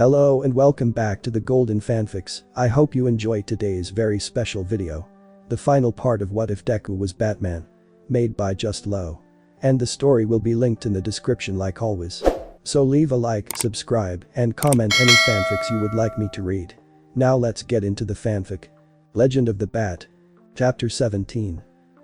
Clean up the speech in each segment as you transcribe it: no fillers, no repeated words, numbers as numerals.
Hello and welcome back to the Golden Fanfics. I hope you enjoyed today's very special video. The final part of What If Deku Was Batman. Made by Just Low. And the story will be linked in the description like always. So leave a like, subscribe, and comment any fanfics you would like me to read. Now let's get into the fanfic. Legend of the Bat. Chapter 17.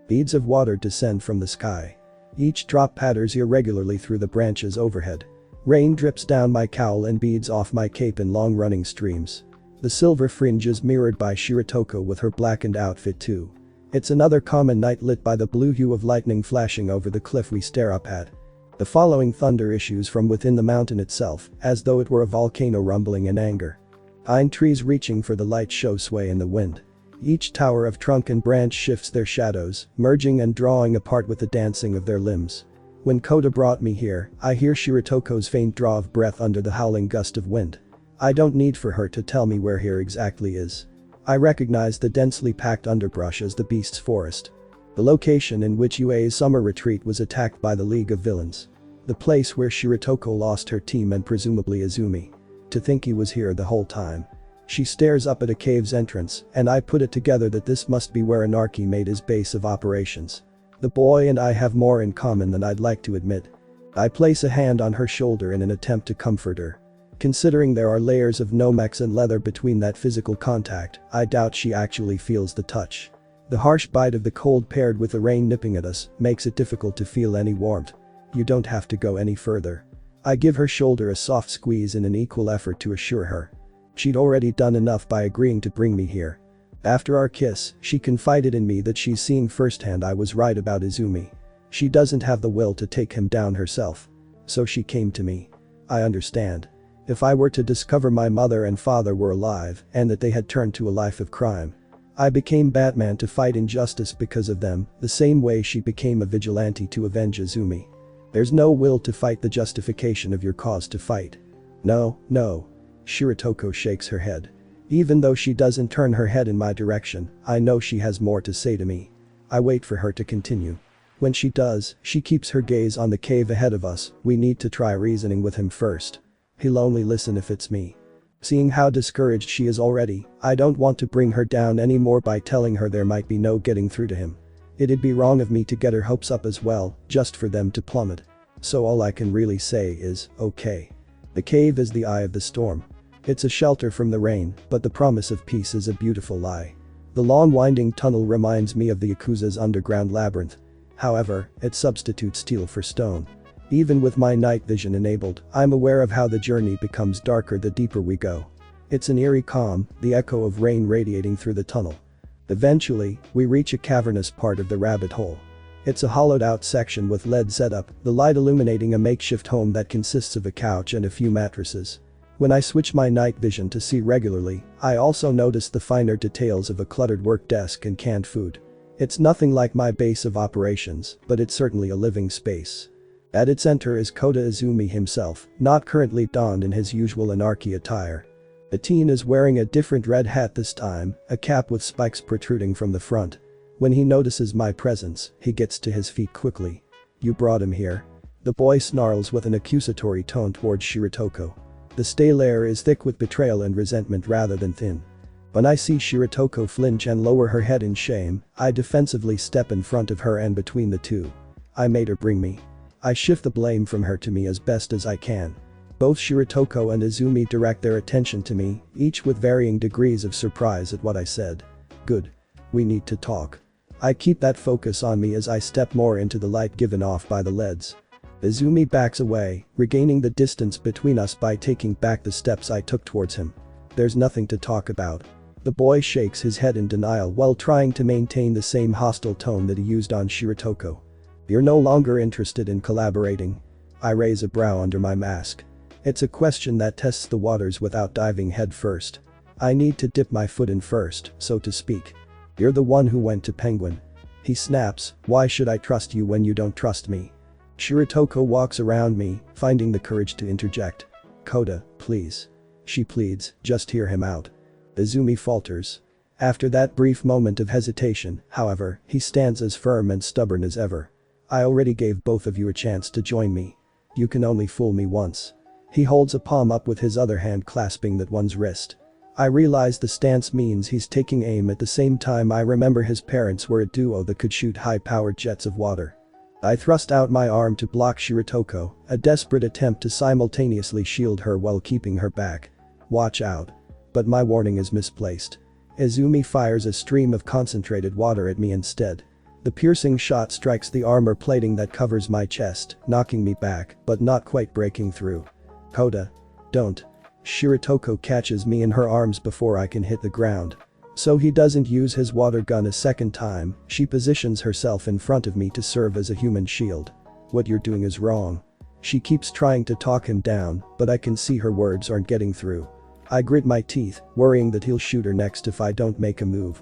Beads of water descend from the sky. Each drop patters irregularly through the branches overhead. Rain drips down my cowl and beads off my cape in long-running streams. The silver fringe is mirrored by Shiratoko with her blackened outfit too. It's another common night lit by the blue hue of lightning flashing over the cliff we stare up at. The following thunder issues from within the mountain itself, as though it were a volcano rumbling in anger. Pine trees reaching for the light show sway in the wind. Each tower of trunk and branch shifts their shadows, merging and drawing apart with the dancing of their limbs. When Koda brought me here, I hear Shiratoko's faint draw of breath under the howling gust of wind. I don't need for her to tell me where here exactly is. I recognize the densely packed underbrush as the beast's forest. The location in which UA's summer retreat was attacked by the League of Villains. The place where Shiratoko lost her team and presumably Izumi. To think he was here the whole time. She stares up at a cave's entrance, and I put it together that this must be where Anarchy made his base of operations. The boy and I have more in common than I'd like to admit. I place a hand on her shoulder in an attempt to comfort her. Considering there are layers of Nomex and leather between that physical contact, I doubt she actually feels the touch. The harsh bite of the cold paired with the rain nipping at us makes it difficult to feel any warmth. You don't have to go any further. I give her shoulder a soft squeeze in an equal effort to assure her. She'd already done enough by agreeing to bring me here. After our kiss, she confided in me that she's seeing firsthand I was right about Izumi. She doesn't have the will to take him down herself. So she came to me. I understand. If I were to discover my mother and father were alive and that they had turned to a life of crime. I became Batman to fight injustice because of them, the same way she became a vigilante to avenge Izumi. There's no will to fight the justification of your cause to fight. No. Shiratoko shakes her head. Even though she doesn't turn her head in my direction, I know she has more to say to me. I wait for her to continue. When she does, she keeps her gaze on the cave ahead of us. We need to try reasoning with him first. He'll only listen if it's me. Seeing how discouraged she is already, I don't want to bring her down anymore by telling her there might be no getting through to him. It'd be wrong of me to get her hopes up as well, just for them to plummet. So all I can really say is, okay. The cave is the eye of the storm. It's a shelter from the rain, but the promise of peace is a beautiful lie. The long winding tunnel reminds me of the Yakuza's underground labyrinth. However, it substitutes steel for stone. Even with my night vision enabled, I'm aware of how the journey becomes darker the deeper we go. It's an eerie calm, the echo of rain radiating through the tunnel. Eventually, we reach a cavernous part of the rabbit hole. It's a hollowed out section with LED setup, the light illuminating a makeshift home that consists of a couch and a few mattresses. When I switch my night vision to see regularly, I also notice the finer details of a cluttered work desk and canned food. It's nothing like my base of operations, but it's certainly a living space. At its center is Koda Izumi himself, not currently donned in his usual Anarchy attire. The teen is wearing a different red hat this time, a cap with spikes protruding from the front. When he notices my presence, he gets to his feet quickly. You brought him here? The boy snarls with an accusatory tone towards Shiratoko. The stale air is thick with betrayal and resentment rather than thin. When I see Shiratoko flinch and lower her head in shame, I defensively step in front of her and between the two. I made her bring me. I shift the blame from her to me as best as I can. Both Shiratoko and Izumi direct their attention to me, each with varying degrees of surprise at what I said. Good. We need to talk. I keep that focus on me as I step more into the light given off by the LEDs. Izumi backs away, regaining the distance between us by taking back the steps I took towards him. There's nothing to talk about. The boy shakes his head in denial while trying to maintain the same hostile tone that he used on Shiratoko. You're no longer interested in collaborating? I raise a brow under my mask. It's a question that tests the waters without diving head first. I need to dip my foot in first, so to speak. You're the one who went to Penguin. He snaps, why should I trust you when you don't trust me? Shiratoko walks around me, finding the courage to interject. Koda, please. She pleads, just hear him out. Izumi falters. After that brief moment of hesitation, however, he stands as firm and stubborn as ever. I already gave both of you a chance to join me. You can only fool me once. He holds a palm up with his other hand clasping that one's wrist. I realize the stance means he's taking aim. At the same time I remember his parents were a duo that could shoot high-powered jets of water. I thrust out my arm to block Shiratoko, a desperate attempt to simultaneously shield her while keeping her back. Watch out. But my warning is misplaced. Izumi fires a stream of concentrated water at me instead. The piercing shot strikes the armor plating that covers my chest, knocking me back, but not quite breaking through. Koda. Don't. Shiratoko catches me in her arms before I can hit the ground. So he doesn't use his water gun a second time. She positions herself in front of me to serve as a human shield. What you're doing is wrong. She keeps trying to talk him down, but I can see her words aren't getting through. I grit my teeth, worrying that he'll shoot her next if I don't make a move.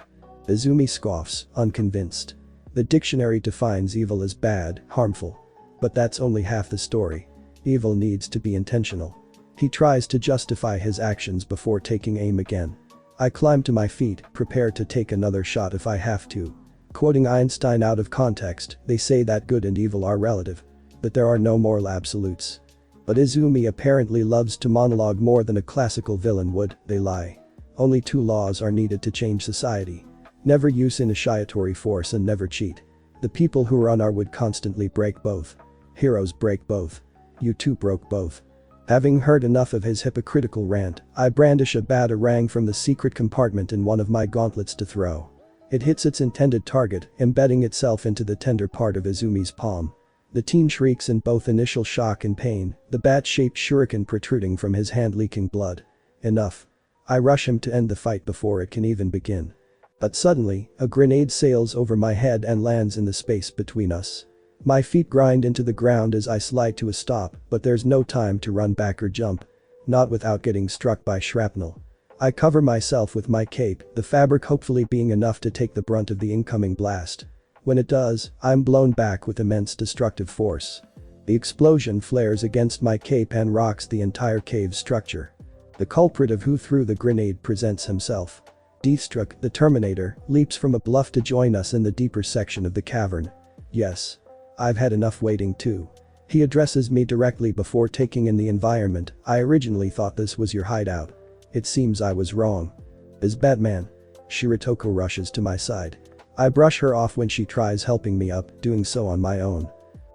Izumi scoffs, unconvinced. The dictionary defines evil as bad, harmful. But that's only half the story. Evil needs to be intentional. He tries to justify his actions before taking aim again. I climb to my feet, prepared to take another shot if I have to. Quoting Einstein out of context, they say that good and evil are relative. But there are no moral absolutes. But Izumi apparently loves to monologue more than a classical villain would. They lie. Only 2 laws are needed to change society. Never use initiatory force and never cheat. The people who run our would constantly break both. Heroes break both. You too broke both. Having heard enough of his hypocritical rant, I brandish a batarang from the secret compartment in one of my gauntlets to throw. It hits its intended target, embedding itself into the tender part of Izumi's palm. The teen shrieks in both initial shock and pain, the bat-shaped shuriken protruding from his hand leaking blood. Enough. I rush him to end the fight before it can even begin. But suddenly, a grenade sails over my head and lands in the space between us. My feet grind into the ground as I slide to a stop, but there's no time to run back or jump. Not without getting struck by shrapnel. I cover myself with my cape, the fabric hopefully being enough to take the brunt of the incoming blast. When it does, I'm blown back with immense destructive force. The explosion flares against my cape and rocks the entire cave structure. The culprit of who threw the grenade presents himself. Deathstroke, the Terminator, leaps from a bluff to join us in the deeper section of the cavern. Yes. I've had enough waiting too. He addresses me directly before taking in the environment. I originally thought this was your hideout. It seems I was wrong. Is Batman? Shiratoko rushes to my side. I brush her off when she tries helping me up, doing so on my own.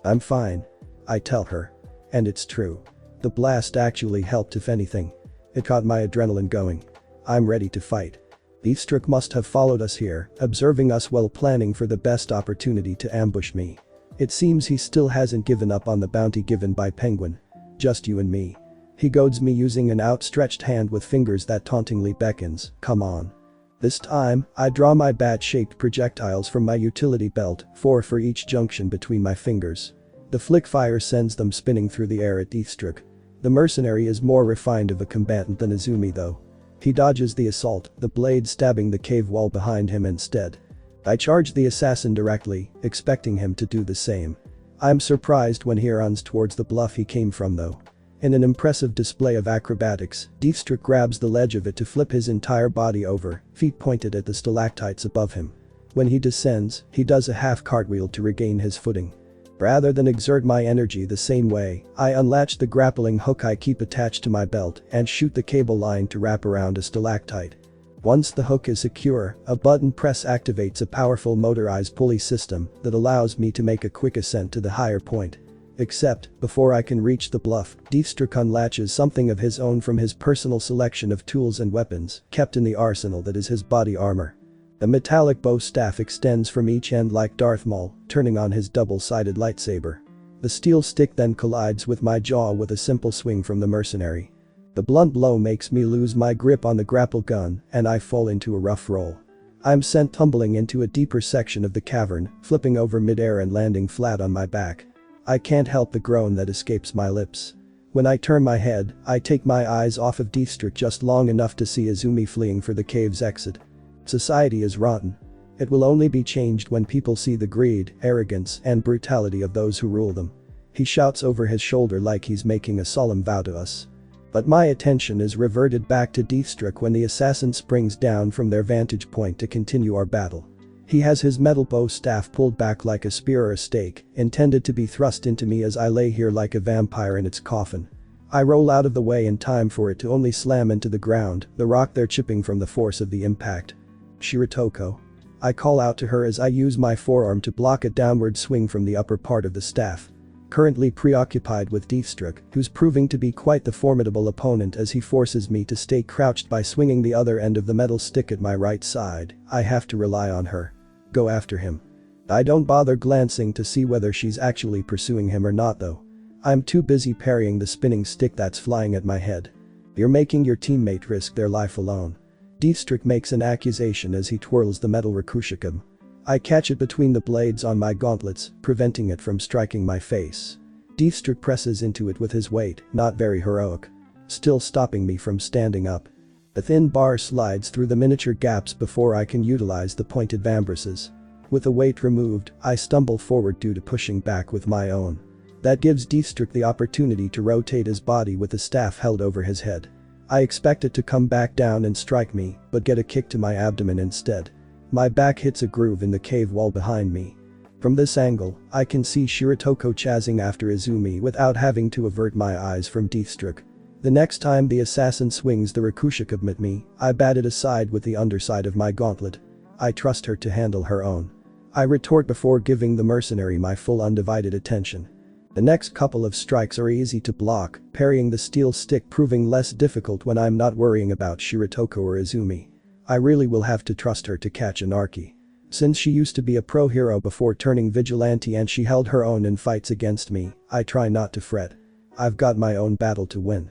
I'm fine. I tell her. And it's true. The blast actually helped if anything. It got my adrenaline going. I'm ready to fight. Deathstroke must have followed us here, observing us while planning for the best opportunity to ambush me. It seems he still hasn't given up on the bounty given by Penguin. Just you and me. He goads me using an outstretched hand with fingers that tauntingly beckons, come on. This time, I draw my bat-shaped projectiles from my utility belt, 4 for each junction between my fingers. The flick fire sends them spinning through the air at Deathstroke. The mercenary is more refined of a combatant than Izumi though. He dodges the assault, the blade stabbing the cave wall behind him instead. I charge the assassin directly, expecting him to do the same. I'm surprised when he runs towards the bluff he came from though. In an impressive display of acrobatics, Deathstroke grabs the ledge of it to flip his entire body over, feet pointed at the stalactites above him. When he descends, he does a half cartwheel to regain his footing. Rather than exert my energy the same way, I unlatch the grappling hook I keep attached to my belt and shoot the cable line to wrap around a stalactite. Once the hook is secure, a button press activates a powerful motorized pulley system that allows me to make a quick ascent to the higher point. Except, before I can reach the bluff, Deathstroke unlatches something of his own from his personal selection of tools and weapons kept in the arsenal that is his body armor. A metallic bow staff extends from each end like Darth Maul, turning on his double-sided lightsaber. The steel stick then collides with my jaw with a simple swing from the mercenary. The blunt blow makes me lose my grip on the grapple gun, and I fall into a rough roll. I'm sent tumbling into a deeper section of the cavern, flipping over midair and landing flat on my back. I can't help the groan that escapes my lips. When I turn my head, I take my eyes off of Deathstroke just long enough to see Izumi fleeing for the cave's exit. Society is rotten. It will only be changed when people see the greed, arrogance, and brutality of those who rule them. He shouts over his shoulder like he's making a solemn vow to us. But my attention is reverted back to Deathstroke when the assassin springs down from their vantage point to continue our battle. He has his metal bow staff pulled back like a spear or a stake, intended to be thrust into me as I lay here like a vampire in its coffin. I roll out of the way in time for it to only slam into the ground, the rock there chipping from the force of the impact. "Shiratoko." I call out to her as I use my forearm to block a downward swing from the upper part of the staff. Currently preoccupied with Deathstroke, who's proving to be quite the formidable opponent as he forces me to stay crouched by swinging the other end of the metal stick at my right side, I have to rely on her. Go after him. I don't bother glancing to see whether she's actually pursuing him or not though. I'm too busy parrying the spinning stick that's flying at my head. "You're making your teammate risk their life alone." Deathstroke makes an accusation as he twirls the metal Rakushikam. I catch it between the blades on my gauntlets, preventing it from striking my face. Deathstroke presses into it with his weight, not very heroic. Still stopping me from standing up. A thin bar slides through the miniature gaps before I can utilize the pointed vambraces. With the weight removed, I stumble forward due to pushing back with my own. That gives Deathstroke the opportunity to rotate his body with the staff held over his head. I expect it to come back down and strike me, but get a kick to my abdomen instead. My back hits a groove in the cave wall behind me. From this angle, I can see Shiratoko chasing after Izumi without having to avert my eyes from Deathstroke. The next time the assassin swings the Rakushikam at me, I bat it aside with the underside of my gauntlet. I trust her to handle her own. I retort before giving the mercenary my full undivided attention. The next couple of strikes are easy to block, parrying the steel stick proving less difficult when I'm not worrying about Shiratoko or Izumi. I really will have to trust her to catch Anarchy. Since she used to be a pro hero before turning vigilante and she held her own in fights against me, I try not to fret. I've got my own battle to win.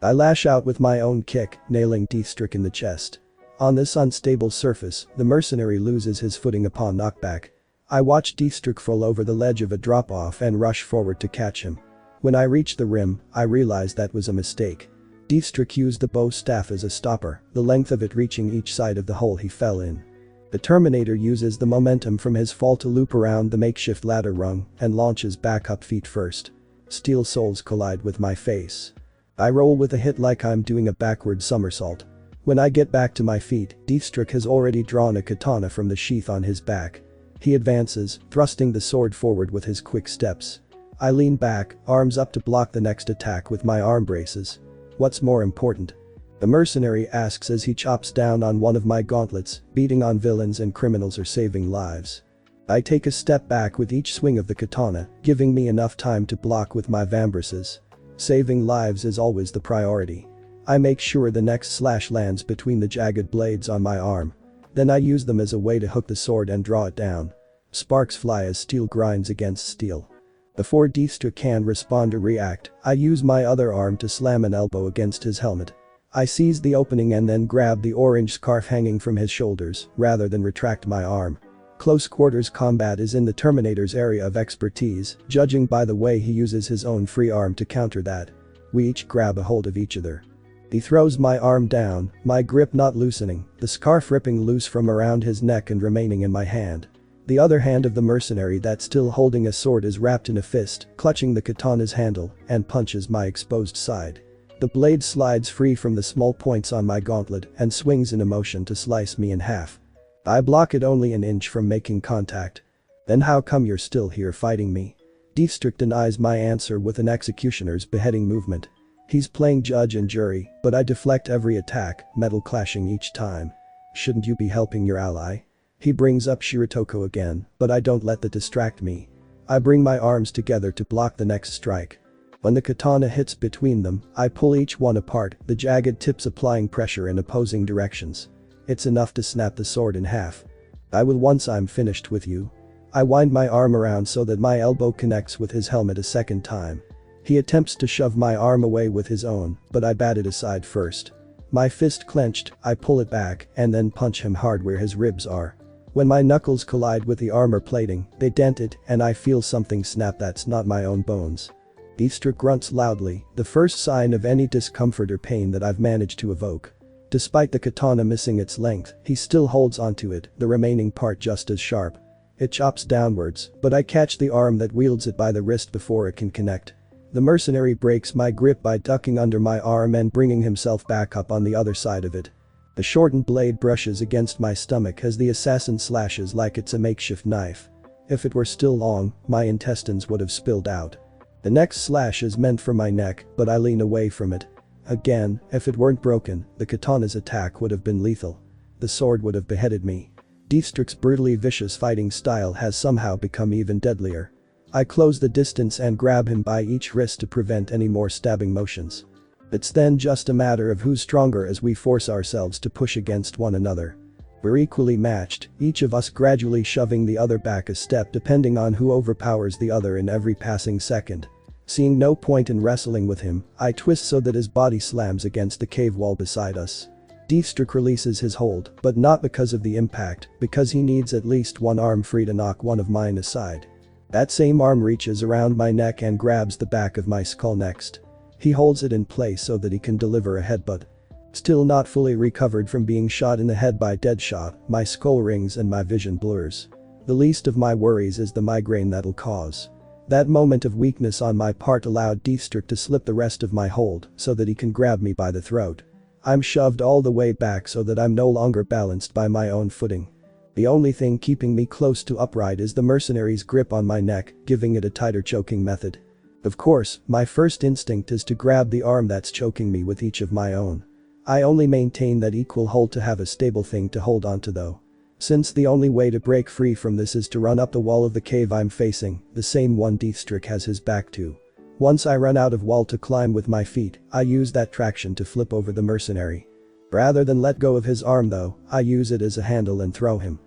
I lash out with my own kick, nailing Deathstroke in the chest. On this unstable surface, the mercenary loses his footing upon knockback. I watch Deathstroke fall over the ledge of a drop-off and rush forward to catch him. When I reach the rim, I realize that was a mistake. Deathstroke used the bow staff as a stopper, the length of it reaching each side of the hole he fell in. The Terminator uses the momentum from his fall to loop around the makeshift ladder rung and launches back up feet first. Steel soles collide with my face. I roll with a hit like I'm doing a backward somersault. When I get back to my feet, Deathstroke has already drawn a katana from the sheath on his back. He advances, thrusting the sword forward with his quick steps. I lean back, arms up to block the next attack with my arm braces. What's more important? The mercenary asks as he chops down on one of my gauntlets, beating on villains and criminals or saving lives. I take a step back with each swing of the katana, giving me enough time to block with my vambraces. Saving lives is always the priority. I make sure the next slash lands between the jagged blades on my arm. Then I use them as a way to hook the sword and draw it down. Sparks fly as steel grinds against steel. Before Deathstroke can respond or react, I use my other arm to slam an elbow against his helmet. I seize the opening and then grab the orange scarf hanging from his shoulders, rather than retract my arm. Close quarters combat is in the Terminator's area of expertise, judging by the way he uses his own free arm to counter that. We each grab a hold of each other. He throws my arm down, my grip not loosening, the scarf ripping loose from around his neck and remaining in my hand. The other hand of the mercenary that's still holding a sword is wrapped in a fist, clutching the katana's handle, and punches my exposed side. The blade slides free from the small points on my gauntlet and swings in a motion to slice me in half. I block it only an inch from making contact. Then how come you're still here fighting me? Deathstroke denies my answer with an executioner's beheading movement. He's playing judge and jury, but I deflect every attack, metal clashing each time. Shouldn't you be helping your ally? He brings up Shiratoko again, but I don't let that distract me. I bring my arms together to block the next strike. When the katana hits between them, I pull each one apart, the jagged tips applying pressure in opposing directions. It's enough to snap the sword in half. I will once I'm finished with you. I wind my arm around so that my elbow connects with his helmet a second time. He attempts to shove my arm away with his own, but I bat it aside first. My fist clenched, I pull it back and then punch him hard where his ribs are. When my knuckles collide with the armor plating, they dent it and I feel something snap that's not my own bones. Deathstroke grunts loudly, the first sign of any discomfort or pain that I've managed to evoke. Despite the katana missing its length, he still holds onto it, the remaining part just as sharp. It chops downwards, but I catch the arm that wields it by the wrist before it can connect. The mercenary breaks my grip by ducking under my arm and bringing himself back up on the other side of it. The shortened blade brushes against my stomach as the assassin slashes like it's a makeshift knife. If it were still long, my intestines would have spilled out. The next slash is meant for my neck, but I lean away from it. Again, if it weren't broken, the katana's attack would have been lethal. The sword would have beheaded me. Deathstroke's brutally vicious fighting style has somehow become even deadlier. I close the distance and grab him by each wrist to prevent any more stabbing motions. It's then just a matter of who's stronger as we force ourselves to push against one another. We're equally matched, each of us gradually shoving the other back a step depending on who overpowers the other in every passing second. Seeing no point in wrestling with him, I twist so that his body slams against the cave wall beside us. Deathstroke releases his hold, but not because of the impact, because he needs at least one arm free to knock one of mine aside. That same arm reaches around my neck and grabs the back of my skull next. He holds it in place so that he can deliver a headbutt. Still not fully recovered from being shot in the head by Deadshot, my skull rings and my vision blurs. The least of my worries is the migraine that'll cause. That moment of weakness on my part allowed Deathstroke to slip the rest of my hold so that he can grab me by the throat. I'm shoved all the way back so that I'm no longer balanced by my own footing. The only thing keeping me close to upright is the mercenary's grip on my neck, giving it a tighter choking method. Of course, my first instinct is to grab the arm that's choking me with each of my own. I only maintain that equal hold to have a stable thing to hold onto though. Since the only way to break free from this is to run up the wall of the cave I'm facing, the same one Deathstroke has his back to. Once I run out of wall to climb with my feet, I use that traction to flip over the mercenary. Rather than let go of his arm though, I use it as a handle and throw him.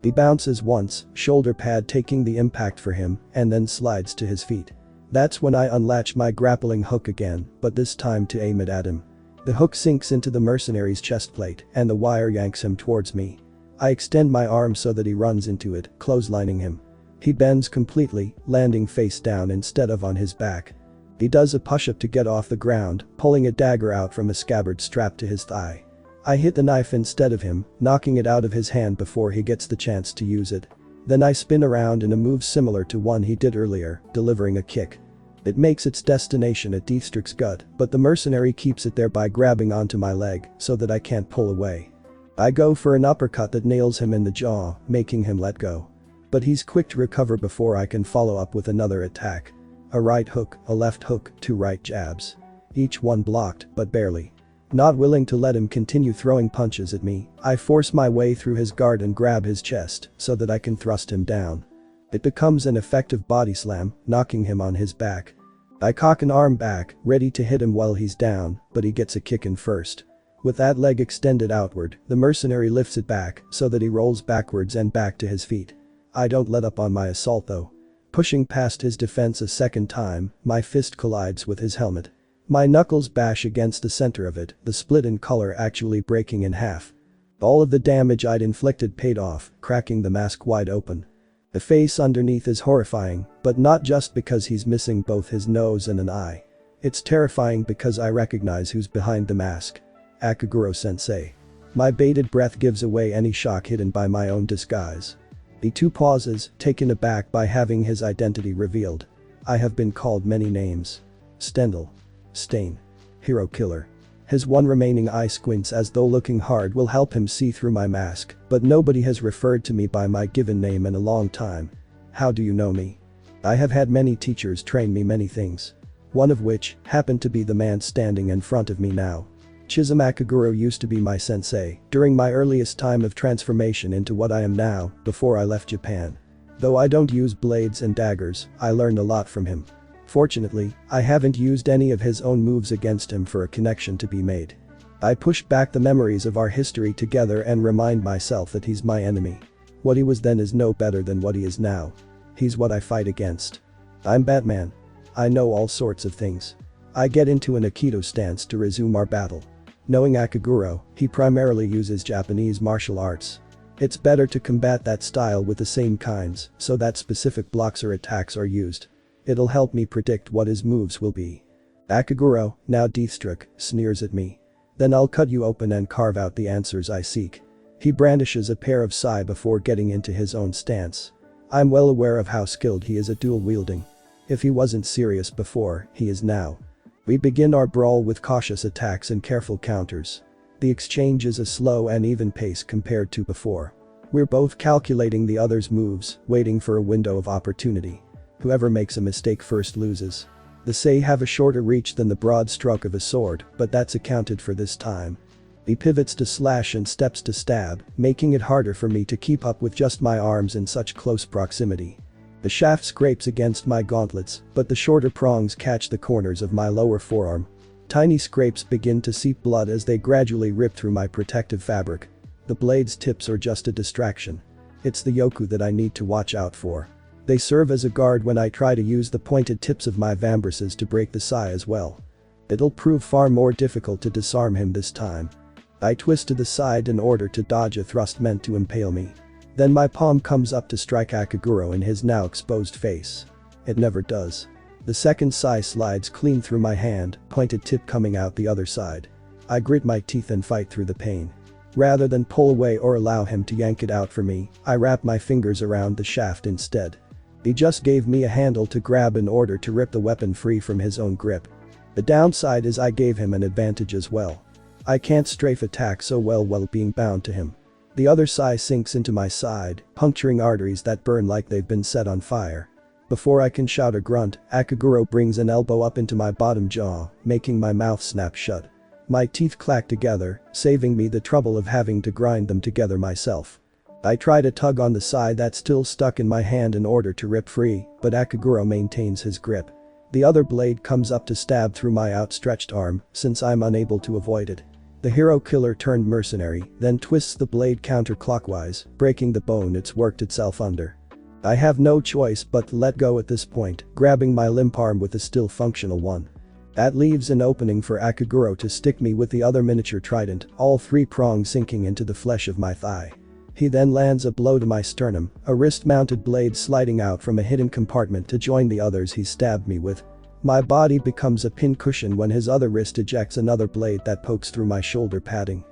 He bounces once, shoulder pad taking the impact for him, and then slides to his feet. That's when I unlatch my grappling hook again, but this time to aim it at him. The hook sinks into the mercenary's chest plate and the wire yanks him towards me. I extend my arm so that he runs into it, clotheslining him. He bends completely, landing face down instead of on his back. He does a push-up to get off the ground, pulling a dagger out from a scabbard strapped to his thigh. I hit the knife instead of him, knocking it out of his hand before he gets the chance to use it. Then I spin around in a move similar to one he did earlier, delivering a kick. It makes its destination at Deathstroke's gut, but the mercenary keeps it there by grabbing onto my leg so that I can't pull away. I go for an uppercut that nails him in the jaw, making him let go. But he's quick to recover before I can follow up with another attack. A right hook, a left hook, 2 right jabs. Each one blocked, but barely. Not willing to let him continue throwing punches at me, I force my way through his guard and grab his chest so that I can thrust him down. It becomes an effective body slam, knocking him on his back. I cock an arm back, ready to hit him while he's down, but he gets a kick in first. With that leg extended outward, the mercenary lifts it back so that he rolls backwards and back to his feet. I don't let up on my assault though. Pushing past his defense a second time, my fist collides with his helmet. My knuckles bash against the center of it, the split in color actually breaking in half. All of the damage I'd inflicted paid off, cracking the mask wide open. The face underneath is horrifying, but not just because he's missing both his nose and an eye. It's terrifying because I recognize who's behind the mask. Akaguro-sensei. My bated breath gives away any shock hidden by my own disguise. He too pauses, taken aback by having his identity revealed. I have been called many names. Stendhal. Stain. Hero killer. His one remaining eye squints as though looking hard will help him see through my mask, but nobody has referred to me by my given name in a long time. How do you know me? I have had many teachers train me many things. One of which happened to be the man standing in front of me now. Chisum Akaguro used to be my sensei during my earliest time of transformation into what I am now, before I left Japan. Though I don't use blades and daggers, I learned a lot from him. Fortunately, I haven't used any of his own moves against him for a connection to be made. I push back the memories of our history together and remind myself that he's my enemy. What he was then is no better than what he is now. He's what I fight against. I'm Batman. I know all sorts of things. I get into an Aikido stance to resume our battle. Knowing Akaguro, he primarily uses Japanese martial arts. It's better to combat that style with the same kinds, so that specific blocks or attacks are used. It'll help me predict what his moves will be. Akaguro, now Deathstroke, sneers at me. Then I'll cut you open and carve out the answers I seek. He brandishes a pair of sai before getting into his own stance. I'm well aware of how skilled he is at dual wielding. If he wasn't serious before, he is now. We begin our brawl with cautious attacks and careful counters. The exchange is a slow and even pace compared to before. We're both calculating the other's moves, waiting for a window of opportunity. Whoever makes a mistake first loses. The sei have a shorter reach than the broad stroke of a sword, but that's accounted for this time. He pivots to slash and steps to stab, making it harder for me to keep up with just my arms in such close proximity. The shaft scrapes against my gauntlets, but the shorter prongs catch the corners of my lower forearm. Tiny scrapes begin to seep blood as they gradually rip through my protective fabric. The blade's tips are just a distraction. It's the yoku that I need to watch out for. They serve as a guard when I try to use the pointed tips of my vambraces to break the sai as well. It'll prove far more difficult to disarm him this time. I twist to the side in order to dodge a thrust meant to impale me. Then my palm comes up to strike Akaguro in his now exposed face. It never does. The second sai slides clean through my hand, pointed tip coming out the other side. I grit my teeth and fight through the pain. Rather than pull away or allow him to yank it out for me, I wrap my fingers around the shaft instead. He just gave me a handle to grab in order to rip the weapon free from his own grip. The downside is I gave him an advantage as well. I can't strafe attack so well while being bound to him. The other sai sinks into my side, puncturing arteries that burn like they've been set on fire. Before I can shout a grunt, Akaguro brings an elbow up into my bottom jaw, making my mouth snap shut. My teeth clack together, saving me the trouble of having to grind them together myself. I try to tug on the sai that's still stuck in my hand in order to rip free, but Akaguro maintains his grip. The other blade comes up to stab through my outstretched arm, since I'm unable to avoid it. The hero killer turned mercenary, then twists the blade counterclockwise, breaking the bone it's worked itself under. I have no choice but to let go at this point, grabbing my limp arm with a still functional one. That leaves an opening for Akaguro to stick me with the other miniature trident, all three prongs sinking into the flesh of my thigh. He then lands a blow to my sternum, a wrist-mounted blade sliding out from a hidden compartment to join the others he stabbed me with. My body becomes a pincushion when his other wrist ejects another blade that pokes through my shoulder padding.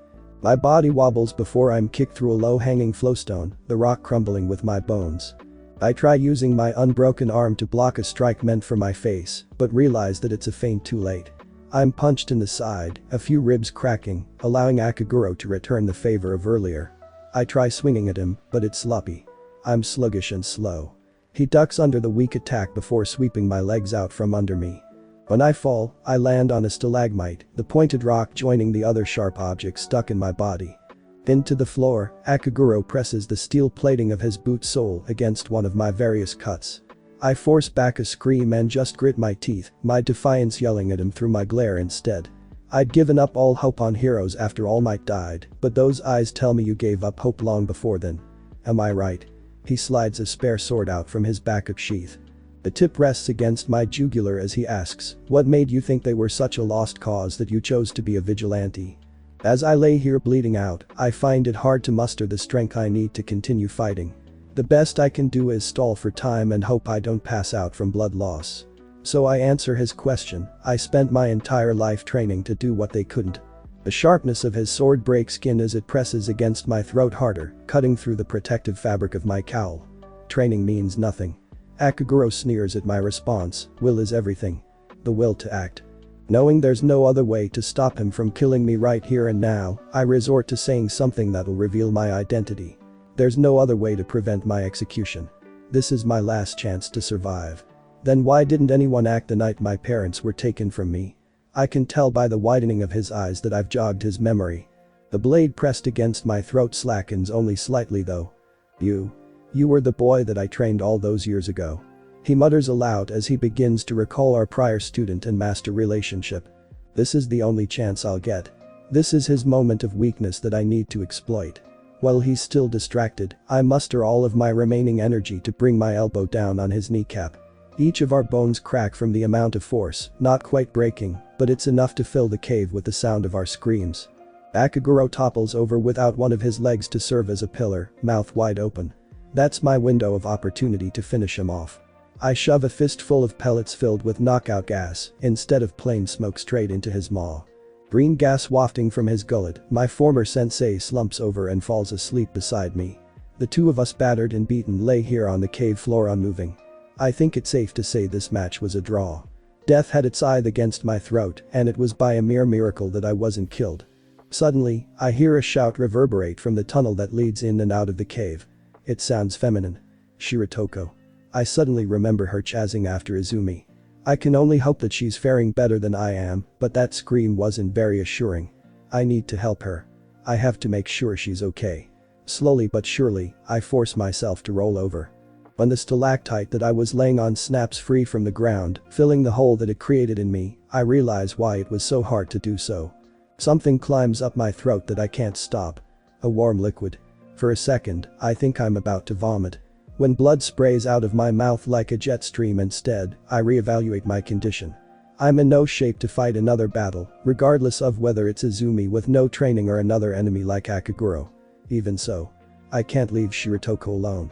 My body wobbles before I'm kicked through a low-hanging flowstone, the rock crumbling with my bones. I try using my unbroken arm to block a strike meant for my face, but realize that it's a feint too late. I'm punched in the side, a few ribs cracking, allowing Akaguro to return the favor of earlier. I try swinging at him, but it's sloppy. I'm sluggish and slow. He ducks under the weak attack before sweeping my legs out from under me. When I fall, I land on a stalagmite, the pointed rock joining the other sharp object stuck in my body. Into the floor, Akaguro presses the steel plating of his boot sole against one of my various cuts. I force back a scream and just grit my teeth, my defiance yelling at him through my glare instead. I'd given up all hope on heroes after All Might died, but those eyes tell me you gave up hope long before then. Am I right? He slides a spare sword out from his backup sheath. The tip rests against my jugular as he asks, "What made you think they were such a lost cause that you chose to be a vigilante?" As I lay here bleeding out, I find it hard to muster the strength I need to continue fighting. The best I can do is stall for time and hope I don't pass out from blood loss. So I answer his question. I spent my entire life training to do what they couldn't. The sharpness of his sword breaks skin as it presses against my throat harder, cutting through the protective fabric of my cowl. Training means nothing. Akaguro sneers at my response. Will is everything. The will to act. Knowing there's no other way to stop him from killing me right here and now, I resort to saying something that'll reveal my identity. There's no other way to prevent my execution. This is my last chance to survive. Then why didn't anyone act the night my parents were taken from me? I can tell by the widening of his eyes that I've jogged his memory. The blade pressed against my throat slackens only slightly though. You were the boy that I trained all those years ago. He mutters aloud as he begins to recall our prior student and master relationship. This is the only chance I'll get. This is his moment of weakness that I need to exploit. While he's still distracted, I muster all of my remaining energy to bring my elbow down on his kneecap. Each of our bones crack from the amount of force, not quite breaking, but it's enough to fill the cave with the sound of our screams. Akaguro topples over without one of his legs to serve as a pillar, mouth wide open. That's my window of opportunity to finish him off. I shove a fistful of pellets filled with knockout gas, instead of plain smoke straight into his maw. Green gas wafting from his gullet, my former sensei slumps over and falls asleep beside me. The two of us battered and beaten lay here on the cave floor unmoving. I think it's safe to say this match was a draw. Death had its eye against my throat, and it was by a mere miracle that I wasn't killed. Suddenly, I hear a shout reverberate from the tunnel that leads in and out of the cave. It sounds feminine. Shiratoko. I suddenly remember her chasing after Izumi. I can only hope that she's faring better than I am, but that scream wasn't very assuring. I need to help her. I have to make sure she's okay. Slowly but surely, I force myself to roll over. When the stalactite that I was laying on snaps free from the ground, filling the hole that it created in me, I realize why it was so hard to do so. Something climbs up my throat that I can't stop. A warm liquid. For a second, I think I'm about to vomit. When blood sprays out of my mouth like a jet stream instead, I reevaluate my condition. I'm in no shape to fight another battle, regardless of whether it's Izumi with no training or another enemy like Akaguro. Even so, I can't leave Shiratoko alone.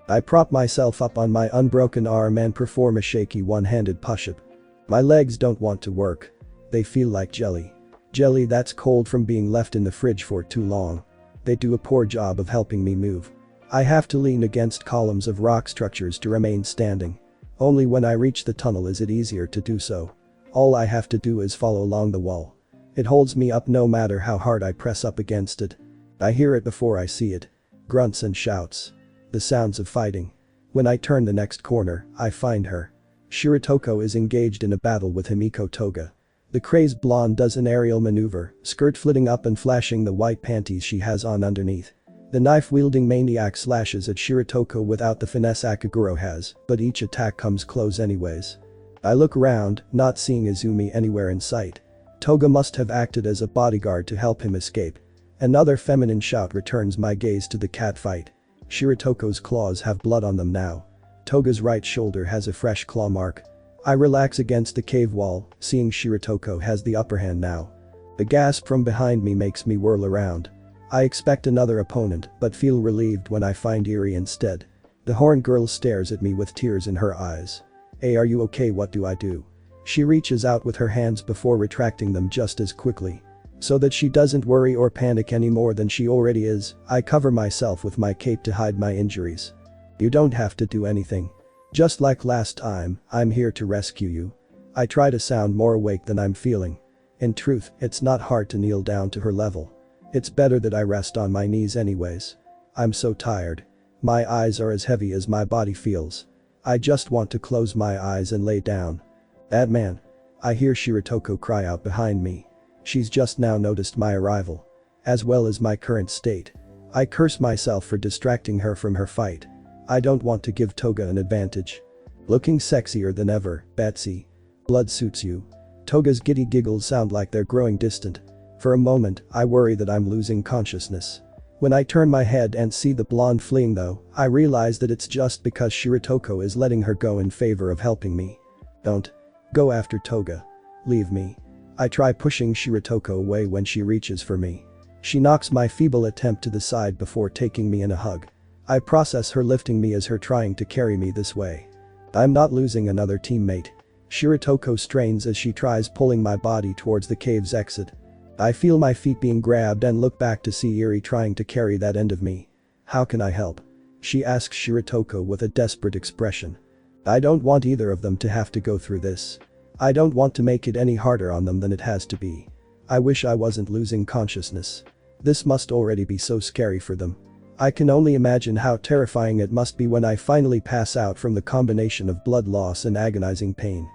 I prop myself up on my unbroken arm and perform a shaky one-handed push-up. My legs don't want to work. They feel like jelly. Jelly that's cold from being left in the fridge for too long. They do a poor job of helping me move. I have to lean against columns of rock structures to remain standing. Only when I reach the tunnel is it easier to do so. All I have to do is follow along the wall. It holds me up no matter how hard I press up against it. I hear it before I see it. Grunts and shouts. The sounds of fighting. When I turn the next corner, I find her. Shiratoko is engaged in a battle with Himiko Toga. The crazed blonde does an aerial maneuver, skirt flitting up and flashing the white panties she has on underneath. The knife-wielding maniac slashes at Shiratoko without the finesse Akaguro has, but each attack comes close anyways. I look around, not seeing Izumi anywhere in sight. Toga must have acted as a bodyguard to help him escape. Another feminine shout returns my gaze to the cat fight. Shiratoko's claws have blood on them now. Toga's right shoulder has a fresh claw mark. I relax against the cave wall, seeing Shiratoko has the upper hand now. The gasp from behind me makes me whirl around. I expect another opponent, but feel relieved when I find Eri instead. The horned girl stares at me with tears in her eyes. "Hey, are you okay? What do I do?" She reaches out with her hands before retracting them just as quickly. So that she doesn't worry or panic any more than she already is, I cover myself with my cape to hide my injuries. "You don't have to do anything. Just like last time, I'm here to rescue you." I try to sound more awake than I'm feeling. In truth, it's not hard to kneel down to her level. It's better that I rest on my knees anyways. I'm so tired. My eyes are as heavy as my body feels. I just want to close my eyes and lay down. "That man." I hear Shiratoko cry out behind me. She's just now noticed my arrival. As well as my current state. I curse myself for distracting her from her fight. I don't want to give Toga an advantage. "Looking sexier than ever, Betsy. Blood suits you." Toga's giddy giggles sound like they're growing distant. For a moment, I worry that I'm losing consciousness. When I turn my head and see the blonde fleeing though, I realize that it's just because Shiratoko is letting her go in favor of helping me. "Don't go after Toga. Leave me." I try pushing Shiratoko away when she reaches for me. She knocks my feeble attempt to the side before taking me in a hug. I process her lifting me as her trying to carry me this way. I'm not losing another teammate. Shiratoko strains as she tries pulling my body towards the cave's exit. I feel my feet being grabbed and look back to see Eri trying to carry that end of me. "How can I help?" she asks Shiratoko with a desperate expression. I don't want either of them to have to go through this. I don't want to make it any harder on them than it has to be. I wish I wasn't losing consciousness. This must already be so scary for them. I can only imagine how terrifying it must be when I finally pass out from the combination of blood loss and agonizing pain.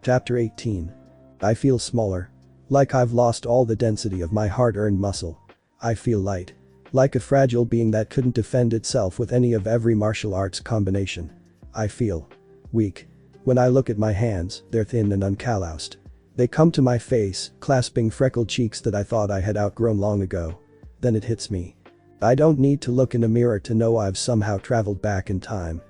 Chapter 18. I feel smaller. Like I've lost all the density of my hard-earned muscle. I feel light. Like a fragile being that couldn't defend itself with any of every martial arts combination. I feel weak. When I look at my hands, they're thin and uncalloused. They come to my face, clasping freckled cheeks that I thought I had outgrown long ago. Then it hits me. I don't need to look in a mirror to know I've somehow traveled back in time.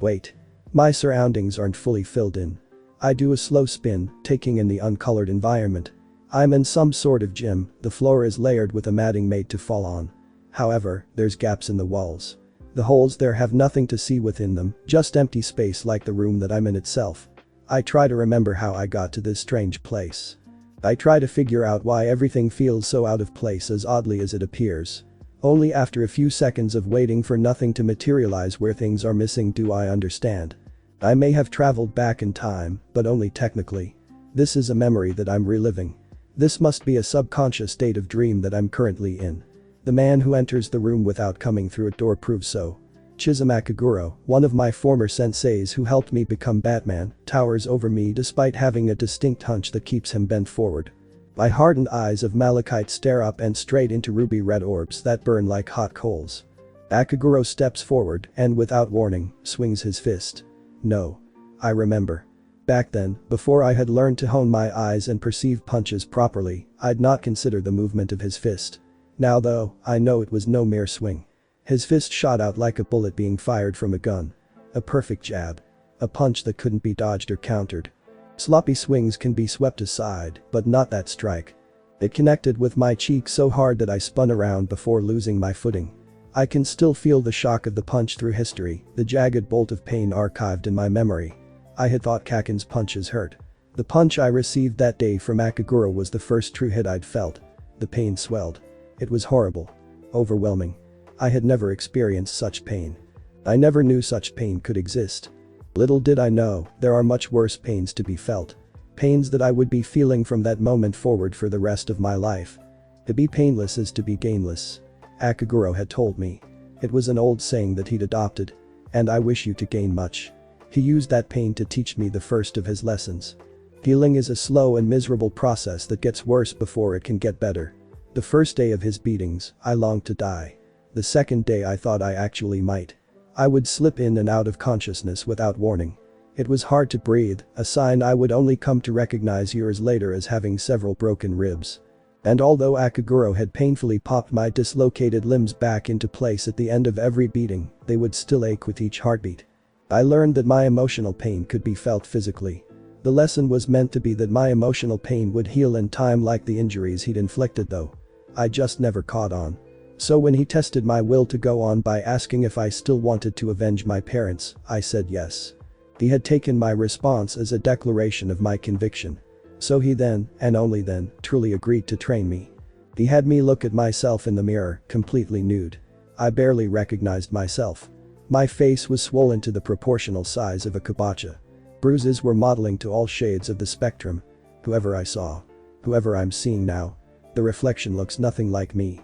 Wait. My surroundings aren't fully filled in. I do a slow spin, taking in the uncolored environment. I'm in some sort of gym, the floor is layered with a matting made to fall on. However, there's gaps in the walls. The holes there have nothing to see within them, just empty space like the room that I'm in itself. I try to remember how I got to this strange place. I try to figure out why everything feels so out of place as oddly as it appears. Only after a few seconds of waiting for nothing to materialize where things are missing do I understand. I may have traveled back in time, but only technically. This is a memory that I'm reliving. This must be a subconscious state of dream that I'm currently in. The man who enters the room without coming through a door proves so. Chizumakaguro, one of my former senseis who helped me become Batman, towers over me despite having a distinct hunch that keeps him bent forward. My hardened eyes of malachite stare up and straight into ruby red orbs that burn like hot coals. Akaguro steps forward and without warning, swings his fist. No. I remember. Back then, before I had learned to hone my eyes and perceive punches properly, I'd not consider the movement of his fist. Now though, I know it was no mere swing. His fist shot out like a bullet being fired from a gun. A perfect jab. A punch that couldn't be dodged or countered. Sloppy swings can be swept aside, but not that strike. It connected with my cheek so hard that I spun around before losing my footing. I can still feel the shock of the punch through history, the jagged bolt of pain archived in my memory. I had thought Kaken's punches hurt. The punch I received that day from Akaguro was the first true hit I'd felt. The pain swelled. It was horrible. Overwhelming. I had never experienced such pain. I never knew such pain could exist. Little did I know, there are much worse pains to be felt. Pains that I would be feeling from that moment forward for the rest of my life. To be painless is to be gainless. Akaguro had told me. It was an old saying that he'd adopted. And I wish you to gain much. He used that pain to teach me the first of his lessons. Healing is a slow and miserable process that gets worse before it can get better. The first day of his beatings, I longed to die. The second day I thought I actually might. I would slip in and out of consciousness without warning. It was hard to breathe, a sign I would only come to recognize years later as having several broken ribs. And although Akaguro had painfully popped my dislocated limbs back into place at the end of every beating, they would still ache with each heartbeat. I learned that my emotional pain could be felt physically. The lesson was meant to be that my emotional pain would heal in time like the injuries he'd inflicted though. I just never caught on. So when he tested my will to go on by asking if I still wanted to avenge my parents, I said yes. He had taken my response as a declaration of my conviction. So he then, and only then, truly agreed to train me. He had me look at myself in the mirror, completely nude. I barely recognized myself. My face was swollen to the proportional size of a kabocha. Bruises were modeling to all shades of the spectrum. Whoever I saw. Whoever I'm seeing now. The reflection looks nothing like me.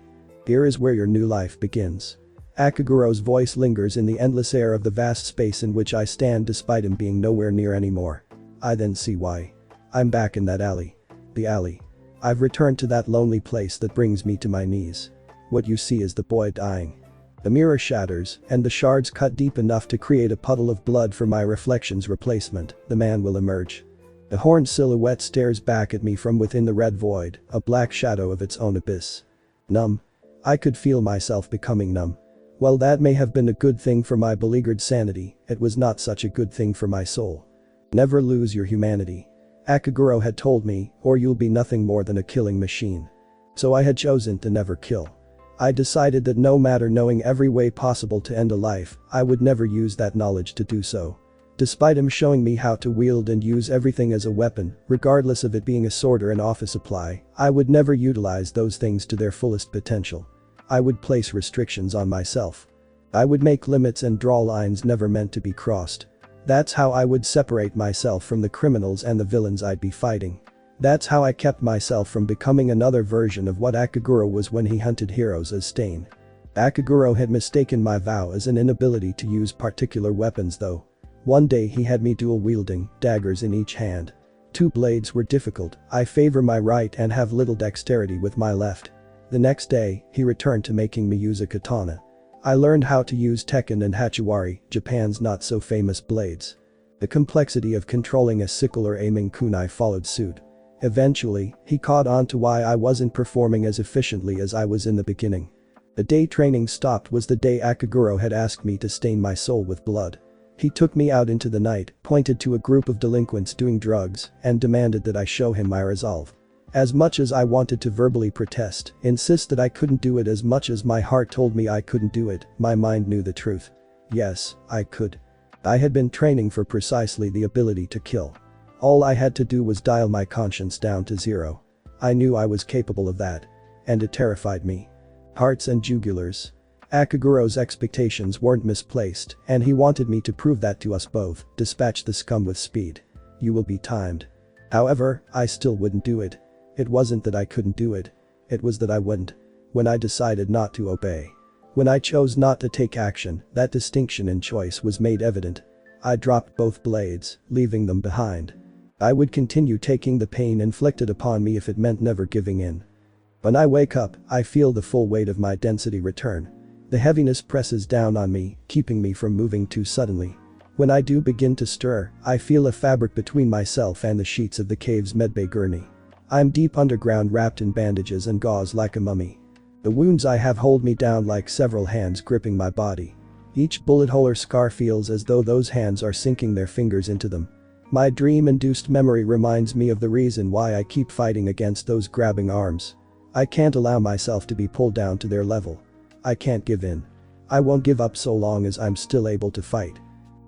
Here is where your new life begins. Akaguro's voice lingers in the endless air of the vast space in which I stand despite him being nowhere near anymore. I then see why. I'm back in that alley. The alley. I've returned to that lonely place that brings me to my knees. What you see is the boy dying. The mirror shatters, and the shards cut deep enough to create a puddle of blood for my reflection's replacement. The man will emerge. The horned silhouette stares back at me from within the red void, a black shadow of its own abyss. Numb. I could feel myself becoming numb. While that may have been a good thing for my beleaguered sanity, it was not such a good thing for my soul. Never lose your humanity. Akaguro had told me, or you'll be nothing more than a killing machine. So I had chosen to never kill. I decided that no matter knowing every way possible to end a life, I would never use that knowledge to do so. Despite him showing me how to wield and use everything as a weapon, regardless of it being a sword or an office supply, I would never utilize those things to their fullest potential. I would place restrictions on myself. I would make limits and draw lines never meant to be crossed. That's how I would separate myself from the criminals and the villains I'd be fighting. That's how I kept myself from becoming another version of what Akaguro was when he hunted heroes as Stain. Akaguro had mistaken my vow as an inability to use particular weapons though. One day he had me dual-wielding, daggers in each hand. 2 blades were difficult, I favor my right and have little dexterity with my left. The next day, he returned to making me use a katana. I learned how to use Tekken and Hachiwari, Japan's not-so-famous blades. The complexity of controlling a sickle or aiming kunai followed suit. Eventually, he caught on to why I wasn't performing as efficiently as I was in the beginning. The day training stopped was the day Akaguro had asked me to stain my soul with blood. He took me out into the night, pointed to a group of delinquents doing drugs, and demanded that I show him my resolve. As much as I wanted to verbally protest, insist that I couldn't do it as much as my heart told me I couldn't do it, my mind knew the truth. Yes, I could. I had been training for precisely the ability to kill. All I had to do was dial my conscience down to 0. I knew I was capable of that. And it terrified me. Hearts and jugulars. Akaguro's expectations weren't misplaced, and he wanted me to prove that to us both. Dispatch the scum with speed. You will be timed. However, I still wouldn't do it. It wasn't that I couldn't do it. It was that I wouldn't. When I decided not to obey. When I chose not to take action, that distinction in choice was made evident. I dropped both blades, leaving them behind. I would continue taking the pain inflicted upon me if it meant never giving in. When I wake up, I feel the full weight of my density return. The heaviness presses down on me, keeping me from moving too suddenly. When I do begin to stir, I feel a fabric between myself and the sheets of the cave's medbay gurney. I'm deep underground, wrapped in bandages and gauze like a mummy. The wounds I have hold me down like several hands gripping my body. Each bullet hole or scar feels as though those hands are sinking their fingers into them. My dream-induced memory reminds me of the reason why I keep fighting against those grabbing arms. I can't allow myself to be pulled down to their level. I can't give in. I won't give up so long as I'm still able to fight.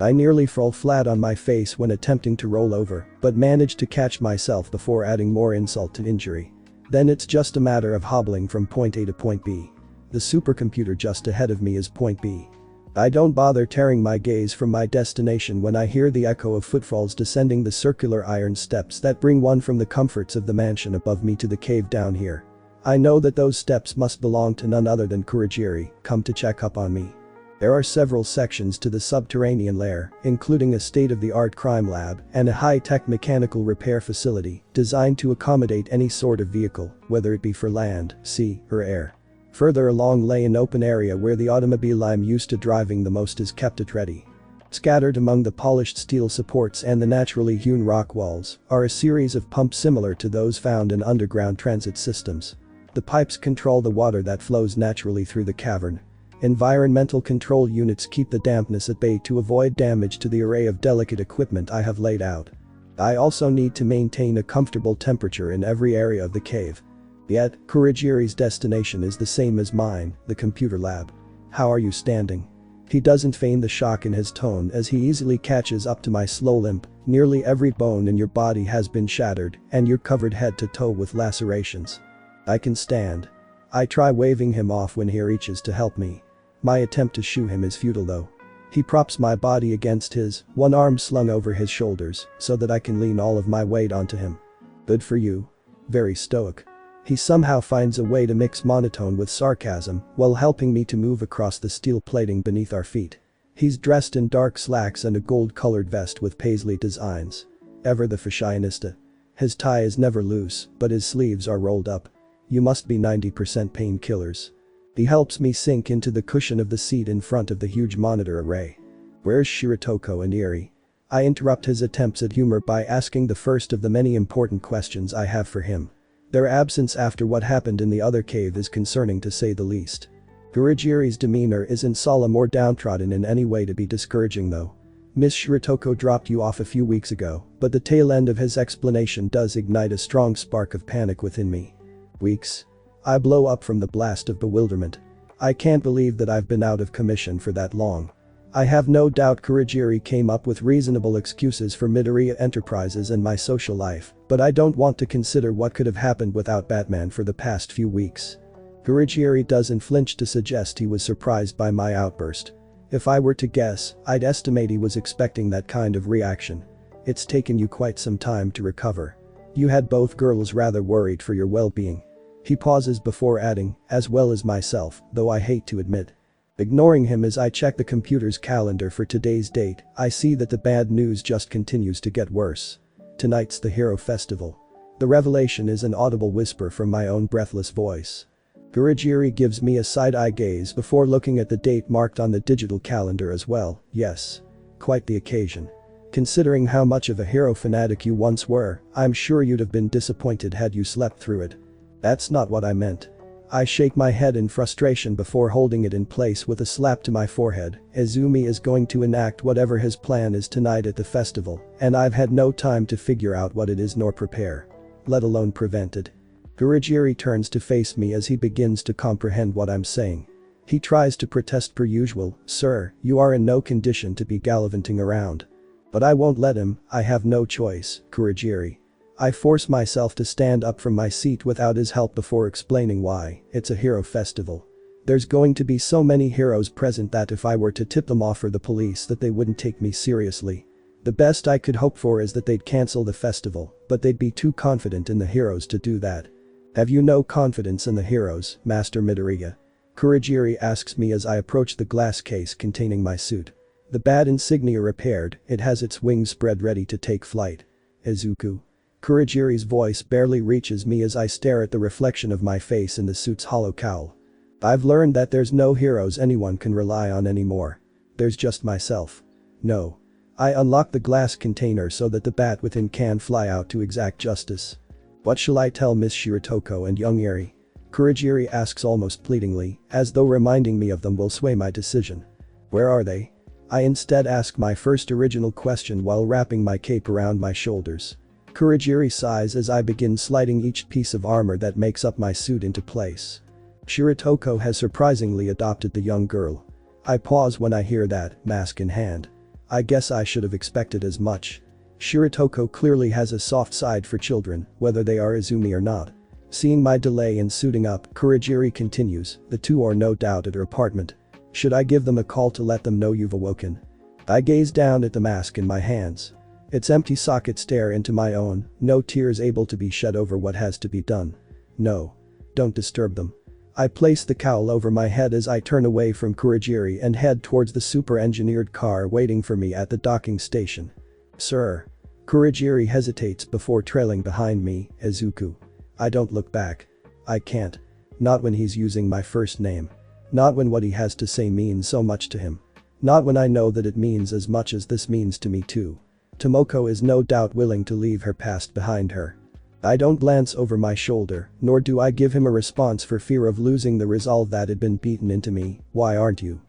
I nearly fall flat on my face when attempting to roll over, but manage to catch myself before adding more insult to injury. Then it's just a matter of hobbling from point A to point B. The supercomputer just ahead of me is point B. I don't bother tearing my gaze from my destination when I hear the echo of footfalls descending the circular iron steps that bring one from the comforts of the mansion above me to the cave down here. I know that those steps must belong to none other than Kurogiri, come to check up on me. There are several sections to the subterranean lair, including a state-of-the-art crime lab and a high-tech mechanical repair facility designed to accommodate any sort of vehicle, whether it be for land, sea, or air. Further along lay an open area where the automobile I'm used to driving the most is kept at ready. Scattered among the polished steel supports and the naturally hewn rock walls are a series of pumps similar to those found in underground transit systems. The pipes control the water that flows naturally through the cavern. Environmental control units keep the dampness at bay to avoid damage to the array of delicate equipment I have laid out. I also need to maintain a comfortable temperature in every area of the cave. Yet, Kurogiri's destination is the same as mine, the computer lab. How are you standing? He doesn't feign the shock in his tone as he easily catches up to my slow limp. Nearly every bone in your body has been shattered and you're covered head to toe with lacerations. I can stand. I try waving him off when he reaches to help me. My attempt to shoo him is futile though. He props my body against his, one arm slung over his shoulders, so that I can lean all of my weight onto him. Good for you. Very stoic. He somehow finds a way to mix monotone with sarcasm while helping me to move across the steel plating beneath our feet. He's dressed in dark slacks and a gold-colored vest with paisley designs. Ever the fashionista. His tie is never loose, but his sleeves are rolled up. You must be 90% painkillers. He helps me sink into the cushion of the seat in front of the huge monitor array. Where's Shiratoko and Eri? I interrupt his attempts at humor by asking the first of the many important questions I have for him. Their absence after what happened in the other cave is concerning to say the least. Kurogiri's demeanor isn't solemn or downtrodden in any way to be discouraging though. Miss Shiratoko dropped you off a few weeks ago, but the tail end of his explanation does ignite a strong spark of panic within me. Weeks? I blow up from the blast of bewilderment. I can't believe that I've been out of commission for that long. I have no doubt Kurogiri came up with reasonable excuses for Midoriya Enterprises and my social life, but I don't want to consider what could have happened without Batman for the past few weeks. Kurogiri doesn't flinch to suggest he was surprised by my outburst. If I were to guess, I'd estimate he was expecting that kind of reaction. It's taken you quite some time to recover. You had both girls rather worried for your well-being. He pauses before adding, as well as myself, though I hate to admit. Ignoring him as I check the computer's calendar for today's date, I see that the bad news just continues to get worse. Tonight's the Hero Festival. The revelation is an audible whisper from my own breathless voice. Kurogiri gives me a side-eye gaze before looking at the date marked on the digital calendar as well. Yes. Quite the occasion. Considering how much of a hero fanatic you once were, I'm sure you'd have been disappointed had you slept through it. That's not what I meant. I shake my head in frustration before holding it in place with a slap to my forehead. Izumi is going to enact whatever his plan is tonight at the festival, and I've had no time to figure out what it is nor prepare. Let alone prevent it. Kurogiri turns to face me as he begins to comprehend what I'm saying. He tries to protest per usual, "Sir, you are in no condition to be gallivanting around." But I won't let him, I have no choice, Kurogiri. I force myself to stand up from my seat without his help before explaining why. It's a hero festival. There's going to be so many heroes present that if I were to tip them off for the police that they wouldn't take me seriously. The best I could hope for is that they'd cancel the festival, but they'd be too confident in the heroes to do that. Have you no confidence in the heroes, Master Midoriya? Kurogiri asks me as I approach the glass case containing my suit. The bat insignia repaired, it has its wings spread ready to take flight. Izuku. Kurogiri's voice barely reaches me as I stare at the reflection of my face in the suit's hollow cowl. I've learned that there's no heroes anyone can rely on anymore. There's just myself. No. I unlock the glass container so that the bat within can fly out to exact justice. What shall I tell Miss Shiratoko and young Eri? Kurogiri asks almost pleadingly, as though reminding me of them will sway my decision. Where are they? I instead ask my first original question while wrapping my cape around my shoulders. Kurogiri sighs as I begin sliding each piece of armor that makes up my suit into place. Shiratoko has surprisingly adopted the young girl. I pause when I hear that, mask in hand. I guess I should have expected as much. Shiratoko clearly has a soft side for children, whether they are Izumi or not. Seeing my delay in suiting up, Kurogiri continues, the two are no doubt at her apartment. Should I give them a call to let them know you've awoken? I gaze down at the mask in my hands. Its empty sockets stare into my own, no tears able to be shed over what has to be done. No. Don't disturb them. I place the cowl over my head as I turn away from Kurogiri and head towards the super-engineered car waiting for me at the docking station. Sir. Kurogiri hesitates before trailing behind me, Izuku. I don't look back. I can't. Not when he's using my first name. Not when what he has to say means so much to him. Not when I know that it means as much as this means to me too. Tomoko is no doubt willing to leave her past behind her. I don't glance over my shoulder, nor do I give him a response for fear of losing the resolve that had been beaten into me. Why aren't you?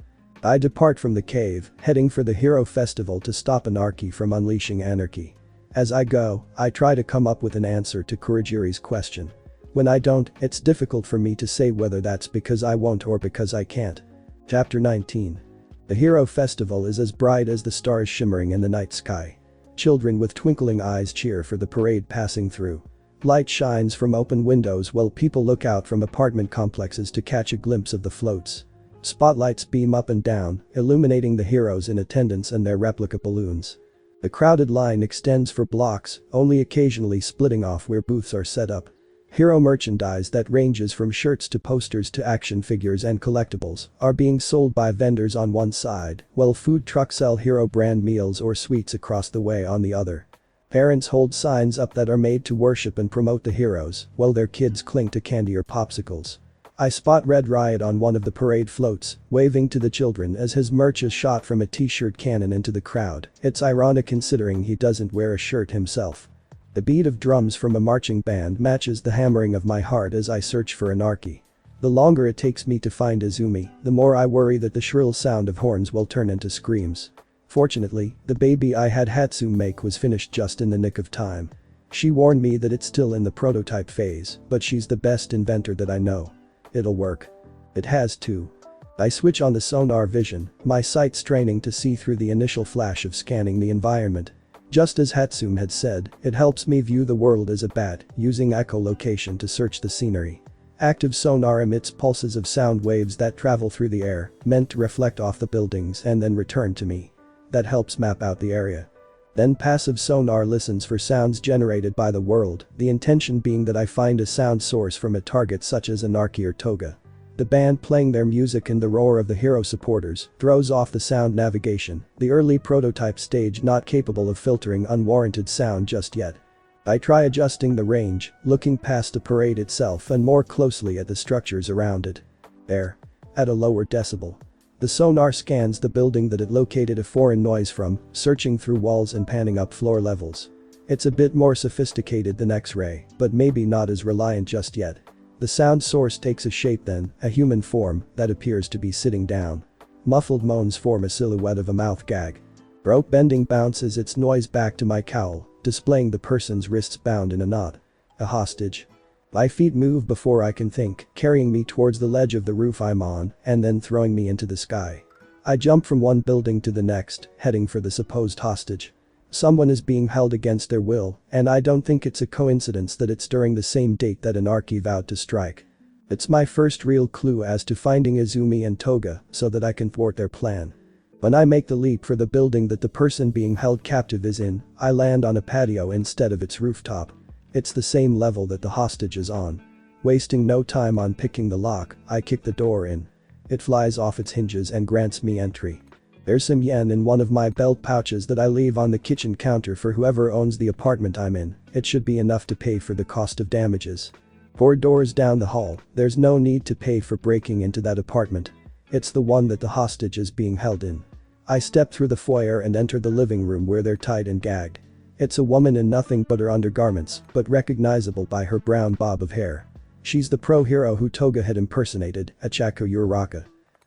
I depart from the cave, heading for the Hero Festival to stop Anarchy from unleashing anarchy. As I go, I try to come up with an answer to Kurogiri's question. When I don't, it's difficult for me to say whether that's because I won't or because I can't. Chapter 19. The Hero Festival is as bright as the stars shimmering in the night sky. Children with twinkling eyes cheer for the parade passing through. Light shines from open windows while people look out from apartment complexes to catch a glimpse of the floats. Spotlights beam up and down, illuminating the heroes in attendance and their replica balloons. The crowded line extends for blocks, only occasionally splitting off where booths are set up. Hero merchandise that ranges from shirts to posters to action figures and collectibles are being sold by vendors on one side, while food trucks sell hero brand meals or sweets across the way on the other. Parents hold signs up that are made to worship and promote the heroes, while their kids cling to candy or popsicles. I spot Red Riot on one of the parade floats, waving to the children as his merch is shot from a t-shirt cannon into the crowd. It's ironic considering he doesn't wear a shirt himself. The beat of drums from a marching band matches the hammering of my heart as I search for Anarchy. The longer it takes me to find Izumi, the more I worry that the shrill sound of horns will turn into screams. Fortunately, the baby I had Hatsune make was finished just in the nick of time. She warned me that it's still in the prototype phase, but she's the best inventor that I know. It'll work. It has too. I switch on the sonar vision, my sight straining to see through the initial flash of scanning the environment. Just as Hatsune had said, it helps me view the world as a bat, using echolocation to search the scenery. Active sonar emits pulses of sound waves that travel through the air, meant to reflect off the buildings and then return to me. That helps map out the area. Then passive sonar listens for sounds generated by the world, the intention being that I find a sound source from a target such as Anarchy or Toga. The band playing their music and the roar of the hero supporters throws off the sound navigation, the early prototype stage not capable of filtering unwarranted sound just yet. I try adjusting the range, looking past the parade itself and more closely at the structures around it. There. At a lower decibel. The sonar scans the building that it located a foreign noise from, searching through walls and panning up floor levels. It's a bit more sophisticated than X-ray, but maybe not as reliant just yet. The sound source takes a shape then, a human form, that appears to be sitting down. Muffled moans form a silhouette of a mouth gag. Rope bending bounces its noise back to my cowl, displaying the person's wrists bound in a knot. A hostage. My feet move before I can think, carrying me towards the ledge of the roof I'm on, and then throwing me into the sky. I jump from one building to the next, heading for the supposed hostage. Someone is being held against their will, and I don't think it's a coincidence that it's during the same date that Anarchy vowed to strike. It's my first real clue as to finding Izumi and Toga so that I can thwart their plan. When I make the leap for the building that the person being held captive is in, I land on a patio instead of its rooftop. It's the same level that the hostage is on. Wasting no time on picking the lock, I kick the door in. It flies off its hinges and grants me entry. There's some yen in one of my belt pouches that I leave on the kitchen counter for whoever owns the apartment I'm in. It should be enough to pay for the cost of damages. 4 doors down the hall, there's no need to pay for breaking into that apartment. It's the one that the hostage is being held in. I step through the foyer and enter the living room where they're tied and gagged. It's a woman in nothing but her undergarments, but recognizable by her brown bob of hair. She's the pro-hero who Toga had impersonated, Izuku Midoriya.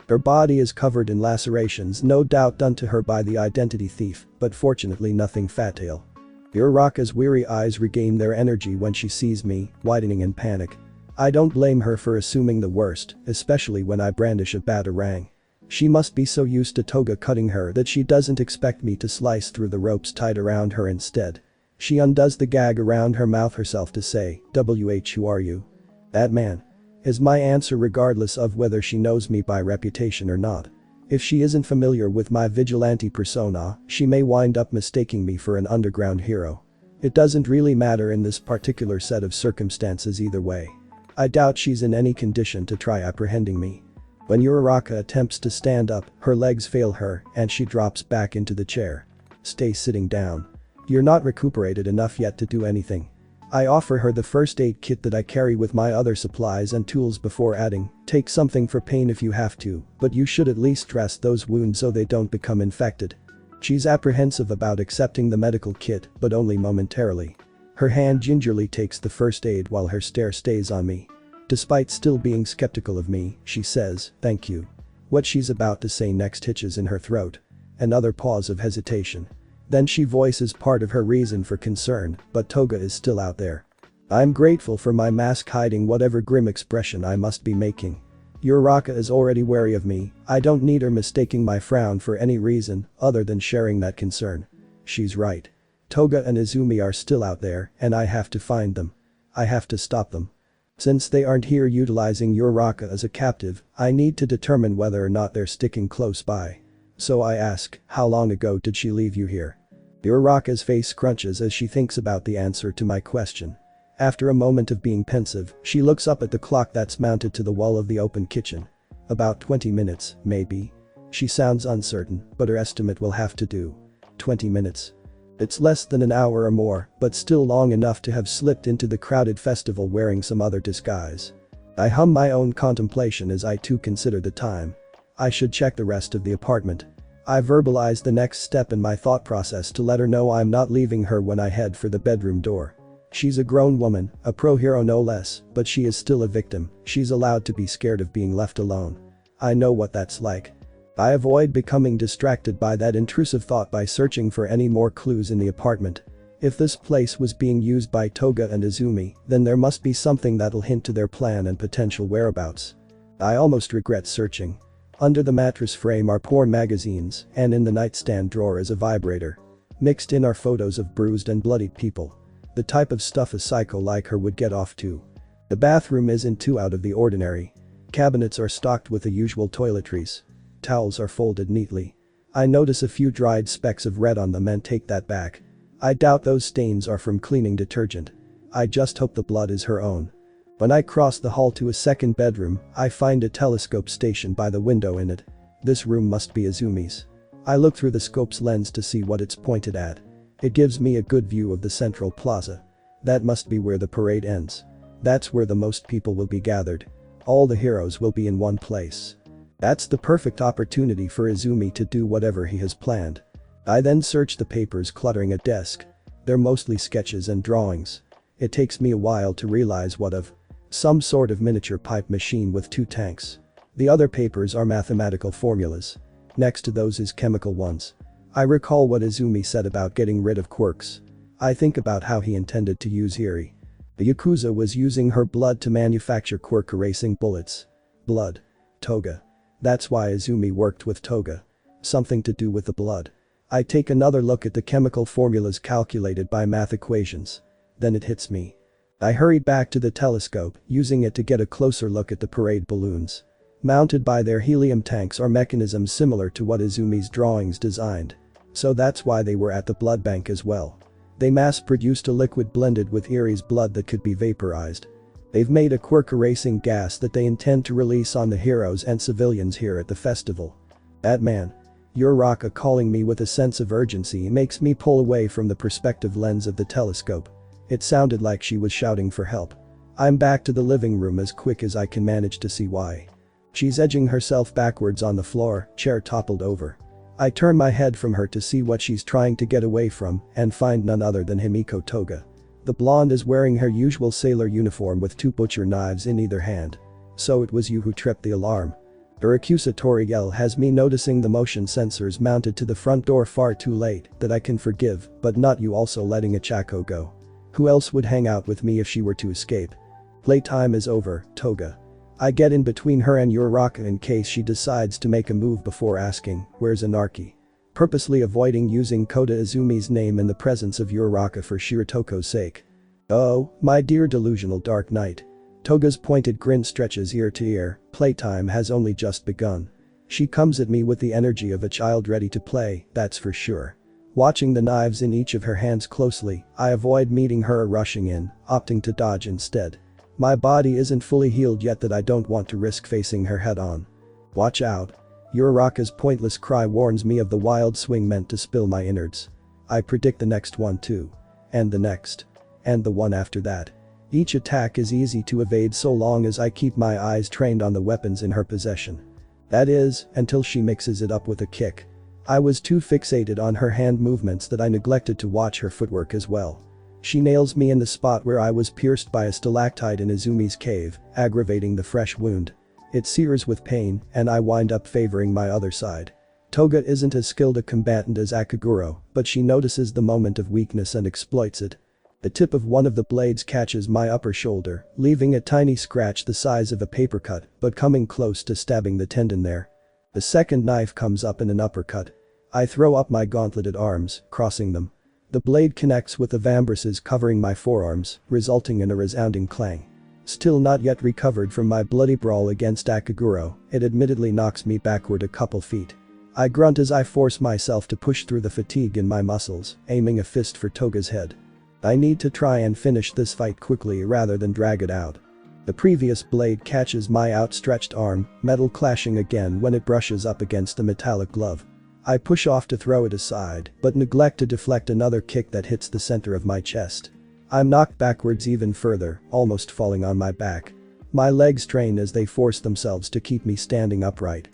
Her body is covered in lacerations, no doubt done to her by the identity thief, but fortunately nothing fatal. Midoriya's weary eyes regain their energy when she sees me, widening in panic. I don't blame her for assuming the worst, especially when I brandish a batarang. She must be so used to Toga cutting her that she doesn't expect me to slice through the ropes tied around her instead. She undoes the gag around her mouth herself to say, who are you? That man. Is my answer regardless of whether she knows me by reputation or not. If she isn't familiar with my vigilante persona, she may wind up mistaking me for an underground hero. It doesn't really matter in this particular set of circumstances either way. I doubt she's in any condition to try apprehending me. When Midoriya attempts to stand up, her legs fail her and she drops back into the chair. Stay sitting down. You're not recuperated enough yet to do anything. I offer her the first aid kit that I carry with my other supplies and tools before adding, take something for pain if you have to, but you should at least dress those wounds so they don't become infected. She's apprehensive about accepting the medical kit, but only momentarily. Her hand gingerly takes the first aid while her stare stays on me. Despite still being skeptical of me, she says, thank you. What she's about to say next hitches in her throat. Another pause of hesitation. Then she voices part of her reason for concern, but Toga is still out there. I'm grateful for my mask hiding whatever grim expression I must be making. Midoriya is already wary of me, I don't need her mistaking my frown for any reason other than sharing that concern. She's right. Toga and Izumi are still out there, and I have to find them. I have to stop them. Since they aren't here utilizing Midoriya as a captive, I need to determine whether or not they're sticking close by. So I ask, how long ago did she leave you here? Midoriya's face crunches as she thinks about the answer to my question. After a moment of being pensive, she looks up at the clock that's mounted to the wall of the open kitchen. About 20 minutes, maybe. She sounds uncertain, but her estimate will have to do. 20 minutes. It's less than an hour or more, but still long enough to have slipped into the crowded festival wearing some other disguise. I hum my own contemplation as I too consider the time. I should check the rest of the apartment. I verbalize the next step in my thought process to let her know I'm not leaving her when I head for the bedroom door. She's a grown woman, a pro-hero no less, but she is still a victim. She's allowed to be scared of being left alone. I know what that's like. I avoid becoming distracted by that intrusive thought by searching for any more clues in the apartment. If this place was being used by Toga and Izumi, then there must be something that'll hint to their plan and potential whereabouts. I almost regret searching. Under the mattress frame are porn magazines, and in the nightstand drawer is a vibrator. Mixed in are photos of bruised and bloodied people. The type of stuff a psycho like her would get off to. The bathroom isn't too out of the ordinary. Cabinets are stocked with the usual toiletries. Towels are folded neatly. I notice a few dried specks of red on them and take that back. I doubt those stains are from cleaning detergent. I just hope the blood is her own. When I cross the hall to a second bedroom, I find a telescope stationed by the window in it. This room must be Izumi's. I look through the scope's lens to see what it's pointed at. It gives me a good view of the central plaza. That must be where the parade ends. That's where the most people will be gathered. All the heroes will be in one place. That's the perfect opportunity for Izumi to do whatever he has planned. I then search the papers cluttering a desk. They're mostly sketches and drawings. It takes me a while to realize what of. Some sort of miniature pipe machine with 2 tanks. The other papers are mathematical formulas. Next to those is chemical ones. I recall what Izumi said about getting rid of quirks. I think about how he intended to use Eri. The Yakuza was using her blood to manufacture quirk erasing bullets. Blood. Toga. That's why Izumi worked with Toga. Something to do with the blood. I take another look at the chemical formulas calculated by math equations. Then it hits me. I hurry back to the telescope, using it to get a closer look at the parade balloons. Mounted by their helium tanks are mechanisms similar to what Izumi's drawings designed. So that's why they were at the blood bank as well. They mass-produced a liquid blended with Eri's blood that could be vaporized. They've made a quirk erasing gas that they intend to release on the heroes and civilians here at the festival. Batman. Uraraka calling me with a sense of urgency makes me pull away from the perspective lens of the telescope. It sounded like she was shouting for help. I'm back to the living room as quick as I can manage to see why. She's edging herself backwards on the floor, chair toppled over. I turn my head from her to see what she's trying to get away from and find none other than Himiko Toga. The blonde is wearing her usual sailor uniform with two butcher knives in either hand. So it was you who tripped the alarm. Her accusatory yell has me noticing the motion sensors mounted to the front door far too late that I can forgive, but not you also letting a Chaco go. Who else would hang out with me if she were to escape? Playtime is over, Toga. I get in between her and Uraraka in case she decides to make a move before asking, where's Anarchy? Purposely avoiding using Kota Izumi's name in the presence of Uraraka for Shiratoko's sake. Oh, my dear delusional Dark Knight. Toga's pointed grin stretches ear to ear, playtime has only just begun. She comes at me with the energy of a child ready to play, that's for sure. Watching the knives in each of her hands closely, I avoid meeting her rushing in, opting to dodge instead. My body isn't fully healed yet that I don't want to risk facing her head on. Watch out. Uraraka's pointless cry warns me of the wild swing meant to spill my innards. I predict the next one too. And the next. And the one after that. Each attack is easy to evade so long as I keep my eyes trained on the weapons in her possession. That is, until she mixes it up with a kick. I was too fixated on her hand movements that I neglected to watch her footwork as well. She nails me in the spot where I was pierced by a stalactite in Izumi's cave, aggravating the fresh wound. It sears with pain, and I wind up favoring my other side. Toga isn't as skilled a combatant as Akaguro, but she notices the moment of weakness and exploits it. The tip of one of the blades catches my upper shoulder, leaving a tiny scratch the size of a paper cut, but coming close to stabbing the tendon there. The second knife comes up in an uppercut. I throw up my gauntleted arms, crossing them. The blade connects with the vambraces covering my forearms, resulting in a resounding clang. Still not yet recovered from my bloody brawl against Akaguro, it admittedly knocks me backward a couple feet. I grunt as I force myself to push through the fatigue in my muscles, aiming a fist for Toga's head. I need to try and finish this fight quickly rather than drag it out. The previous blade catches my outstretched arm, metal clashing again when it brushes up against the metallic glove. I push off to throw it aside, but neglect to deflect another kick that hits the center of my chest. I'm knocked backwards even further, almost falling on my back. My legs strain as they force themselves to keep me standing upright.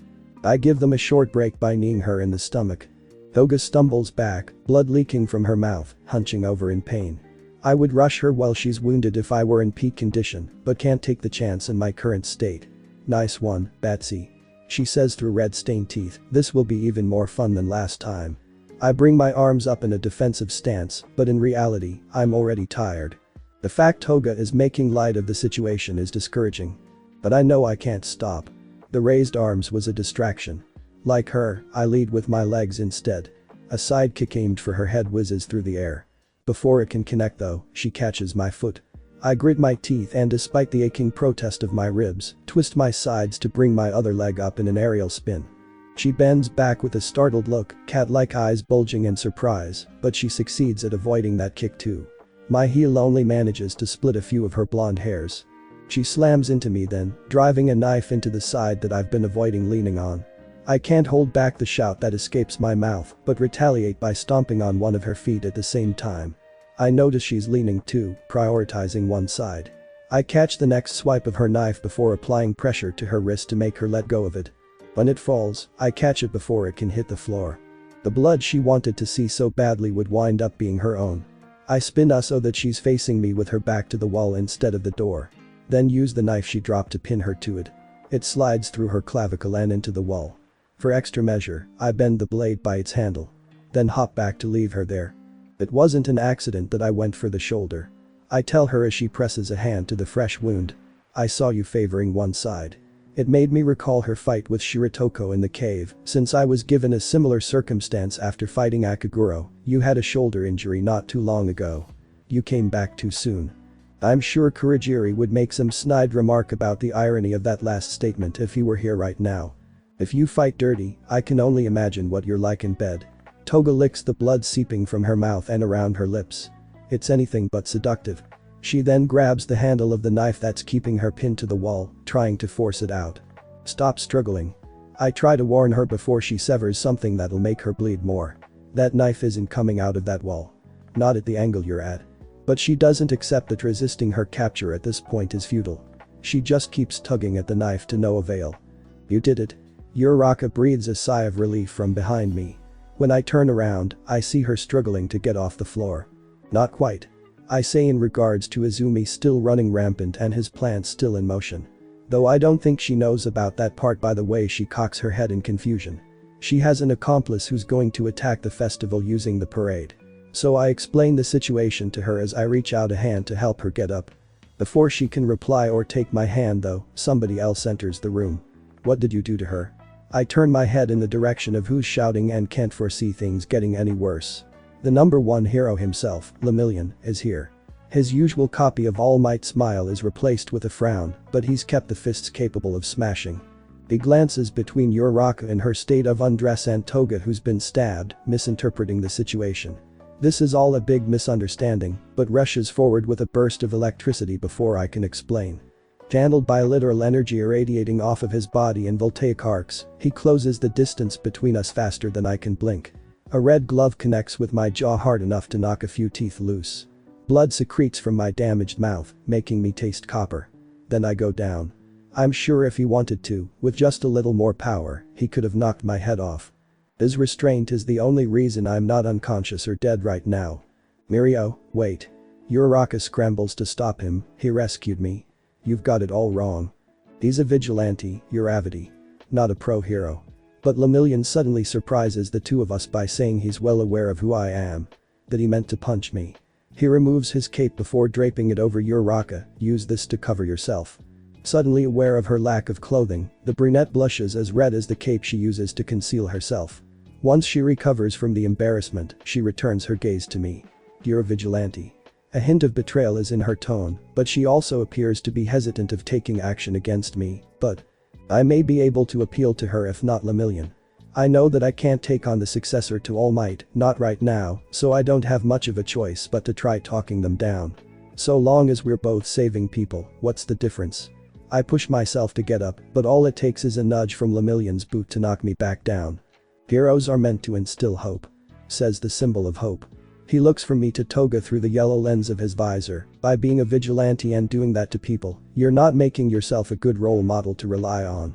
I give them a short break by kneeing her in the stomach. Toga stumbles back, blood leaking from her mouth, hunching over in pain. I would rush her while she's wounded if I were in peak condition, but can't take the chance in my current state. Nice one, Batsy. She says through red-stained teeth, this will be even more fun than last time. I bring my arms up in a defensive stance, but in reality, I'm already tired. The fact Toga is making light of the situation is discouraging. But I know I can't stop. The raised arms was a distraction. Like her, I lead with my legs instead. A side kick aimed for her head whizzes through the air. Before it can connect though, she catches my foot. I grit my teeth and despite the aching protest of my ribs, twist my sides to bring my other leg up in an aerial spin. She bends back with a startled look, cat-like eyes bulging in surprise, but she succeeds at avoiding that kick too. My heel only manages to split a few of her blonde hairs. She slams into me then, driving a knife into the side that I've been avoiding leaning on. I can't hold back the shout that escapes my mouth, but retaliate by stomping on one of her feet at the same time. I notice she's leaning too, prioritizing one side. I catch the next swipe of her knife before applying pressure to her wrist to make her let go of it. When it falls, I catch it before it can hit the floor. The blood she wanted to see so badly would wind up being her own. I spin her so that she's facing me with her back to the wall instead of the door. Then use the knife she dropped to pin her to it. It slides through her clavicle and into the wall. For extra measure, I bend the blade by its handle. Then hop back to leave her there. It wasn't an accident that I went for the shoulder. I tell her as she presses a hand to the fresh wound. I saw you favoring one side. It made me recall her fight with Shiratoko in the cave, since I was given a similar circumstance after fighting Akaguro. You had a shoulder injury not too long ago. You came back too soon. I'm sure Kurogiri would make some snide remark about the irony of that last statement if he were here right now. If you fight dirty, I can only imagine what you're like in bed. Toga licks the blood seeping from her mouth and around her lips. It's anything but seductive. She then grabs the handle of the knife that's keeping her pinned to the wall, trying to force it out. Stop struggling. I try to warn her before she severs something that'll make her bleed more. That knife isn't coming out of that wall. Not at the angle you're at. But she doesn't accept that resisting her capture at this point is futile. She just keeps tugging at the knife to no avail. You did it. Uraraka breathes a sigh of relief from behind me. When I turn around, I see her struggling to get off the floor. Not quite. I say in regards to Izumi still running rampant and his plans still in motion. Though I don't think she knows about that part by the way she cocks her head in confusion. She has an accomplice who's going to attack the festival using the parade. So I explain the situation to her as I reach out a hand to help her get up. Before she can reply or take my hand though, somebody else enters the room. What did you do to her? I turn my head in the direction of who's shouting and can't foresee things getting any worse. The number one hero himself, Lemillion, is here. His usual copy of All Might's smile is replaced with a frown, but he's kept the fists capable of smashing. He glances between Uraraka in her state of undress and Toga who's been stabbed, misinterpreting the situation. This is all a big misunderstanding, but rushes forward with a burst of electricity before I can explain. Channeled by literal energy irradiating off of his body in voltaic arcs, he closes the distance between us faster than I can blink. A red glove connects with my jaw hard enough to knock a few teeth loose. Blood secretes from my damaged mouth, making me taste copper. Then I go down. I'm sure if he wanted to, with just a little more power, he could have knocked my head off. His restraint is the only reason I'm not unconscious or dead right now. Mirio, wait. Uraraka scrambles to stop him. He rescued me. You've got it all wrong. He's a vigilante, Uravity. Not a pro hero. But Lemillion suddenly surprises the two of us by saying he's well aware of who I am. That he meant to punch me. He removes his cape before draping it over Uraraka. Use this to cover yourself. Suddenly aware of her lack of clothing, the brunette blushes as red as the cape she uses to conceal herself. Once she recovers from the embarrassment, she returns her gaze to me. You're a vigilante. A hint of betrayal is in her tone, but she also appears to be hesitant of taking action against me, but I may be able to appeal to her if not Lemillion. I know that I can't take on the successor to All Might, not right now, so I don't have much of a choice but to try talking them down. So long as we're both saving people, what's the difference? I push myself to get up, but all it takes is a nudge from Lemillion's boot to knock me back down. Heroes are meant to instill hope, says the symbol of hope. He looks from me to Toga through the yellow lens of his visor. By being a vigilante and doing that to people, you're not making yourself a good role model to rely on.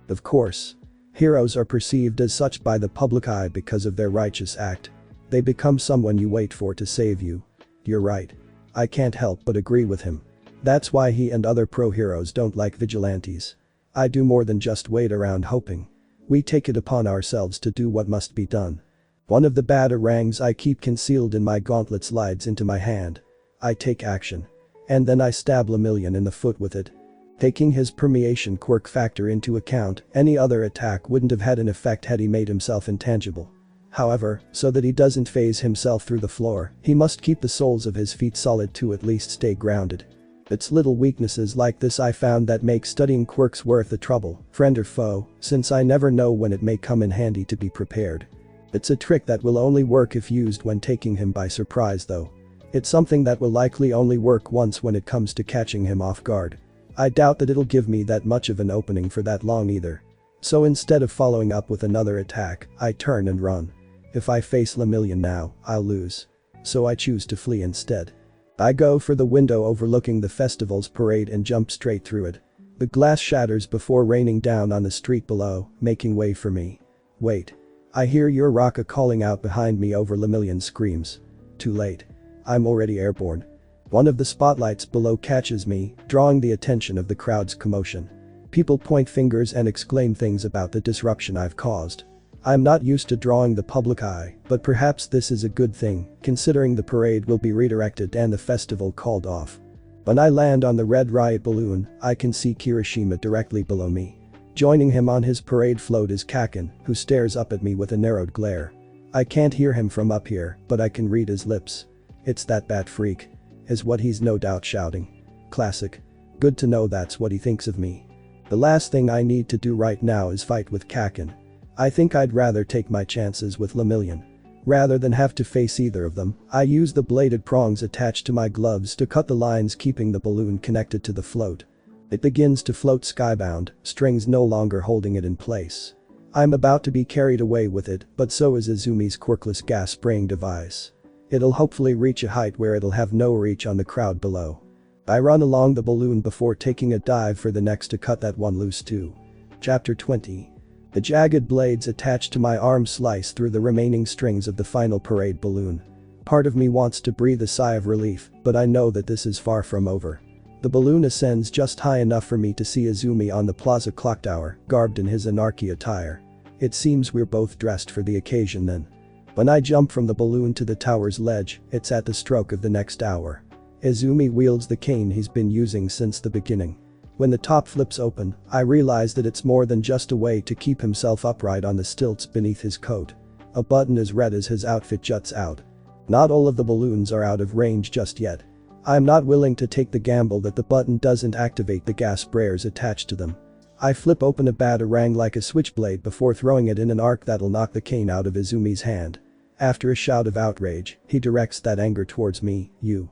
Of course. Heroes are perceived as such by the public eye because of their righteous act. They become someone you wait for to save you. You're right. I can't help but agree with him. That's why he and other pro-heroes don't like vigilantes. I do more than just wait around hoping. We take it upon ourselves to do what must be done. One of the batarangs I keep concealed in my gauntlet slides into my hand. I take action. And then I stab Lemillion in the foot with it. Taking his permeation quirk factor into account, any other attack wouldn't have had an effect had he made himself intangible. However, so that he doesn't phase himself through the floor, he must keep the soles of his feet solid to at least stay grounded. It's little weaknesses like this I found that make studying quirks worth the trouble, friend or foe, since I never know when it may come in handy to be prepared. It's a trick that will only work if used when taking him by surprise though. It's something that will likely only work once when it comes to catching him off guard. I doubt that it'll give me that much of an opening for that long either. So instead of following up with another attack, I turn and run. If I face Lemillion now, I'll lose. So I choose to flee instead. I go for the window overlooking the festival's parade and jump straight through it. The glass shatters before raining down on the street below, making way for me. Wait. I hear Uraraka calling out behind me over Lemillion's screams. Too late. I'm already airborne. One of the spotlights below catches me, drawing the attention of the crowd's commotion. People point fingers and exclaim things about the disruption I've caused. I'm not used to drawing the public eye, but perhaps this is a good thing, considering the parade will be redirected and the festival called off. When I land on the red riot balloon, I can see Kirishima directly below me. Joining him on his parade float is Kaken, who stares up at me with a narrowed glare. I can't hear him from up here, but I can read his lips. It's that bat freak. Is what he's no doubt shouting. Classic. Good to know that's what he thinks of me. The last thing I need to do right now is fight with Kaken. I think I'd rather take my chances with Lemillion. Rather than have to face either of them, I use the bladed prongs attached to my gloves to cut the lines keeping the balloon connected to the float. It begins to float skybound, strings no longer holding it in place. I'm about to be carried away with it, but so is Izumi's quirkless gas spraying device. It'll hopefully reach a height where it'll have no reach on the crowd below. I run along the balloon before taking a dive for the next to cut that one loose too. Chapter 20. The jagged blades attached to my arm slice through the remaining strings of the final parade balloon. Part of me wants to breathe a sigh of relief, but I know that this is far from over. The balloon ascends just high enough for me to see Izumi on the plaza clock tower, garbed in his anarchy attire. It seems we're both dressed for the occasion then. When I jump from the balloon to the tower's ledge, it's at the stroke of the next hour. Izumi wields the cane he's been using since the beginning. When the top flips open, I realize that it's more than just a way to keep himself upright on the stilts beneath his coat. A button as red as his outfit juts out. Not all of the balloons are out of range just yet. I'm not willing to take the gamble that the button doesn't activate the gas sprayers attached to them. I flip open a batarang like a switchblade before throwing it in an arc that'll knock the cane out of Izumi's hand. After a shout of outrage, he directs that anger towards me. You.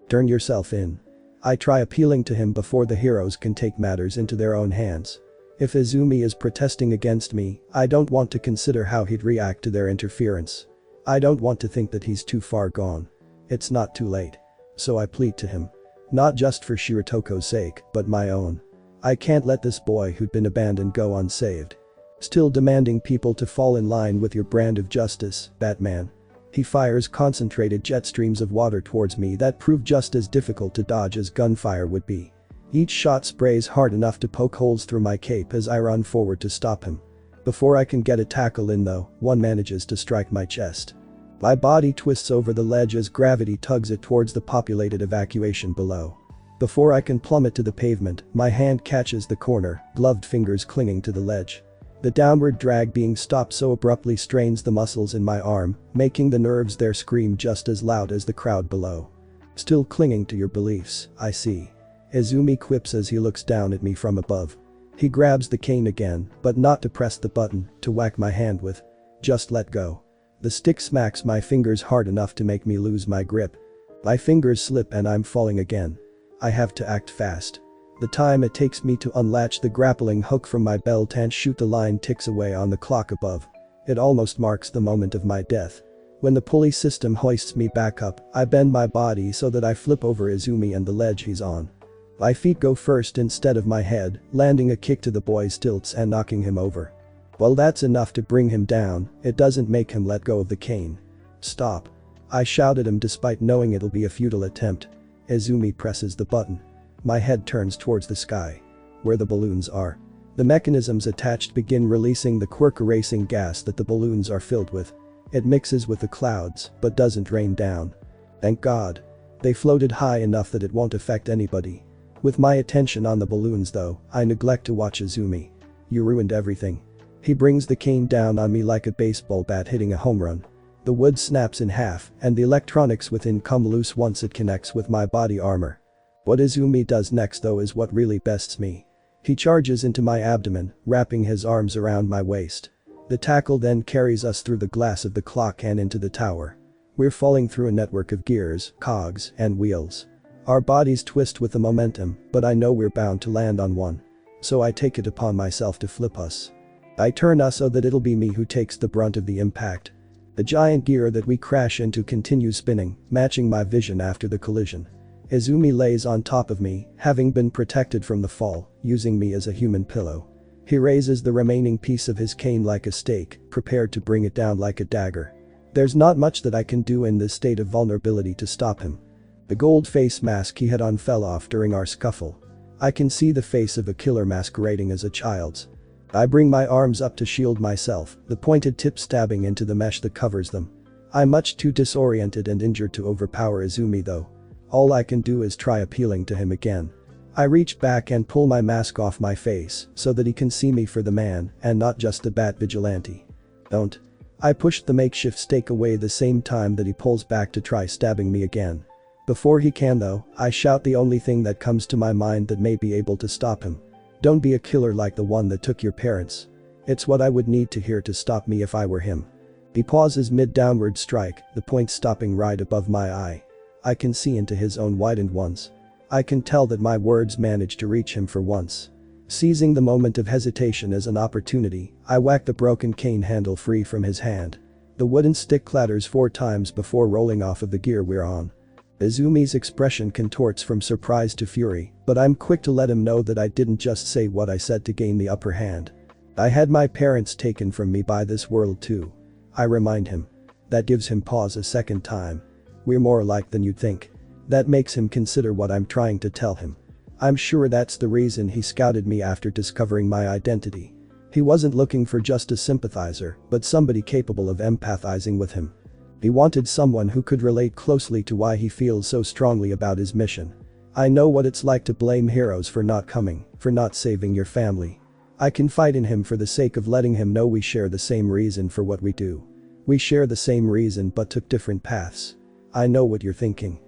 Turn yourself in. I try appealing to him before the heroes can take matters into their own hands. If Izumi is protesting against me, I don't want to consider how he'd react to their interference. I don't want to think that he's too far gone. It's not too late. So I plead to him. Not just for Shiratoko's sake, but my own. I can't let this boy who'd been abandoned go unsaved. Still demanding people to fall in line with your brand of justice, Batman. He fires concentrated jet streams of water towards me that prove just as difficult to dodge as gunfire would be. Each shot sprays hard enough to poke holes through my cape as I run forward to stop him. Before I can get a tackle in though, one manages to strike my chest. My body twists over the ledge as gravity tugs it towards the populated evacuation below. Before I can plummet to the pavement, my hand catches the corner, gloved fingers clinging to the ledge. The downward drag being stopped so abruptly strains the muscles in my arm, making the nerves there scream just as loud as the crowd below. Still clinging to your beliefs, I see. Izumi quips as he looks down at me from above. He grabs the cane again, but not to press the button, to whack my hand with. Just let go. The stick smacks my fingers hard enough to make me lose my grip. My fingers slip and I'm falling again. I have to act fast. The time it takes me to unlatch the grappling hook from my belt and shoot the line ticks away on the clock above. It almost marks the moment of my death. When the pulley system hoists me back up, I bend my body so that I flip over Izumi and the ledge he's on. My feet go first instead of my head, landing a kick to the boy's stilts and knocking him over. While that's enough to bring him down, it doesn't make him let go of the cane. Stop. I shout at him despite knowing it'll be a futile attempt. Izumi presses the button. My head turns towards the sky. Where the balloons are. The mechanisms attached begin releasing the quirk-erasing gas that the balloons are filled with. It mixes with the clouds, but doesn't rain down. Thank God. They floated high enough that it won't affect anybody. With my attention on the balloons though, I neglect to watch Izumi. You ruined everything. He brings the cane down on me like a baseball bat hitting a home run. The wood snaps in half, and the electronics within come loose once it connects with my body armor. What Izumi does next though is what really bests me. He charges into my abdomen, wrapping his arms around my waist. The tackle then carries us through the glass of the clock and into the tower. We're falling through a network of gears, cogs, and wheels. Our bodies twist with the momentum, but I know we're bound to land on one. So I take it upon myself to flip us. I turn us so that it'll be me who takes the brunt of the impact. The giant gear that we crash into continues spinning, matching my vision after the collision. Izumi lays on top of me, having been protected from the fall, using me as a human pillow. He raises the remaining piece of his cane like a stake, prepared to bring it down like a dagger. There's not much that I can do in this state of vulnerability to stop him. The gold face mask he had on fell off during our scuffle. I can see the face of a killer masquerading as a child's. I bring my arms up to shield myself, the pointed tip stabbing into the mesh that covers them. I'm much too disoriented and injured to overpower Izumi though. All I can do is try appealing to him again. I reach back and pull my mask off my face so that he can see me for the man and not just the bat vigilante. Don't. I push the makeshift stake away the same time that he pulls back to try stabbing me again. Before he can though, I shout the only thing that comes to my mind that may be able to stop him. Don't be a killer like the one that took your parents. It's what I would need to hear to stop me if I were him. He pauses mid-downward strike, the point stopping right above my eye. I can see into his own widened ones. I can tell that my words manage to reach him for once. Seizing the moment of hesitation as an opportunity, I whack the broken cane handle free from his hand. The wooden stick clatters 4 times before rolling off of the gear we're on. Izumi's expression contorts from surprise to fury, but I'm quick to let him know that I didn't just say what I said to gain the upper hand. I had my parents taken from me by this world too. I remind him. That gives him pause a second time. We're more alike than you'd think. That makes him consider what I'm trying to tell him. I'm sure that's the reason he scouted me after discovering my identity. He wasn't looking for just a sympathizer, but somebody capable of empathizing with him. He wanted someone who could relate closely to why he feels so strongly about his mission. I know what it's like to blame heroes for not coming, for not saving your family. I confide in him for the sake of letting him know we share the same reason for what we do. We share the same reason but took different paths. I know what you're thinking.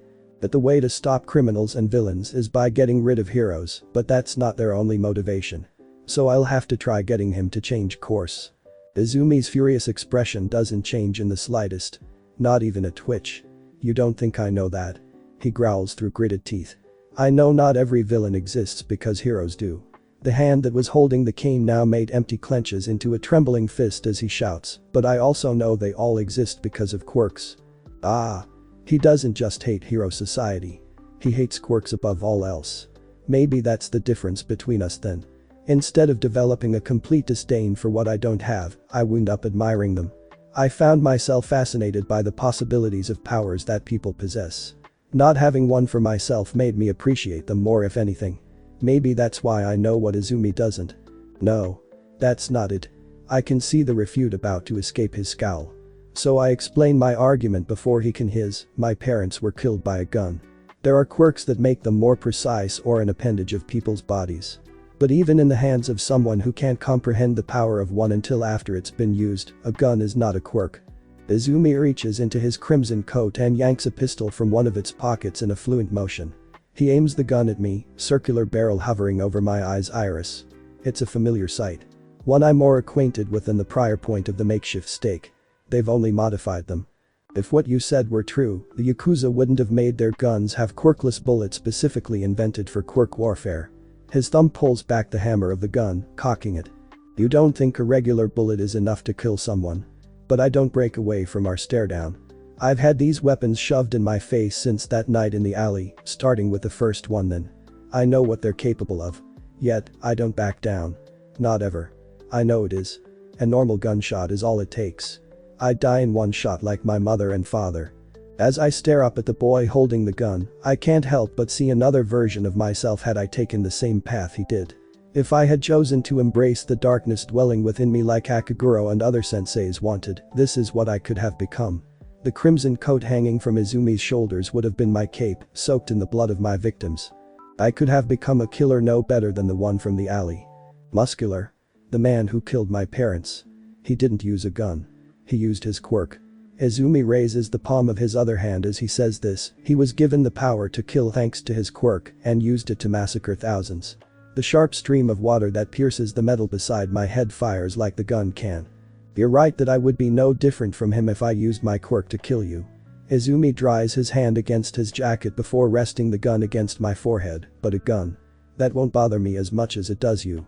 That the way to stop criminals and villains is by getting rid of heroes, but that's not their only motivation. So I'll have to try getting him to change course. Izumi's furious expression doesn't change in the slightest. Not even a twitch. You don't think I know that? He growls through gritted teeth. I know not every villain exists because heroes do. The hand that was holding the cane now made empty clenches into a trembling fist as he shouts, but I also know they all exist because of quirks. Ah. He doesn't just hate hero society. He hates quirks above all else. Maybe that's the difference between us then. Instead of developing a complete disdain for what I don't have, I wound up admiring them. I found myself fascinated by the possibilities of powers that people possess. Not having one for myself made me appreciate them more if anything. Maybe that's why I know what Izumi doesn't. No. That's not it. I can see the refute about to escape his scowl. So I explain my argument before he can his. My parents were killed by a gun. There are quirks that make them more precise or an appendage of people's bodies. But even in the hands of someone who can't comprehend the power of one until after it's been used, a gun is not a quirk. Izumi reaches into his crimson coat and yanks a pistol from one of its pockets in a fluent motion. He aims the gun at me, circular barrel hovering over my eye's iris. It's a familiar sight. One I'm more acquainted with than the prior point of the makeshift stake. They've only modified them. If what you said were true, the Yakuza wouldn't have made their guns have quirkless bullets specifically invented for quirk warfare. His thumb pulls back the hammer of the gun, cocking it. You don't think a regular bullet is enough to kill someone. But I don't break away from our stare down. I've had these weapons shoved in my face since that night in the alley, starting with the first one then. I know what they're capable of. Yet, I don't back down. Not ever. I know it is. A normal gunshot is all it takes. I'd die in one shot like my mother and father. As I stare up at the boy holding the gun, I can't help but see another version of myself had I taken the same path he did. If I had chosen to embrace the darkness dwelling within me like Akaguro and other senseis wanted, this is what I could have become. The crimson coat hanging from Izumi's shoulders would have been my cape, soaked in the blood of my victims. I could have become a killer no better than the one from the alley. Muscular. The man who killed my parents. He didn't use a gun. He used his quirk. Izumi raises the palm of his other hand as he says this. He was given the power to kill thanks to his quirk and used it to massacre thousands. The sharp stream of water that pierces the metal beside my head fires like the gun can. You're right that I would be no different from him if I used my quirk to kill you. Izumi dries his hand against his jacket before resting the gun against my forehead, but a gun. That won't bother me as much as it does you.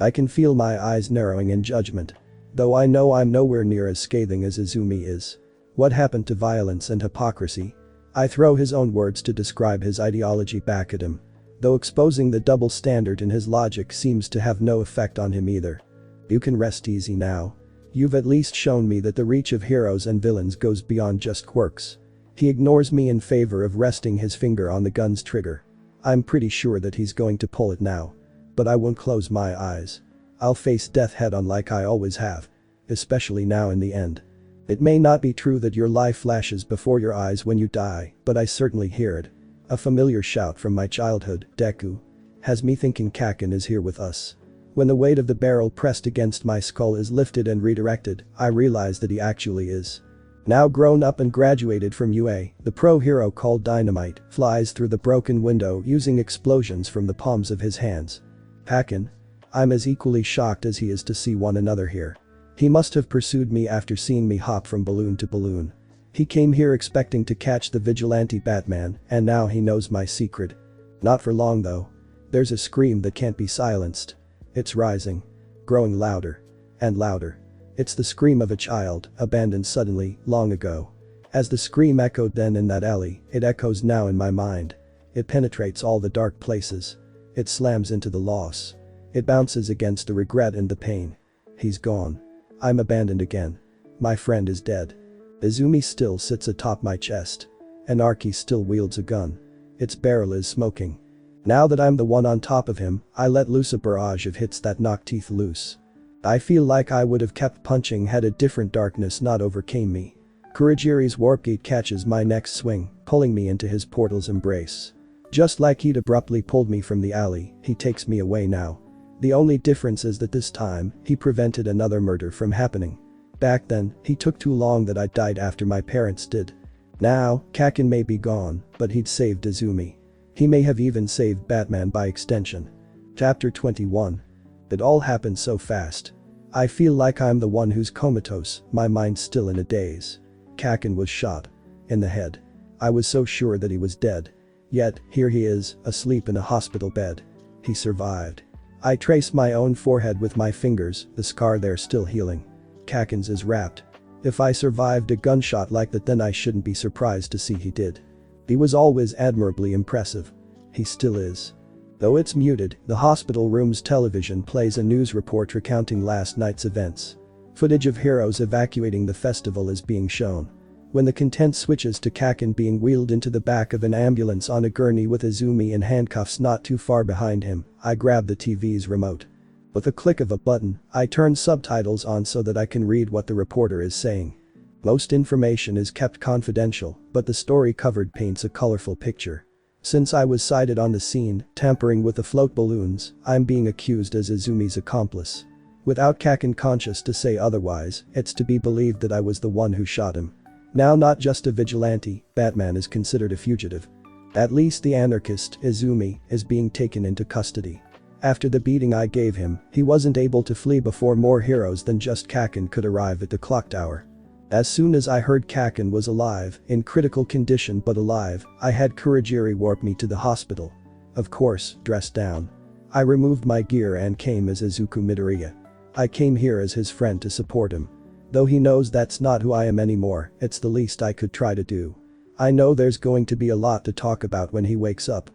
I can feel my eyes narrowing in judgment. Though I know I'm nowhere near as scathing as Izumi is. What happened to violence and hypocrisy? I throw his own words to describe his ideology back at him. Though exposing the double standard in his logic seems to have no effect on him either. You can rest easy now. You've at least shown me that the reach of heroes and villains goes beyond just quirks. He ignores me in favor of resting his finger on the gun's trigger. I'm pretty sure that he's going to pull it now. But I won't close my eyes. I'll face death head on like I always have. Especially now in the end. It may not be true that your life flashes before your eyes when you die, but I certainly hear it. A familiar shout from my childhood, Deku. Has me thinking Kaken is here with us. When the weight of the barrel pressed against my skull is lifted and redirected, I realize that he actually is. Now grown up and graduated from UA, the pro hero called Dynamite flies through the broken window using explosions from the palms of his hands. Kaken. I'm as equally shocked as he is to see one another here. He must have pursued me after seeing me hop from balloon to balloon. He came here expecting to catch the vigilante Batman, and now he knows my secret. Not for long though. There's a scream that can't be silenced. It's rising. Growing louder. And louder. It's the scream of a child, abandoned suddenly, long ago. As the scream echoed then in that alley, it echoes now in my mind. It penetrates all the dark places. It slams into the loss. It bounces against the regret and the pain. He's gone. I'm abandoned again. My friend is dead. Izumi still sits atop my chest. Anarchy still wields a gun. Its barrel is smoking. Now that I'm the one on top of him, I let loose a barrage of hits that knock teeth loose. I feel like I would have kept punching had a different darkness not overcame me. Kurogiri's warp gate catches my next swing, pulling me into his portal's embrace. Just like he'd abruptly pulled me from the alley, he takes me away now. The only difference is that this time, he prevented another murder from happening. Back then, he took too long that I died after my parents did. Now, Kaken may be gone, but he'd saved Izumi. He may have even saved Batman by extension. Chapter 21. It all happened so fast. I feel like I'm the one who's comatose, my mind still in a daze. Kaken was shot. In the head. I was so sure that he was dead. Yet, here he is, asleep in a hospital bed. He survived. I trace my own forehead with my fingers, the scar there still healing. Kaken's is wrapped. If I survived a gunshot like that, then I shouldn't be surprised to see he did. He was always admirably impressive. He still is. Though it's muted, the hospital room's television plays a news report recounting last night's events. Footage of heroes evacuating the festival is being shown. When the content switches to Kaken being wheeled into the back of an ambulance on a gurney with Izumi in handcuffs not too far behind him, I grab the TV's remote. With a click of a button, I turn subtitles on so that I can read what the reporter is saying. Most information is kept confidential, but the story covered paints a colorful picture. Since I was sighted on the scene, tampering with the float balloons, I'm being accused as Izumi's accomplice. Without Kaken conscious to say otherwise, it's to be believed that I was the one who shot him. Now not just a vigilante, Batman is considered a fugitive. At least the anarchist, Izumi, is being taken into custody. After the beating I gave him, he wasn't able to flee before more heroes than just Kaken could arrive at the clock tower. As soon as I heard Kaken was alive, in critical condition but alive, I had Kurogiri warp me to the hospital. Of course, dressed down. I removed my gear and came as Izuku Midoriya. I came here as his friend to support him. Though he knows that's not who I am anymore, it's the least I could try to do. I know there's going to be a lot to talk about when he wakes up.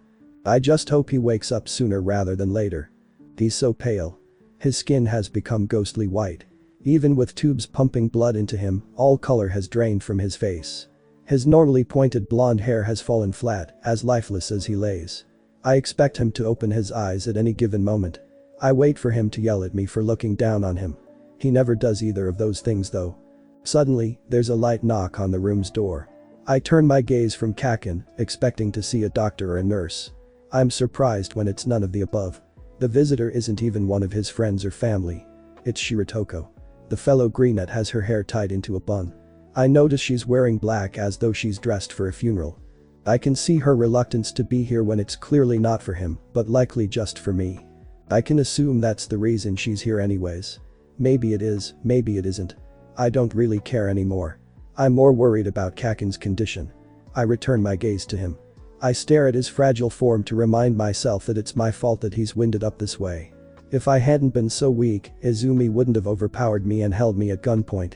I just hope he wakes up sooner rather than later. He's so pale. His skin has become ghostly white. Even with tubes pumping blood into him, all color has drained from his face. His normally pointed blonde hair has fallen flat, as lifeless as he lays. I expect him to open his eyes at any given moment. I wait for him to yell at me for looking down on him. He never does either of those things though. Suddenly, there's a light knock on the room's door. I turn my gaze from Kaken, expecting to see a doctor or a nurse. I'm surprised when it's none of the above. The visitor isn't even one of his friends or family. It's Shiratoko. The fellow greenette has her hair tied into a bun. I notice she's wearing black as though she's dressed for a funeral. I can see her reluctance to be here when it's clearly not for him, but likely just for me. I can assume that's the reason she's here anyways. Maybe it is, maybe it isn't. I don't really care anymore. I'm more worried about Kaken's condition. I return my gaze to him. I stare at his fragile form to remind myself that it's my fault that he's winded up this way. If I hadn't been so weak, Izumi wouldn't have overpowered me and held me at gunpoint.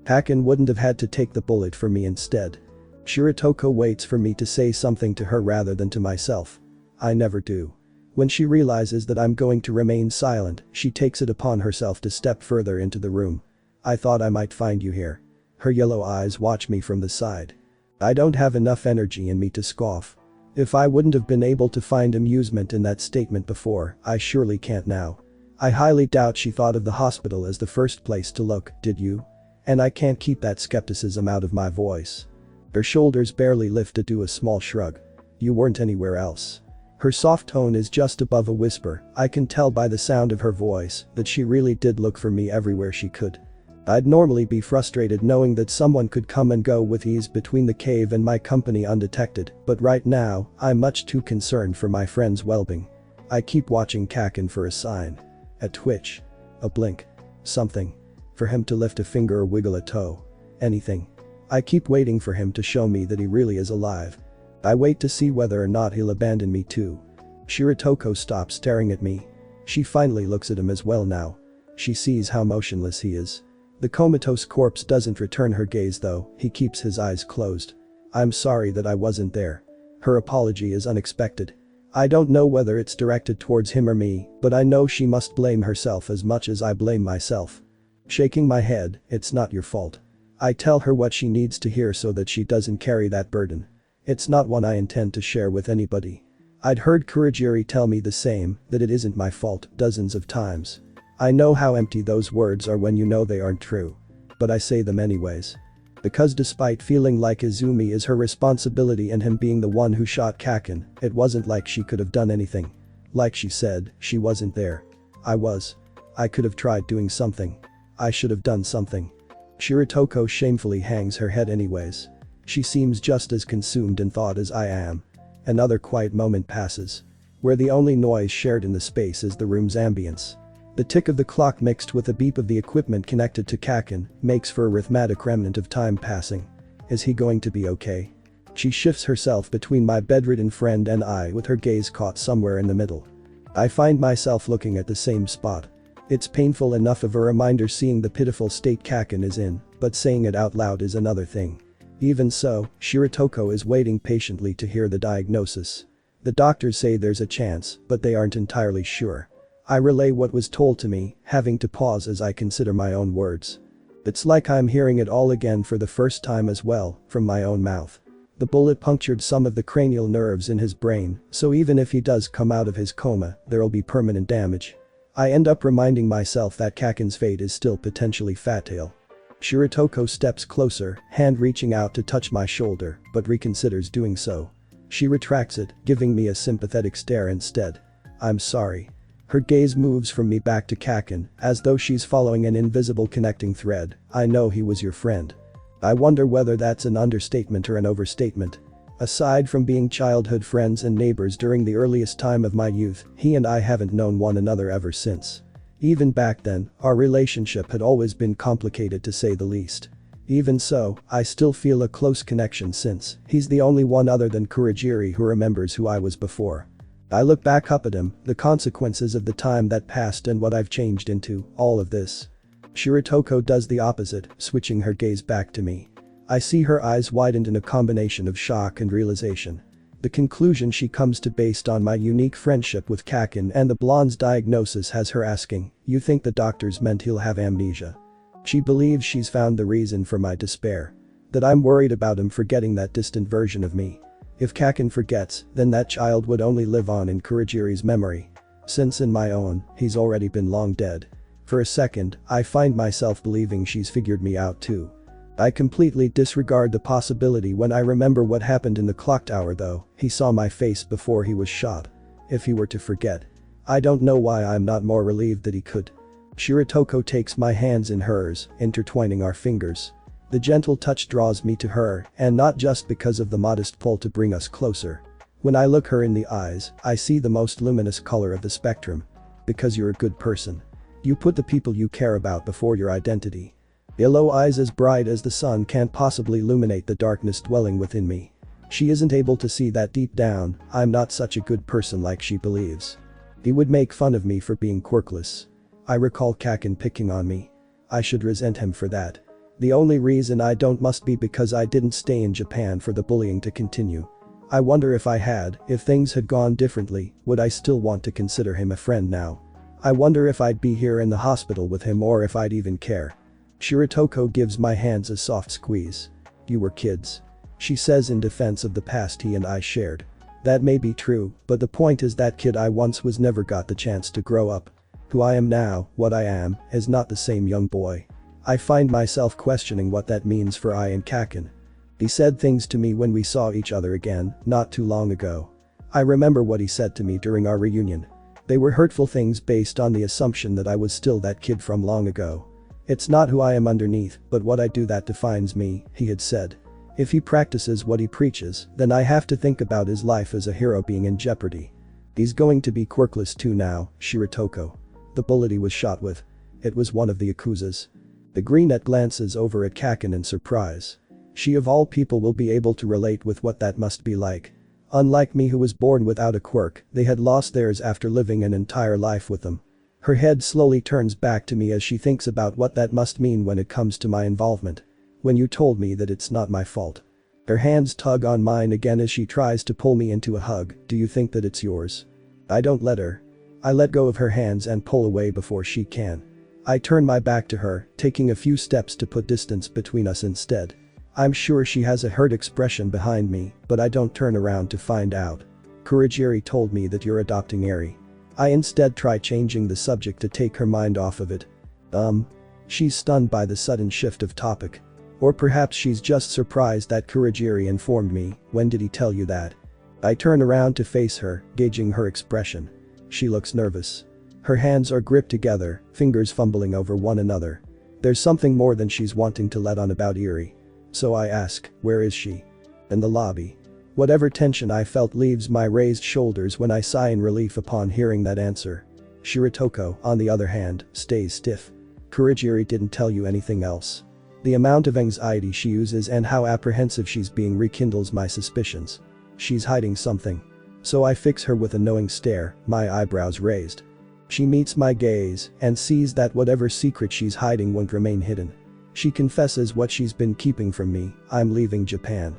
Kaken wouldn't have had to take the bullet for me instead. Shiratoko waits for me to say something to her rather than to myself. I never do. When she realizes that I'm going to remain silent, she takes it upon herself to step further into the room. I thought I might find you here. Her yellow eyes watch me from the side. I don't have enough energy in me to scoff. If I wouldn't have been able to find amusement in that statement before, I surely can't now. I highly doubt she thought of the hospital as the first place to look, did you? And I can't keep that skepticism out of my voice. Her shoulders barely lift to do a small shrug. You weren't anywhere else. Her soft tone is just above a whisper. I can tell by the sound of her voice that she really did look for me everywhere she could. I'd normally be frustrated knowing that someone could come and go with ease between the cave and my company undetected, but right now, I'm much too concerned for my friend's well-being. I keep watching Kaken for a sign. A twitch. A blink. Something. For him to lift a finger or wiggle a toe. Anything. I keep waiting for him to show me that he really is alive. I wait to see whether or not he'll abandon me too. Shiratoko stops staring at me. She finally looks at him as well now. She sees how motionless he is. The comatose corpse doesn't return her gaze though, he keeps his eyes closed. I'm sorry that I wasn't there. Her apology is unexpected. I don't know whether it's directed towards him or me, but I know she must blame herself as much as I blame myself. Shaking my head, it's not your fault. I tell her what she needs to hear so that she doesn't carry that burden. It's not one I intend to share with anybody. I'd heard Kurogiri tell me the same, that it isn't my fault, dozens of times. I know how empty those words are when you know they aren't true. But I say them anyways. Because despite feeling like Izumi is her responsibility and him being the one who shot Kaken, it wasn't like she could have done anything. Like she said, she wasn't there. I was. I could have tried doing something. I should have done something. Shiratoko shamefully hangs her head anyways. She seems just as consumed in thought as I am. Another quiet moment passes. Where the only noise shared in the space is the room's ambience. The tick of the clock mixed with the beep of the equipment connected to Kaken makes for a rhythmic remnant of time passing. Is he going to be okay? She shifts herself between my bedridden friend and I with her gaze caught somewhere in the middle. I find myself looking at the same spot. It's painful enough of a reminder seeing the pitiful state Kaken is in, but saying it out loud is another thing. Even so, Shiratoko is waiting patiently to hear the diagnosis. The doctors say there's a chance, but they aren't entirely sure. I relay what was told to me, having to pause as I consider my own words. It's like I'm hearing it all again for the first time as well, from my own mouth. The bullet punctured some of the cranial nerves in his brain, so even if he does come out of his coma, there'll be permanent damage. I end up reminding myself that Kaken's fate is still potentially fatal. Shiratoko steps closer, hand reaching out to touch my shoulder, but reconsiders doing so. She retracts it, giving me a sympathetic stare instead. I'm sorry. Her gaze moves from me back to Kaken, as though she's following an invisible connecting thread. I know he was your friend. I wonder whether that's an understatement or an overstatement. Aside from being childhood friends and neighbors during the earliest time of my youth, he and I haven't known one another ever since. Even back then, our relationship had always been complicated to say the least. Even so, I still feel a close connection since he's the only one other than Kurogiri who remembers who I was before. I look back up at him, the consequences of the time that passed and what I've changed into, all of this. Shiratoko does the opposite, switching her gaze back to me. I see her eyes widened in a combination of shock and realization. The conclusion she comes to based on my unique friendship with Kaken and the blonde's diagnosis has her asking, "You think the doctors meant he'll have amnesia?" She believes she's found the reason for my despair. That I'm worried about him forgetting that distant version of me. If Kaken forgets, then that child would only live on in Kurogiri's memory. Since in my own, he's already been long dead. For a second, I find myself believing she's figured me out too. I completely disregard the possibility when I remember what happened in the clock tower though, he saw my face before he was shot. If he were to forget. I don't know why I'm not more relieved that he could. Shiratoko takes my hands in hers, intertwining our fingers. The gentle touch draws me to her, and not just because of the modest pull to bring us closer. When I look her in the eyes, I see the most luminous color of the spectrum. Because you're a good person. You put the people you care about before your identity. Yellow eyes as bright as the sun can't possibly illuminate the darkness dwelling within me. She isn't able to see that deep down, I'm not such a good person like she believes. He would make fun of me for being quirkless. I recall Kaken picking on me. I should resent him for that. The only reason I don't must be because I didn't stay in Japan for the bullying to continue. I wonder if I had, if things had gone differently, would I still want to consider him a friend now? I wonder if I'd be here in the hospital with him or if I'd even care. Shiratoko gives my hands a soft squeeze. You were kids. She says in defense of the past he and I shared. That may be true, but the point is that kid I once was never got the chance to grow up. Who I am now, what I am, is not the same young boy. I find myself questioning what that means for I and Kaken. He said things to me when we saw each other again, not too long ago. I remember what he said to me during our reunion. They were hurtful things based on the assumption that I was still that kid from long ago. It's not who I am underneath, but what I do that defines me, he had said. If he practices what he preaches, then I have to think about his life as a hero being in jeopardy. He's going to be quirkless too now, Shiratoko. The bullet he was shot with. It was one of the Yakuza's. The greenette glances over at Kakin in surprise. She of all people will be able to relate with what that must be like. Unlike me who was born without a quirk, they had lost theirs after living an entire life with them. Her head slowly turns back to me as she thinks about what that must mean when it comes to my involvement. When you told me that it's not my fault. Her hands tug on mine again as she tries to pull me into a hug. Do you think that it's yours? I don't let her. I let go of her hands and pull away before she can. I turn my back to her, taking a few steps to put distance between us instead. I'm sure she has a hurt expression behind me, but I don't turn around to find out. Kurogiri told me that you're adopting Eri. I instead try changing the subject to take her mind off of it. She's stunned by the sudden shift of topic. Or perhaps she's just surprised that Kurogiri informed me. When did he tell you that? I turn around to face her, gauging her expression. She looks nervous. Her hands are gripped together, fingers fumbling over one another. There's something more than she's wanting to let on about Eri. So I ask, where is she? In the lobby. Whatever tension I felt leaves my raised shoulders when I sigh in relief upon hearing that answer. Shiratoko, on the other hand, stays stiff. Kurogiri didn't tell you anything else. The amount of anxiety she uses and how apprehensive she's being rekindles my suspicions. She's hiding something. So I fix her with a knowing stare, my eyebrows raised. She meets my gaze and sees that whatever secret she's hiding won't remain hidden. She confesses what she's been keeping from me. I'm leaving Japan.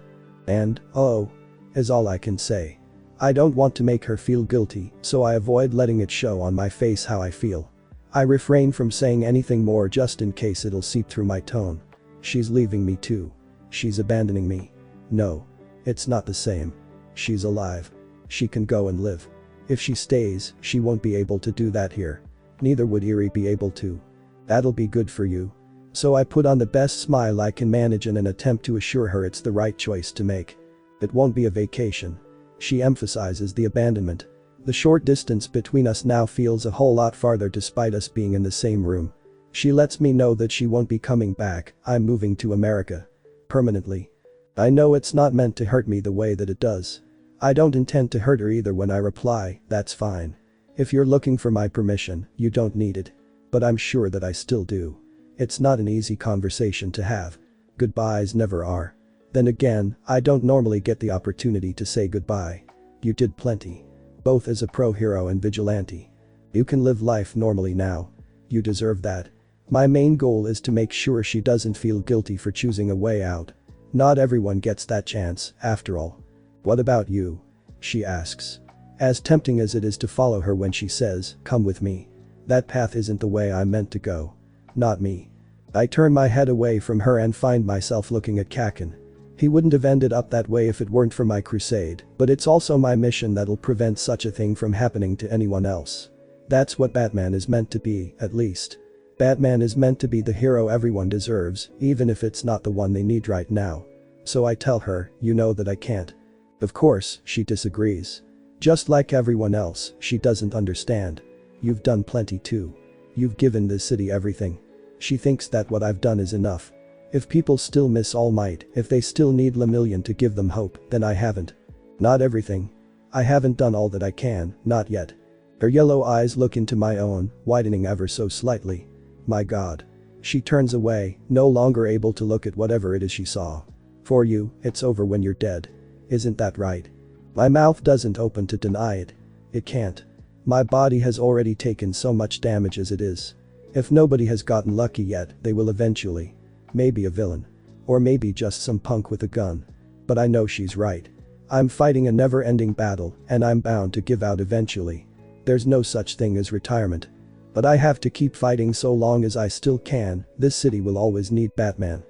And, oh, is all I can say. I don't want to make her feel guilty, so I avoid letting it show on my face how I feel. I refrain from saying anything more just in case it'll seep through my tone. She's leaving me too. She's abandoning me. No. It's not the same. She's alive. She can go and live. If she stays, she won't be able to do that here. Neither would Eri be able to. That'll be good for you. So I put on the best smile I can manage in an attempt to assure her it's the right choice to make. It won't be a vacation. She emphasizes the abandonment. The short distance between us now feels a whole lot farther despite us being in the same room. She lets me know that she won't be coming back. I'm moving to America. Permanently. I know it's not meant to hurt me the way that it does. I don't intend to hurt her either when I reply, that's fine. If you're looking for my permission, you don't need it. But I'm sure that I still do. It's not an easy conversation to have. Goodbyes never are. Then again, I don't normally get the opportunity to say goodbye. You did plenty. Both as a pro-hero and vigilante. You can live life normally now. You deserve that. My main goal is to make sure she doesn't feel guilty for choosing a way out. Not everyone gets that chance, after all. What about you? She asks. As tempting as it is to follow her when she says, come with me. That path isn't the way I'm meant to go. Not me. I turn my head away from her and find myself looking at Kakin. He wouldn't have ended up that way if it weren't for my crusade, but it's also my mission that'll prevent such a thing from happening to anyone else. That's what Batman is meant to be, at least. Batman is meant to be the hero everyone deserves, even if it's not the one they need right now. So I tell her, you know that I can't. Of course, she disagrees. Just like everyone else, she doesn't understand. You've done plenty too. You've given this city everything. She thinks that what I've done is enough. If people still miss All Might, if they still need Lemillion to give them hope, then I haven't. Not everything. I haven't done all that I can, not yet. Her yellow eyes look into my own, widening ever so slightly. My God. She turns away, no longer able to look at whatever it is she saw. For you, it's over when you're dead. Isn't that right? My mouth doesn't open to deny it. It can't. My body has already taken so much damage as it is. If nobody has gotten lucky yet, they will eventually. Maybe a villain. Or maybe just some punk with a gun. But I know she's right. I'm fighting a never-ending battle, and I'm bound to give out eventually. There's no such thing as retirement. But I have to keep fighting so long as I still can. This city will always need Batman.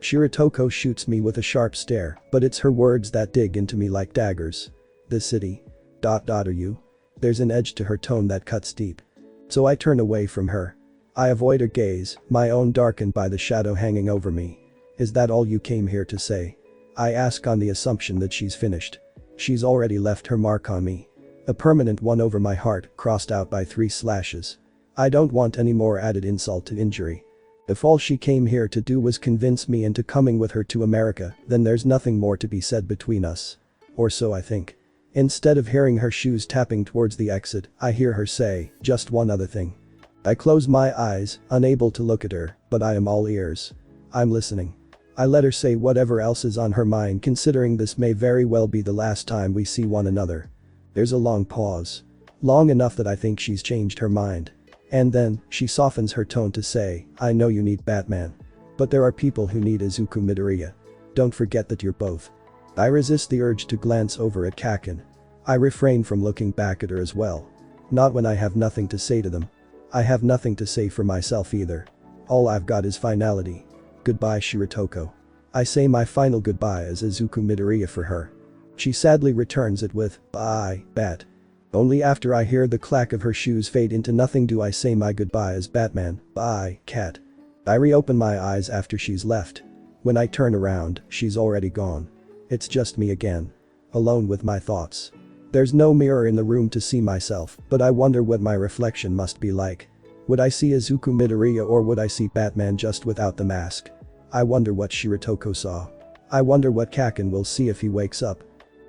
Shiratoko shoots me with a sharp stare, but it's her words that dig into me like daggers. This city. Are you? There's an edge to her tone that cuts deep. So I turn away from her. I avoid her gaze, my own darkened by the shadow hanging over me. Is that all you came here to say? I ask on the assumption that she's finished. She's already left her mark on me. A permanent one over my heart, crossed out by 3 slashes. I don't want any more added insult to injury. If all she came here to do was convince me into coming with her to America, then there's nothing more to be said between us. Or so I think. Instead of hearing her shoes tapping towards the exit, I hear her say, just one other thing. I close my eyes, unable to look at her, but I am all ears. I'm listening. I let her say whatever else is on her mind, considering this may very well be the last time we see one another. There's a long pause. Long enough that I think she's changed her mind. And then, she softens her tone to say, I know you need Batman. But there are people who need Izuku Midoriya. Don't forget that you're both. I resist the urge to glance over at Kaken. I refrain from looking back at her as well. Not when I have nothing to say to them. I have nothing to say for myself either. All I've got is finality. Goodbye Shiratoko. I say my final goodbye as Izuku Midoriya for her. She sadly returns it with, bye, Bat. Only after I hear the clack of her shoes fade into nothing do I say my goodbye as Batman, bye, Cat. I reopen my eyes after she's left. When I turn around, she's already gone. It's just me again. Alone with my thoughts. There's no mirror in the room to see myself, but I wonder what my reflection must be like. Would I see Izuku Midoriya or would I see Batman just without the mask? I wonder what Shiratoko saw. I wonder what Kaken will see if he wakes up.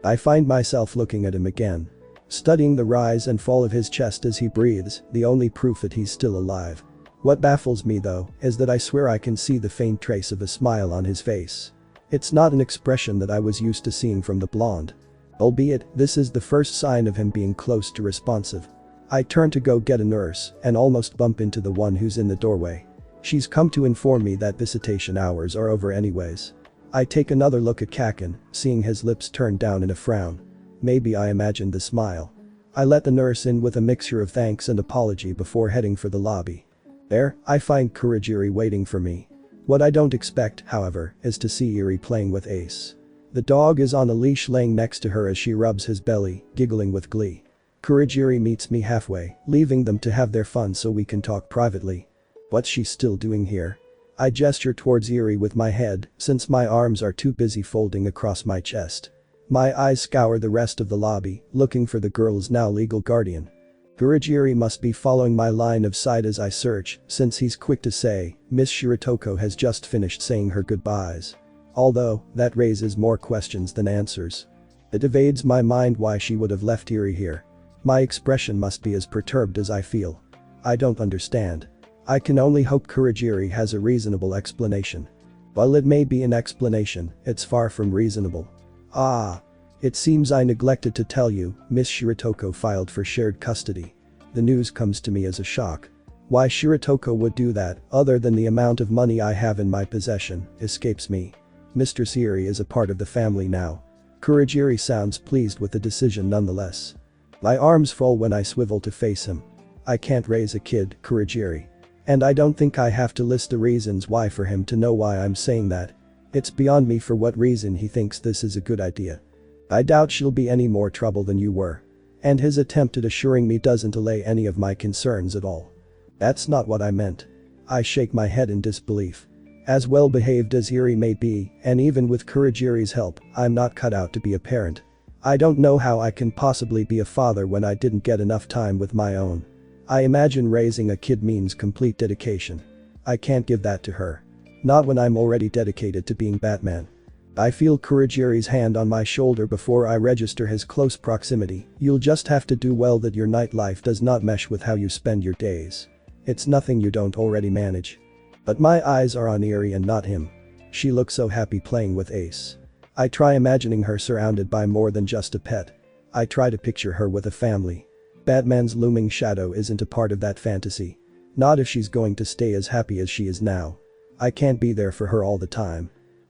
I find myself looking at him again. Studying the rise and fall of his chest as he breathes, the only proof that he's still alive. What baffles me though, is that I swear I can see the faint trace of a smile on his face. It's not an expression that I was used to seeing from the blonde. Albeit, this is the first sign of him being close to responsive. I turn to go get a nurse and almost bump into the one who's in the doorway. She's come to inform me that visitation hours are over anyways. I take another look at Kaken, seeing his lips turn down in a frown. Maybe I imagined the smile. I let the nurse in with a mixture of thanks and apology before heading for the lobby. There, I find Kurogiri waiting for me. What I don't expect, however, is to see Eri playing with Ace. The dog is on a leash laying next to her as she rubs his belly, giggling with glee. Kurogiri meets me halfway, leaving them to have their fun so we can talk privately. What's she still doing here? I gesture towards Eri with my head, since my arms are too busy folding across my chest. My eyes scour the rest of the lobby, looking for the girl's now legal guardian. Kurogiri must be following my line of sight as I search, since he's quick to say, Miss Shiratoko has just finished saying her goodbyes. Although, that raises more questions than answers. It evades my mind why she would have left Eri here. My expression must be as perturbed as I feel. I don't understand. I can only hope Kurogiri has a reasonable explanation. While it may be an explanation, it's far from reasonable. Ah. It seems I neglected to tell you, Miss Shiratoko filed for shared custody. The news comes to me as a shock. Why Shiratoko would do that, other than the amount of money I have in my possession, escapes me. Mr. Eri is a part of the family now. Kurogiri sounds pleased with the decision nonetheless. My arms fall when I swivel to face him. I can't raise a kid, Kurogiri. And I don't think I have to list the reasons why for him to know why I'm saying that. It's beyond me for what reason he thinks this is a good idea. I doubt she'll be any more trouble than you were. And his attempt at assuring me doesn't allay any of my concerns at all. That's not what I meant. I shake my head in disbelief. As well behaved as Eri may be, and even with Kurogiri's help, I'm not cut out to be a parent. I don't know how I can possibly be a father when I didn't get enough time with my own. I imagine raising a kid means complete dedication. I can't give that to her. Not when I'm already dedicated to being Batman. I feel Kurogiri's hand on my shoulder before I register his close proximity. You'll just have to do well that your nightlife does not mesh with how you spend your days. It's nothing you don't already manage. But my eyes are on Eri and not him. She looks so happy playing with Ace. I try imagining her surrounded by more than just a pet. I try to picture her with a family. Batman's looming shadow isn't a part of that fantasy. Not if she's going to stay as happy as she is now. I can't be there for her all the time.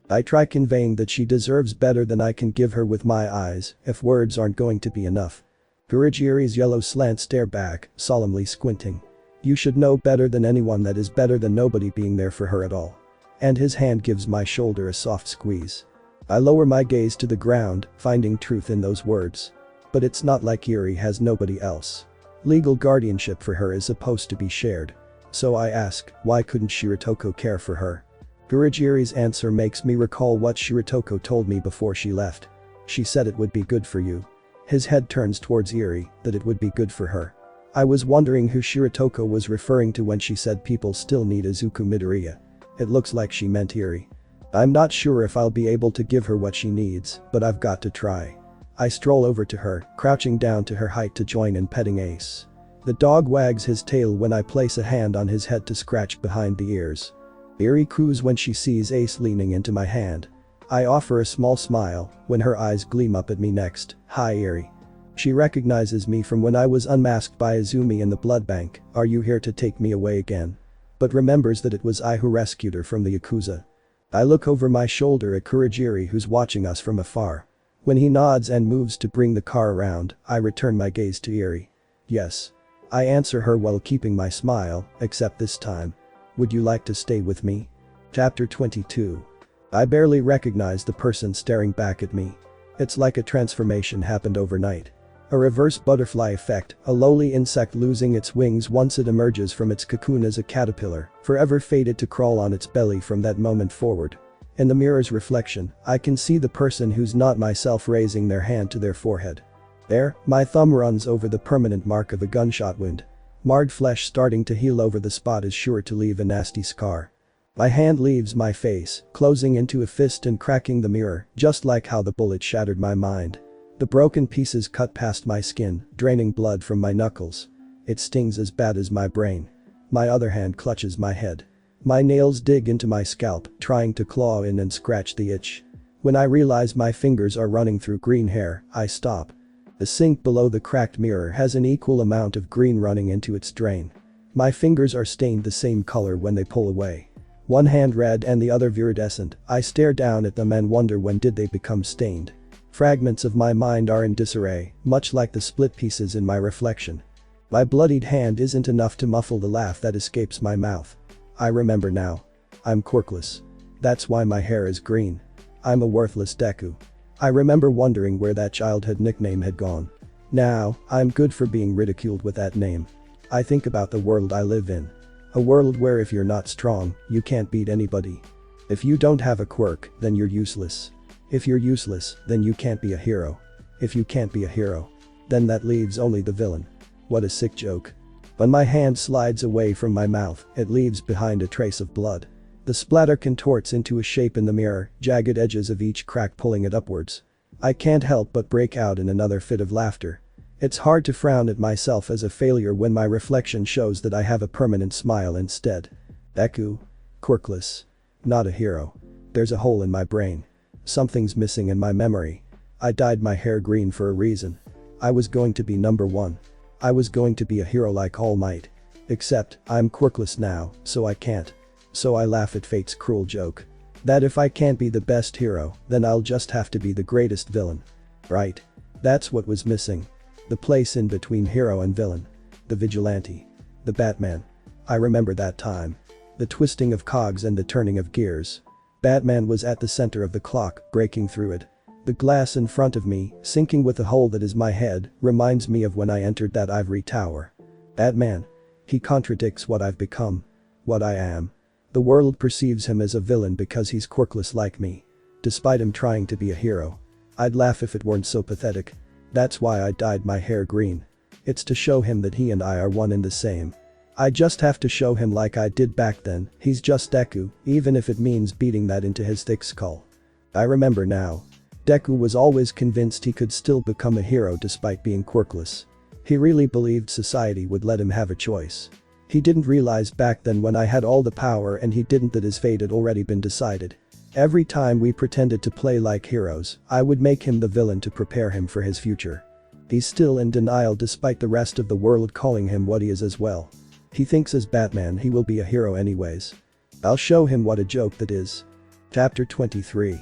I try conveying that she deserves better than I can give her with my eyes, if words aren't going to be enough. Kurogiri's yellow slant stare back, solemnly squinting. You should know better than anyone that is better than nobody being there for her at all. And his hand gives my shoulder a soft squeeze. I lower my gaze to the ground, finding truth in those words. But it's not like Eri has nobody else. Legal guardianship for her is supposed to be shared. So I ask, why couldn't Shiratoko care for her? Kurogiri's answer makes me recall what Shiratoko told me before she left. She said it would be good for you. His head turns towards Eri, that it would be good for her. I was wondering who Shiratoko was referring to when she said people still need Izuku Midoriya. It looks like she meant Eri. I'm not sure if I'll be able to give her what she needs, but I've got to try. I stroll over to her, crouching down to her height to join in petting Ace. The dog wags his tail when I place a hand on his head to scratch behind the ears. Eri coos when she sees Ace leaning into my hand. I offer a small smile when her eyes gleam up at me next. Hi Eri. She recognizes me from when I was unmasked by Izumi in the blood bank. Are you here to take me away again? But remembers that it was I who rescued her from the Yakuza. I look over my shoulder at Kurogiri who's watching us from afar. When he nods and moves to bring the car around, I return my gaze to Eri. Yes. I answer her while keeping my smile, except this time. Would you like to stay with me? Chapter 22. I barely recognize the person staring back at me. It's like a transformation happened overnight. A reverse butterfly effect, a lowly insect losing its wings once it emerges from its cocoon as a caterpillar, forever fated to crawl on its belly from that moment forward. In the mirror's reflection, I can see the person who's not myself raising their hand to their forehead. There, my thumb runs over the permanent mark of a gunshot wound. Marred flesh starting to heal over the spot is sure to leave a nasty scar. My hand leaves my face, closing into a fist and cracking the mirror, just like how the bullet shattered my mind. The broken pieces cut past my skin, draining blood from my knuckles. It stings as bad as my brain. My other hand clutches my head. My nails dig into my scalp, trying to claw in and scratch the itch. When I realize my fingers are running through green hair, I stop. The sink below the cracked mirror has an equal amount of green running into its drain. My fingers are stained the same color when they pull away. One hand red and the other viridescent. I stare down at them and wonder when did they become stained. Fragments of my mind are in disarray, much like the split pieces in my reflection. My bloodied hand isn't enough to muffle the laugh that escapes my mouth. I remember now. I'm quirkless. That's why my hair is green. I'm a worthless Deku. I remember wondering where that childhood nickname had gone. Now, I'm good for being ridiculed with that name. I think about the world I live in. A world where if you're not strong, you can't beat anybody. If you don't have a quirk, then you're useless. If you're useless, then you can't be a hero. If you can't be a hero, then that leaves only the villain. What a sick joke. When my hand slides away from my mouth, it leaves behind a trace of blood. The splatter contorts into a shape in the mirror, jagged edges of each crack pulling it upwards. I can't help but break out in another fit of laughter. It's hard to frown at myself as a failure when my reflection shows that I have a permanent smile instead. Deku. Quirkless. Not a hero. There's a hole in my brain. Something's missing in my memory. I dyed my hair green for a reason. I was going to be number one. I was going to be a hero like All Might. Except, I'm quirkless now, so I can't. So I laugh at fate's cruel joke. That if I can't be the best hero, then I'll just have to be the greatest villain. Right. That's what was missing. The place in between hero and villain. The vigilante. The Batman. I remember that time. The twisting of cogs and the turning of gears. Batman was at the center of the clock, breaking through it. The glass in front of me, sinking with a hole that is my head, reminds me of when I entered that ivory tower. Batman. He contradicts what I've become. What I am. The world perceives him as a villain because he's quirkless like me. Despite him trying to be a hero. I'd laugh if it weren't so pathetic. That's why I dyed my hair green. It's to show him that he and I are one and the same. I just have to show him like I did back then, he's just Deku, even if it means beating that into his thick skull. I remember now. Deku was always convinced he could still become a hero despite being quirkless. He really believed society would let him have a choice. He didn't realize back then when I had all the power and he didn't that his fate had already been decided. Every time we pretended to play like heroes, I would make him the villain to prepare him for his future. He's still in denial despite the rest of the world calling him what he is as well. He thinks as Batman he will be a hero anyways. I'll show him what a joke that is. Chapter 23.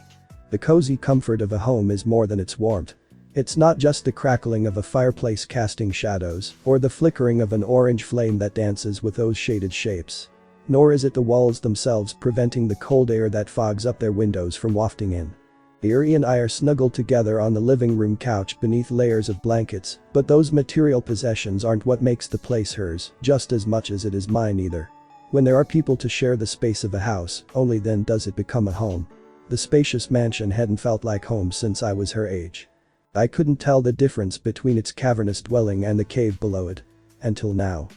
The cozy comfort of a home is more than its warmth. It's not just the crackling of a fireplace casting shadows, or the flickering of an orange flame that dances with those shaded shapes. Nor is it the walls themselves preventing the cold air that fogs up their windows from wafting in. Eri and I are snuggled together on the living room couch beneath layers of blankets, but those material possessions aren't what makes the place hers, just as much as it is mine either. When there are people to share the space of a house, only then does it become a home. The spacious mansion hadn't felt like home since I was her age. I couldn't tell the difference between its cavernous dwelling and the cave below it. Until now.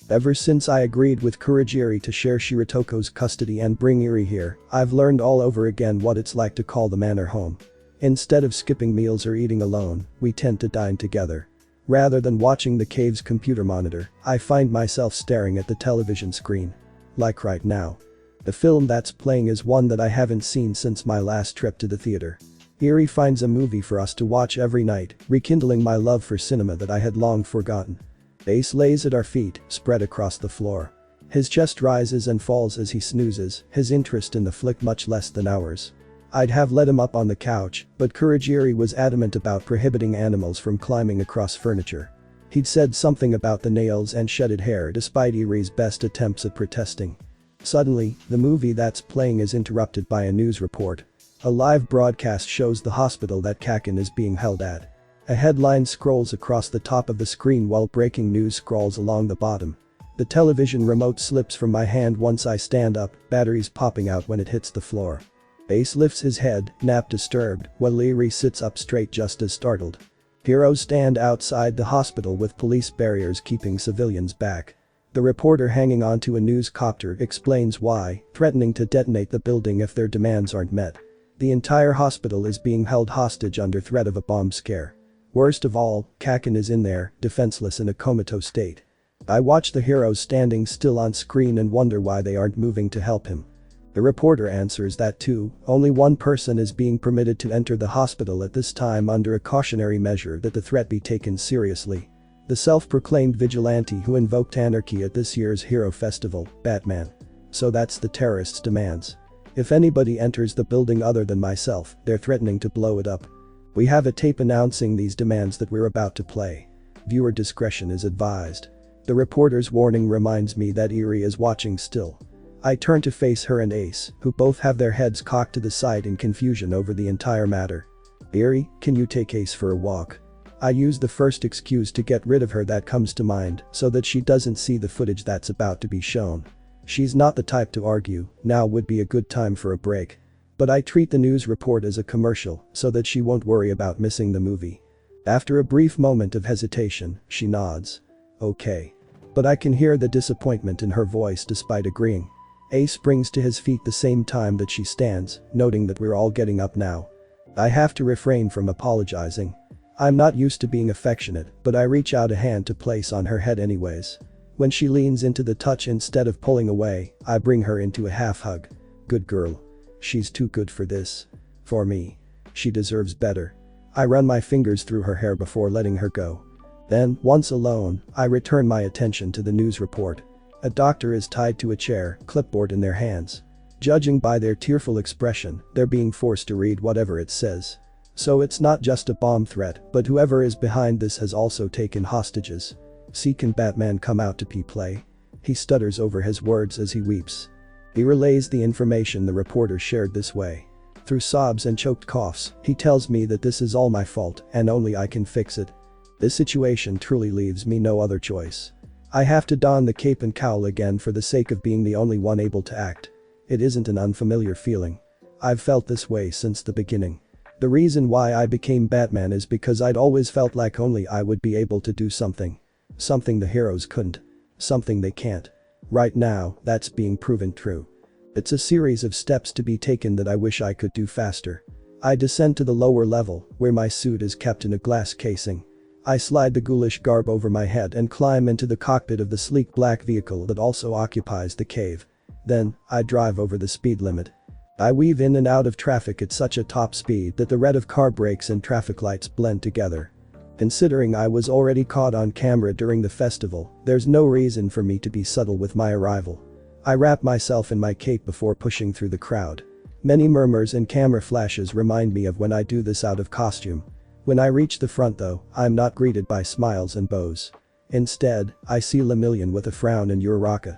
Ever since I agreed with Kurogiri to share Shiratoko's custody and bring Eri here, I've learned all over again what it's like to call the manor home. Instead of skipping meals or eating alone, we tend to dine together. Rather than watching the cave's computer monitor, I find myself staring at the television screen. Like right now. The film that's playing is one that I haven't seen since my last trip to the theater. Eri finds a movie for us to watch every night, rekindling my love for cinema that I had long forgotten. Ace lays at our feet, spread across the floor. His chest rises and falls as he snoozes, his interest in the flick much less than ours. I'd have let him up on the couch, but Kurogiri was adamant about prohibiting animals from climbing across furniture. He'd said something about the nails and shedded hair despite Eri's best attempts at protesting. Suddenly, the movie that's playing is interrupted by a news report. A live broadcast shows the hospital that Kaken is being held at. A headline scrolls across the top of the screen while breaking news scrolls along the bottom. The television remote slips from my hand once I stand up, batteries popping out when it hits the floor. Ace lifts his head, nap disturbed, while Eri sits up straight just as startled. Heroes stand outside the hospital with police barriers keeping civilians back. The reporter hanging onto a news copter explains why, threatening to detonate the building if their demands aren't met. The entire hospital is being held hostage under threat of a bomb scare. Worst of all, Kaken is in there, defenseless in a comatose state. I watch the heroes standing still on screen and wonder why they aren't moving to help him. The reporter answers that too, only one person is being permitted to enter the hospital at this time under a cautionary measure that the threat be taken seriously. The self-proclaimed vigilante who invoked anarchy at this year's Hero Festival, Batman. So that's the terrorists' demands. If anybody enters the building other than myself, they're threatening to blow it up. We have a tape announcing these demands that we're about to play. Viewer discretion is advised. The reporter's warning reminds me that Eri is watching still. I turn to face her and Ace, who both have their heads cocked to the side in confusion over the entire matter. Eri, can you take Ace for a walk? I use the first excuse to get rid of her that comes to mind so that she doesn't see the footage that's about to be shown. She's not the type to argue, now would be a good time for a break. But I treat the news report as a commercial so that she won't worry about missing the movie. After a brief moment of hesitation, she nods. Okay. But I can hear the disappointment in her voice despite agreeing. Ace springs to his feet the same time that she stands, noting that we're all getting up now. I have to refrain from apologizing. I'm not used to being affectionate, but I reach out a hand to place on her head anyways. When she leans into the touch instead of pulling away, I bring her into a half hug. Good girl. She's too good for this. For me. She deserves better. I run my fingers through her hair before letting her go. Then, once alone, I return my attention to the news report. A doctor is tied to a chair, clipboard in their hands. Judging by their tearful expression, they're being forced to read whatever it says. So it's not just a bomb threat, but whoever is behind this has also taken hostages. See, can Batman come out to play? He stutters over his words as he weeps. He relays the information the reporter shared this way. Through sobs and choked coughs, he tells me that this is all my fault and only I can fix it. This situation truly leaves me no other choice. I have to don the cape and cowl again for the sake of being the only one able to act. It isn't an unfamiliar feeling. I've felt this way since the beginning. The reason why I became Batman is because I'd always felt like only I would be able to do something. Something the heroes couldn't. Something they can't. Right now, that's being proven true. It's a series of steps to be taken that I wish I could do faster. I descend to the lower level, where my suit is kept in a glass casing. I slide the ghoulish garb over my head and climb into the cockpit of the sleek black vehicle that also occupies the cave. Then, I drive over the speed limit. I weave in and out of traffic at such a top speed that the red of car brakes and traffic lights blend together. Considering I was already caught on camera during the festival, there's no reason for me to be subtle with my arrival. I wrap myself in my cape before pushing through the crowd. Many murmurs and camera flashes remind me of when I do this out of costume. When I reach the front though, I'm not greeted by smiles and bows. Instead, I see Lemillion with a frown and Uraraka.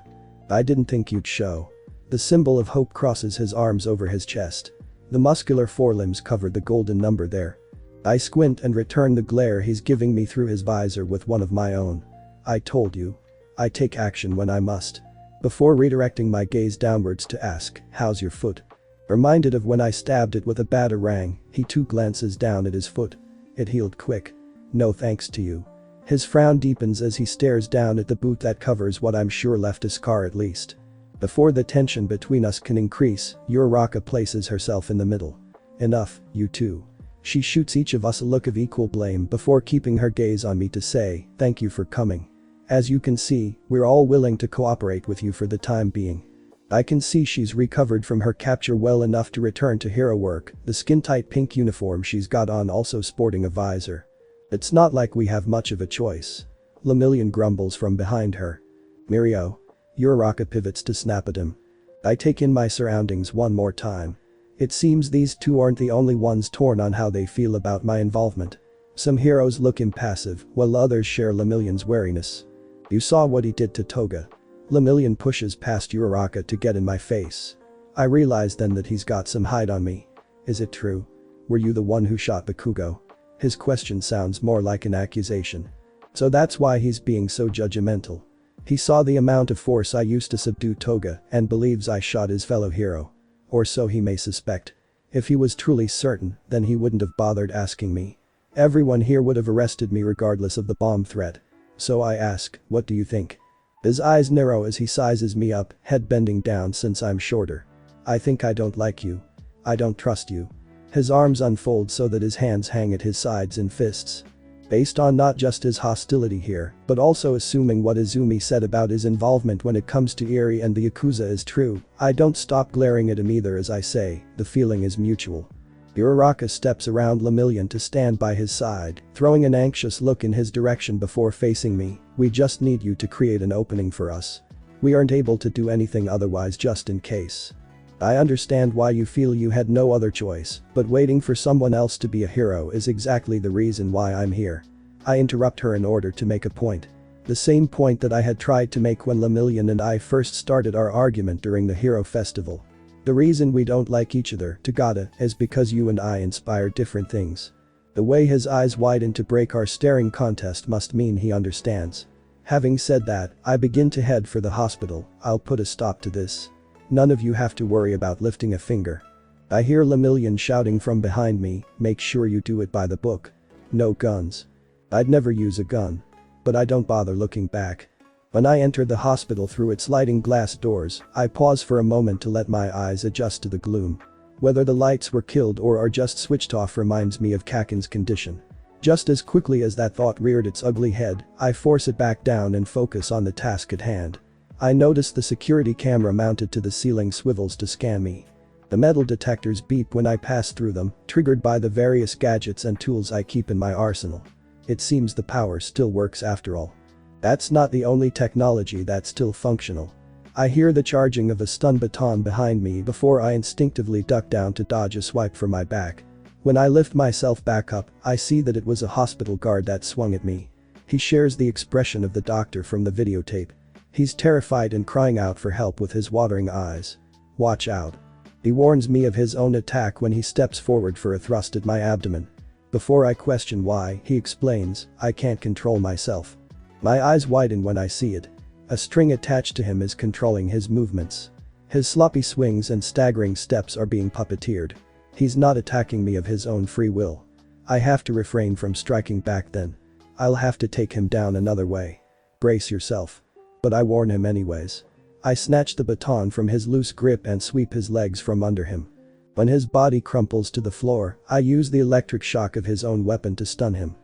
I didn't think you'd show. The symbol of hope crosses his arms over his chest. The muscular forelimbs covered the golden number there. I squint and return the glare he's giving me through his visor with one of my own. I told you. I take action when I must. Before redirecting my gaze downwards to ask, how's your foot? Reminded of when I stabbed it with a batarang, he too glances down at his foot. It healed quick. No thanks to you. His frown deepens as he stares down at the boot that covers what I'm sure left a scar at least. Before the tension between us can increase, Uraraka places herself in the middle. Enough, you two. She shoots each of us a look of equal blame before keeping her gaze on me to say, thank you for coming. As you can see, we're all willing to cooperate with you for the time being. I can see she's recovered from her capture well enough to return to hero work, the skin-tight pink uniform she's got on also sporting a visor. It's not like we have much of a choice. Lemillion grumbles from behind her. Mirio. Uraraka pivots to snap at him. I take in my surroundings one more time. It seems these two aren't the only ones torn on how they feel about my involvement. Some heroes look impassive, while others share Lemillion's wariness. You saw what he did to Toga. Lemillion pushes past Uraraka to get in my face. I realize then that he's got some hide on me. Is it true? Were you the one who shot Bakugo? His question sounds more like an accusation. So that's why he's being so judgmental. He saw the amount of force I used to subdue Toga and believes I shot his fellow hero. Or so he may suspect. If he was truly certain, then he wouldn't have bothered asking me. Everyone here would have arrested me regardless of the bomb threat. So I ask, what do you think? His eyes narrow as he sizes me up, head bending down since I'm shorter. I think I don't like you. I don't trust you. His arms unfold so that his hands hang at his sides in fists. Based on not just his hostility here, but also assuming what Izumi said about his involvement when it comes to Eri and the Yakuza is true, I don't stop glaring at him either as I say, the feeling is mutual. Uraraka steps around Lemillion to stand by his side, throwing an anxious look in his direction before facing me. We just need you to create an opening for us. We aren't able to do anything otherwise just in case. I understand why you feel you had no other choice, but waiting for someone else to be a hero is exactly the reason why I'm here. I interrupt her in order to make a point. The same point that I had tried to make when Lemillion and I first started our argument during the Hero Festival. The reason we don't like each other, Tagada, is because you and I inspire different things. The way his eyes widen to break our staring contest must mean he understands. Having said that, I begin to head for the hospital. I'll put a stop to this. None of you have to worry about lifting a finger. I hear Lemillion shouting from behind me, make sure you do it by the book. No guns. I'd never use a gun. But I don't bother looking back. When I enter the hospital through its sliding glass doors, I pause for a moment to let my eyes adjust to the gloom. Whether the lights were killed or are just switched off reminds me of Kaken's condition. Just as quickly as that thought reared its ugly head, I force it back down and focus on the task at hand. I notice the security camera mounted to the ceiling swivels to scan me. The metal detectors beep when I pass through them, triggered by the various gadgets and tools I keep in my arsenal. It seems the power still works after all. That's not the only technology that's still functional. I hear the charging of a stun baton behind me before I instinctively duck down to dodge a swipe from my back. When I lift myself back up, I see that it was a hospital guard that swung at me. He shares the expression of the doctor from the videotape. He's terrified and crying out for help with his watering eyes. Watch out. He warns me of his own attack when he steps forward for a thrust at my abdomen. Before I question why, he explains, I can't control myself. My eyes widen when I see it. A string attached to him is controlling his movements. His sloppy swings and staggering steps are being puppeteered. He's not attacking me of his own free will. I have to refrain from striking back then. I'll have to take him down another way. Brace yourself. But I warn him anyways. I snatch the baton from his loose grip and sweep his legs from under him. When his body crumples to the floor, I use the electric shock of his own weapon to stun him.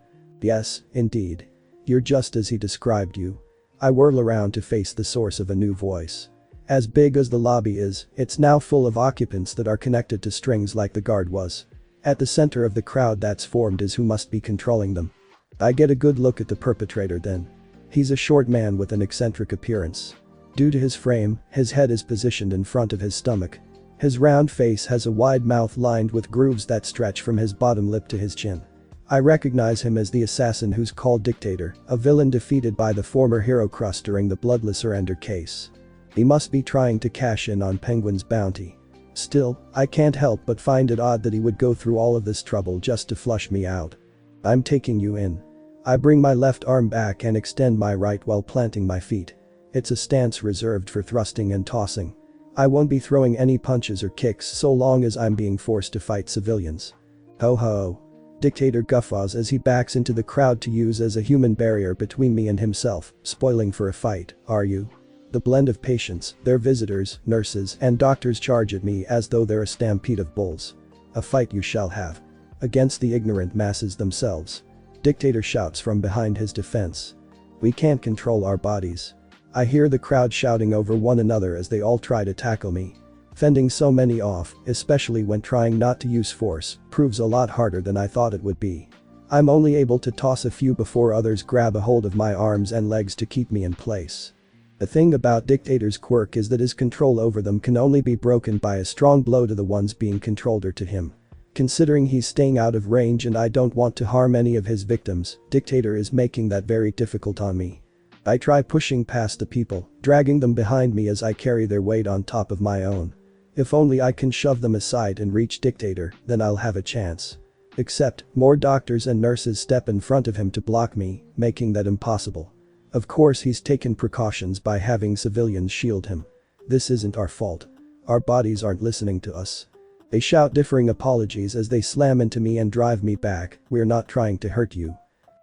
Yes, indeed. You're just as he described you. I whirl around to face the source of a new voice. As big as the lobby is, it's now full of occupants that are connected to strings like the guard was. At the center of the crowd that's formed is who must be controlling them. I get a good look at the perpetrator then. He's a short man with an eccentric appearance. Due to his frame, his head is positioned in front of his stomach. His round face has a wide mouth lined with grooves that stretch from his bottom lip to his chin. I recognize him as the assassin who's called Dictator, a villain defeated by the former Hero Crust during the bloodless surrender case. He must be trying to cash in on Penguin's bounty. Still, I can't help but find it odd that he would go through all of this trouble just to flush me out. I'm taking you in. I bring my left arm back and extend my right while planting my feet. It's a stance reserved for thrusting and tossing. I won't be throwing any punches or kicks so long as I'm being forced to fight civilians. Ho ho. Dictator guffaws as he backs into the crowd to use as a human barrier between me and himself, spoiling for a fight, are you? The blend of patients, their visitors, nurses, and doctors charge at me as though they're a stampede of bulls. A fight you shall have. Against the ignorant masses themselves. Dictator shouts from behind his defense. We can't control our bodies. I hear the crowd shouting over one another as they all try to tackle me. Fending so many off, especially when trying not to use force, proves a lot harder than I thought it would be. I'm only able to toss a few before others grab a hold of my arms and legs to keep me in place. The thing about Dictator's quirk is that his control over them can only be broken by a strong blow to the ones being controlled or to him. Considering he's staying out of range and I don't want to harm any of his victims, Dictator is making that very difficult on me. I try pushing past the people, dragging them behind me as I carry their weight on top of my own. If only I can shove them aside and reach Dictator, then I'll have a chance. Except, more doctors and nurses step in front of him to block me, making that impossible. Of course he's taken precautions by having civilians shield him. This isn't our fault. Our bodies aren't listening to us. They shout differing apologies as they slam into me and drive me back, "We're not trying to hurt you."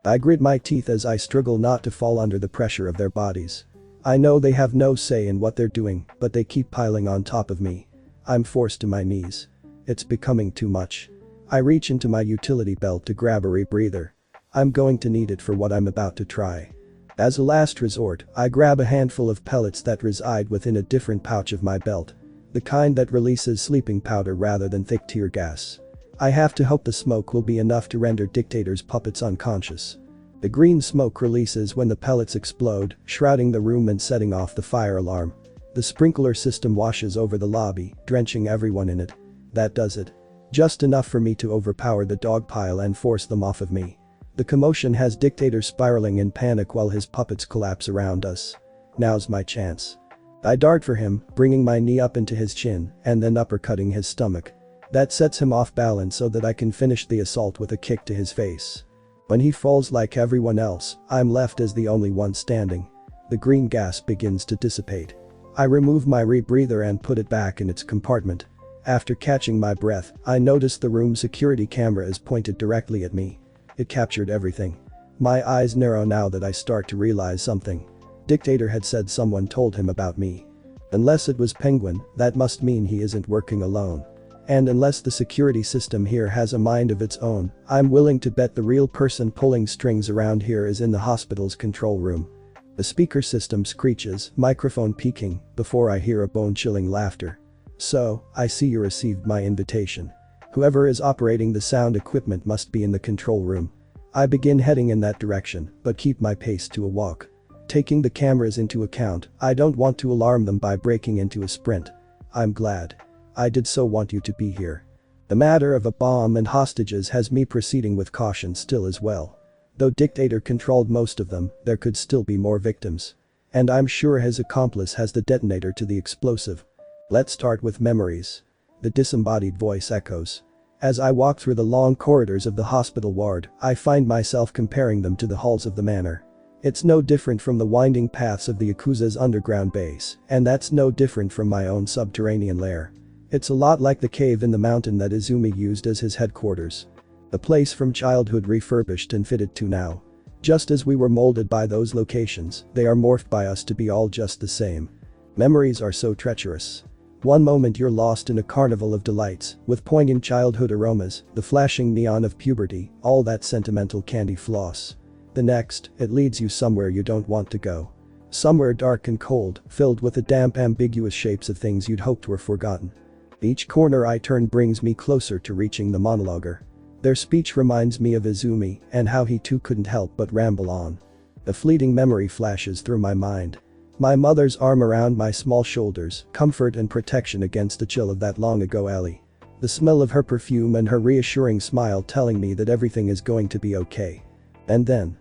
I grit my teeth as I struggle not to fall under the pressure of their bodies. I know they have no say in what they're doing, but they keep piling on top of me. I'm forced to my knees. It's becoming too much. I reach into my utility belt to grab a rebreather. I'm going to need it for what I'm about to try. As a last resort, I grab a handful of pellets that reside within a different pouch of my belt. The kind that releases sleeping powder rather than thick tear gas. I have to hope the smoke will be enough to render Dictator's puppets unconscious. The green smoke releases when the pellets explode, shrouding the room and setting off the fire alarm. The sprinkler system washes over the lobby, drenching everyone in it. That does it. Just enough for me to overpower the dog pile and force them off of me. The commotion has Dictator spiraling in panic while his puppets collapse around us. Now's my chance. I dart for him, bringing my knee up into his chin and then uppercutting his stomach. That sets him off balance so that I can finish the assault with a kick to his face. When he falls like everyone else, I'm left as the only one standing. The green gas begins to dissipate. I remove my rebreather and put it back in its compartment. After catching my breath, I notice the room security camera is pointed directly at me. It captured everything. My eyes narrow now that I start to realize something. Dictator had said someone told him about me. Unless it was Penguin, that must mean he isn't working alone. And unless the security system here has a mind of its own, I'm willing to bet the real person pulling strings around here is in the hospital's control room. The speaker system screeches, microphone peaking, before I hear a bone-chilling laughter. "So, I see you received my invitation. Whoever is operating the sound equipment must be in the control room." I begin heading in that direction, but keep my pace to a walk. Taking the cameras into account, I don't want to alarm them by breaking into a sprint. I'm glad. I did so want you to be here. The matter of a bomb and hostages has me proceeding with caution still as well. Though Dictator controlled most of them, there could still be more victims. And I'm sure his accomplice has the detonator to the explosive. Let's start with memories. The disembodied voice echoes. As I walk through the long corridors of the hospital ward, I find myself comparing them to the halls of the manor. It's no different from the winding paths of the Yakuza's underground base, and that's no different from my own subterranean lair. It's a lot like the cave in the mountain that Izumi used as his headquarters. A place from childhood refurbished and fitted to now. Just as we were molded by those locations, they are morphed by us to be all just the same. Memories are so treacherous. One moment you're lost in a carnival of delights, with poignant childhood aromas, the flashing neon of puberty, all that sentimental candy floss. The next, it leads you somewhere you don't want to go. Somewhere dark and cold, filled with the damp ambiguous shapes of things you'd hoped were forgotten. Each corner I turn brings me closer to reaching the monologuer. Their speech reminds me of Izumi and how he too couldn't help but ramble on. A fleeting memory flashes through my mind. My mother's arm around my small shoulders, comfort and protection against the chill of that long ago alley. The smell of her perfume and her reassuring smile telling me that everything is going to be okay. And then.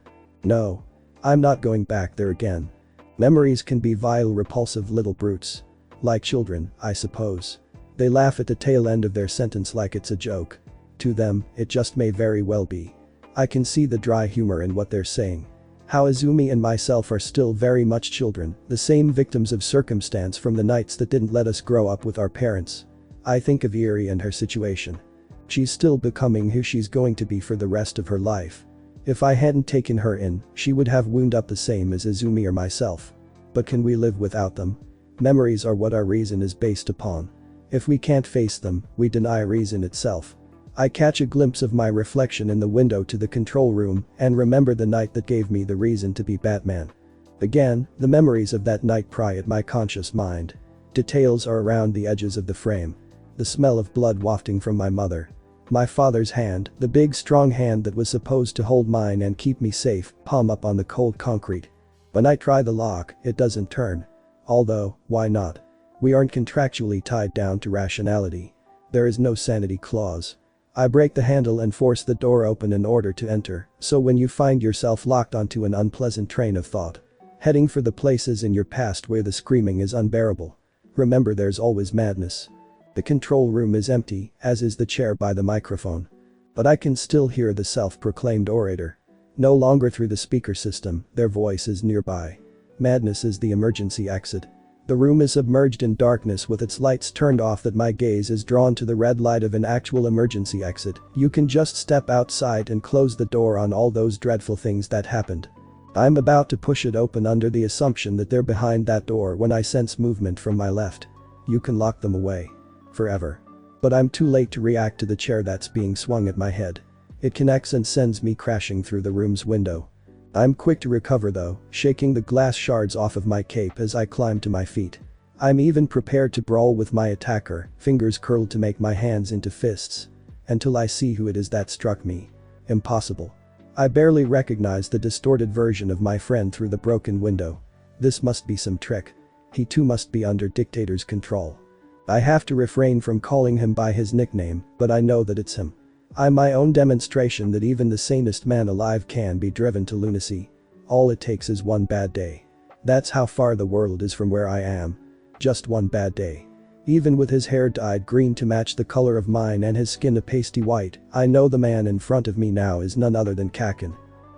No. I'm not going back there again. Memories can be vile, repulsive little brutes. Like children, I suppose. They laugh at the tail end of their sentence like it's a joke. To them, it just may very well be. I can see the dry humor in what they're saying. How Izumi and myself are still very much children, the same victims of circumstance from the nights that didn't let us grow up with our parents. I think of Eri and her situation. She's still becoming who she's going to be for the rest of her life. If I hadn't taken her in, she would have wound up the same as Izumi or myself. But can we live without them? Memories are what our reason is based upon. If we can't face them, we deny reason itself. I catch a glimpse of my reflection in the window to the control room and remember the night that gave me the reason to be Batman. Again, the memories of that night pry at my conscious mind. Details are around the edges of the frame. The smell of blood wafting from my mother. My father's hand, the big strong hand that was supposed to hold mine and keep me safe, palm up on the cold concrete. When I try the lock, it doesn't turn. Although, why not? We aren't contractually tied down to rationality. There is no sanity clause. I break the handle and force the door open in order to enter, so when you find yourself locked onto an unpleasant train of thought, heading for the places in your past where the screaming is unbearable, remember there's always madness. The control room is empty, as is the chair by the microphone. But I can still hear the self-proclaimed orator. No longer through the speaker system, their voice is nearby. Madness is the emergency exit. The room is submerged in darkness with its lights turned off that my gaze is drawn to the red light of an actual emergency exit. You can just step outside and close the door on all those dreadful things that happened. I'm about to push it open under the assumption that they're behind that door when I sense movement from my left. You can lock them away. Forever. But I'm too late to react to the chair that's being swung at my head. It connects and sends me crashing through the room's window. I'm quick to recover though, shaking the glass shards off of my cape as I climb to my feet. I'm even prepared to brawl with my attacker, fingers curled to make my hands into fists. Until I see who it is that struck me. Impossible. I barely recognize the distorted version of my friend through the broken window. This must be some trick. He too must be under dictator's control. I have to refrain from calling him by his nickname, but I know that it's him. I'm my own demonstration that even the sanest man alive can be driven to lunacy. All it takes is one bad day. That's how far the world is from where I am. Just one bad day. Even with his hair dyed green to match the color of mine and his skin a pasty white, I know the man in front of me now is none other than Kakin.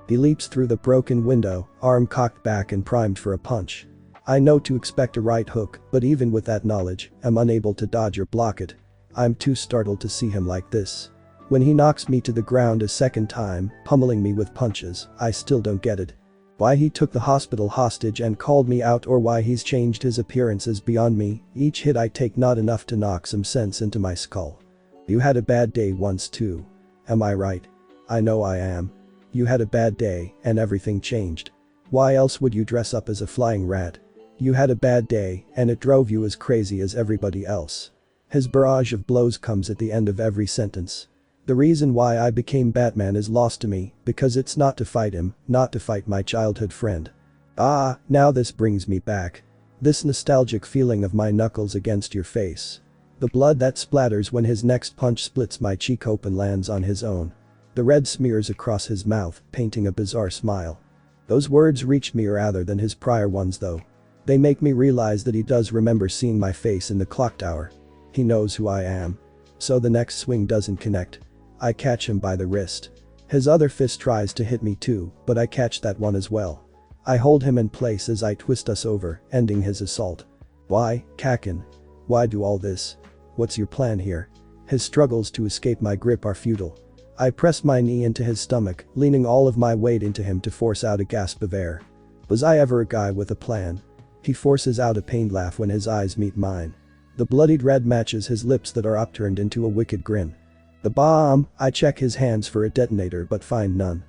He leaps through the broken window, arm cocked back and primed for a punch. I know to expect a right hook, but even with that knowledge, I'm unable to dodge or block it. I'm too startled to see him like this. When he knocks me to the ground a second time, pummeling me with punches, I still don't get it. Why he took the hospital hostage and called me out or why he's changed his appearance is beyond me. Each hit I take not enough to knock some sense into my skull. You had a bad day once too. Am I right? I know I am. You had a bad day and everything changed. Why else would you dress up as a flying rat? You had a bad day and it drove you as crazy as everybody else. His barrage of blows comes at the end of every sentence. The reason why I became Batman is lost to me, because it's not to fight him, not to fight my childhood friend. Ah, now this brings me back. This nostalgic feeling of my knuckles against your face. The blood that splatters when his next punch splits my cheek open lands on his own. The red smears across his mouth, painting a bizarre smile. Those words reached me rather than his prior ones though. They make me realize that he does remember seeing my face in the clock tower. He knows who I am. So the next swing doesn't connect. I catch him by the wrist. His other fist tries to hit me too, but I catch that one as well. I hold him in place as I twist us over, ending his assault. Why, Kakin? Why do all this? What's your plan here? His struggles to escape my grip are futile. I press my knee into his stomach, leaning all of my weight into him to force out a gasp of air. Was I ever a guy with a plan? He forces out a pained laugh when his eyes meet mine. The bloodied red matches his lips that are upturned into a wicked grin. The bomb! I check his hands for a detonator but find none.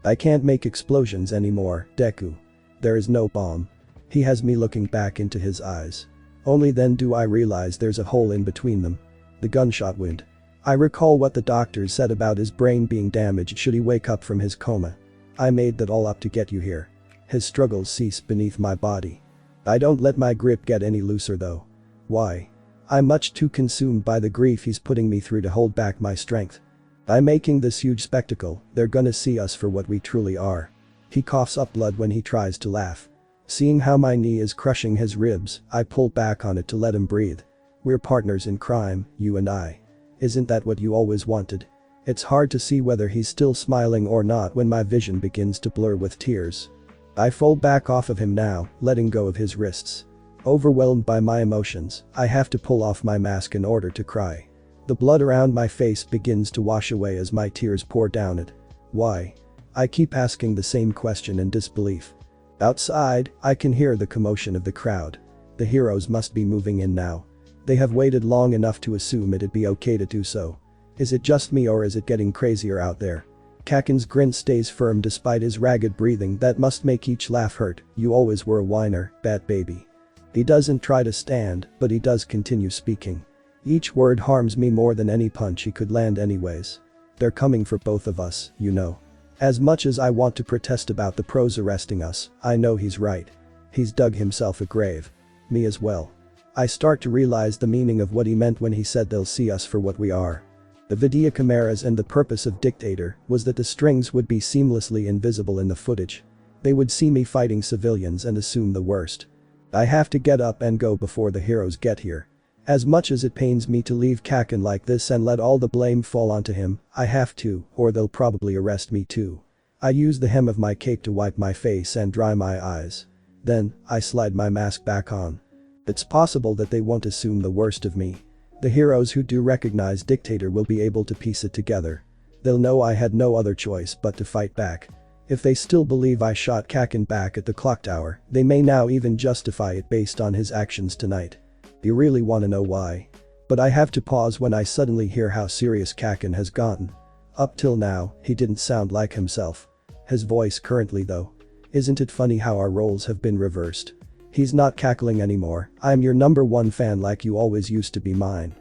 I can't make explosions anymore, Deku. There is no bomb. He has me looking back into his eyes. Only then do I realize there's a hole in between them. The gunshot wound. I recall what the doctors said about his brain being damaged should he wake up from his coma. I made that all up to get you here. His struggles cease beneath my body. I don't let my grip get any looser though. Why? I'm much too consumed by the grief he's putting me through to hold back my strength. By making this huge spectacle, they're gonna see us for what we truly are. He coughs up blood when he tries to laugh. Seeing how my knee is crushing his ribs, I pull back on it to let him breathe. We're partners in crime, you and I. Isn't that what you always wanted? It's hard to see whether he's still smiling or not when my vision begins to blur with tears. I fold back off of him now, letting go of his wrists. Overwhelmed by my emotions, I have to pull off my mask in order to cry. The blood around my face begins to wash away as my tears pour down it. Why? I keep asking the same question in disbelief. Outside, I can hear the commotion of the crowd. The heroes must be moving in now. They have waited long enough to assume it'd be okay to do so. Is it just me or is it getting crazier out there? Kaken's grin stays firm despite his ragged breathing that must make each laugh hurt. You always were a whiner, bat baby. He doesn't try to stand, but he does continue speaking. Each word harms me more than any punch he could land anyways. They're coming for both of us, you know. As much as I want to protest about the pros arresting us, I know he's right. He's dug himself a grave. Me as well. I start to realize the meaning of what he meant when he said they'll see us for what we are. The video cameras and the purpose of Dictator was that the strings would be seamlessly invisible in the footage. They would see me fighting civilians and assume the worst. I have to get up and go before the heroes get here. As much as it pains me to leave Kaken like this and let all the blame fall onto him, I have to, or they'll probably arrest me too. I use the hem of my cape to wipe my face and dry my eyes. Then, I slide my mask back on. It's possible that they won't assume the worst of me. The heroes who do recognize Dictator will be able to piece it together. They'll know I had no other choice but to fight back. If they still believe I shot Kaken back at the clock tower, they may now even justify it based on his actions tonight. You really wanna know why? But I have to pause when I suddenly hear how serious Kaken has gotten. Up till now, he didn't sound like himself. His voice currently though. Isn't it funny how our roles have been reversed? He's not cackling anymore. I'm your #1 fan like you always used to be mine.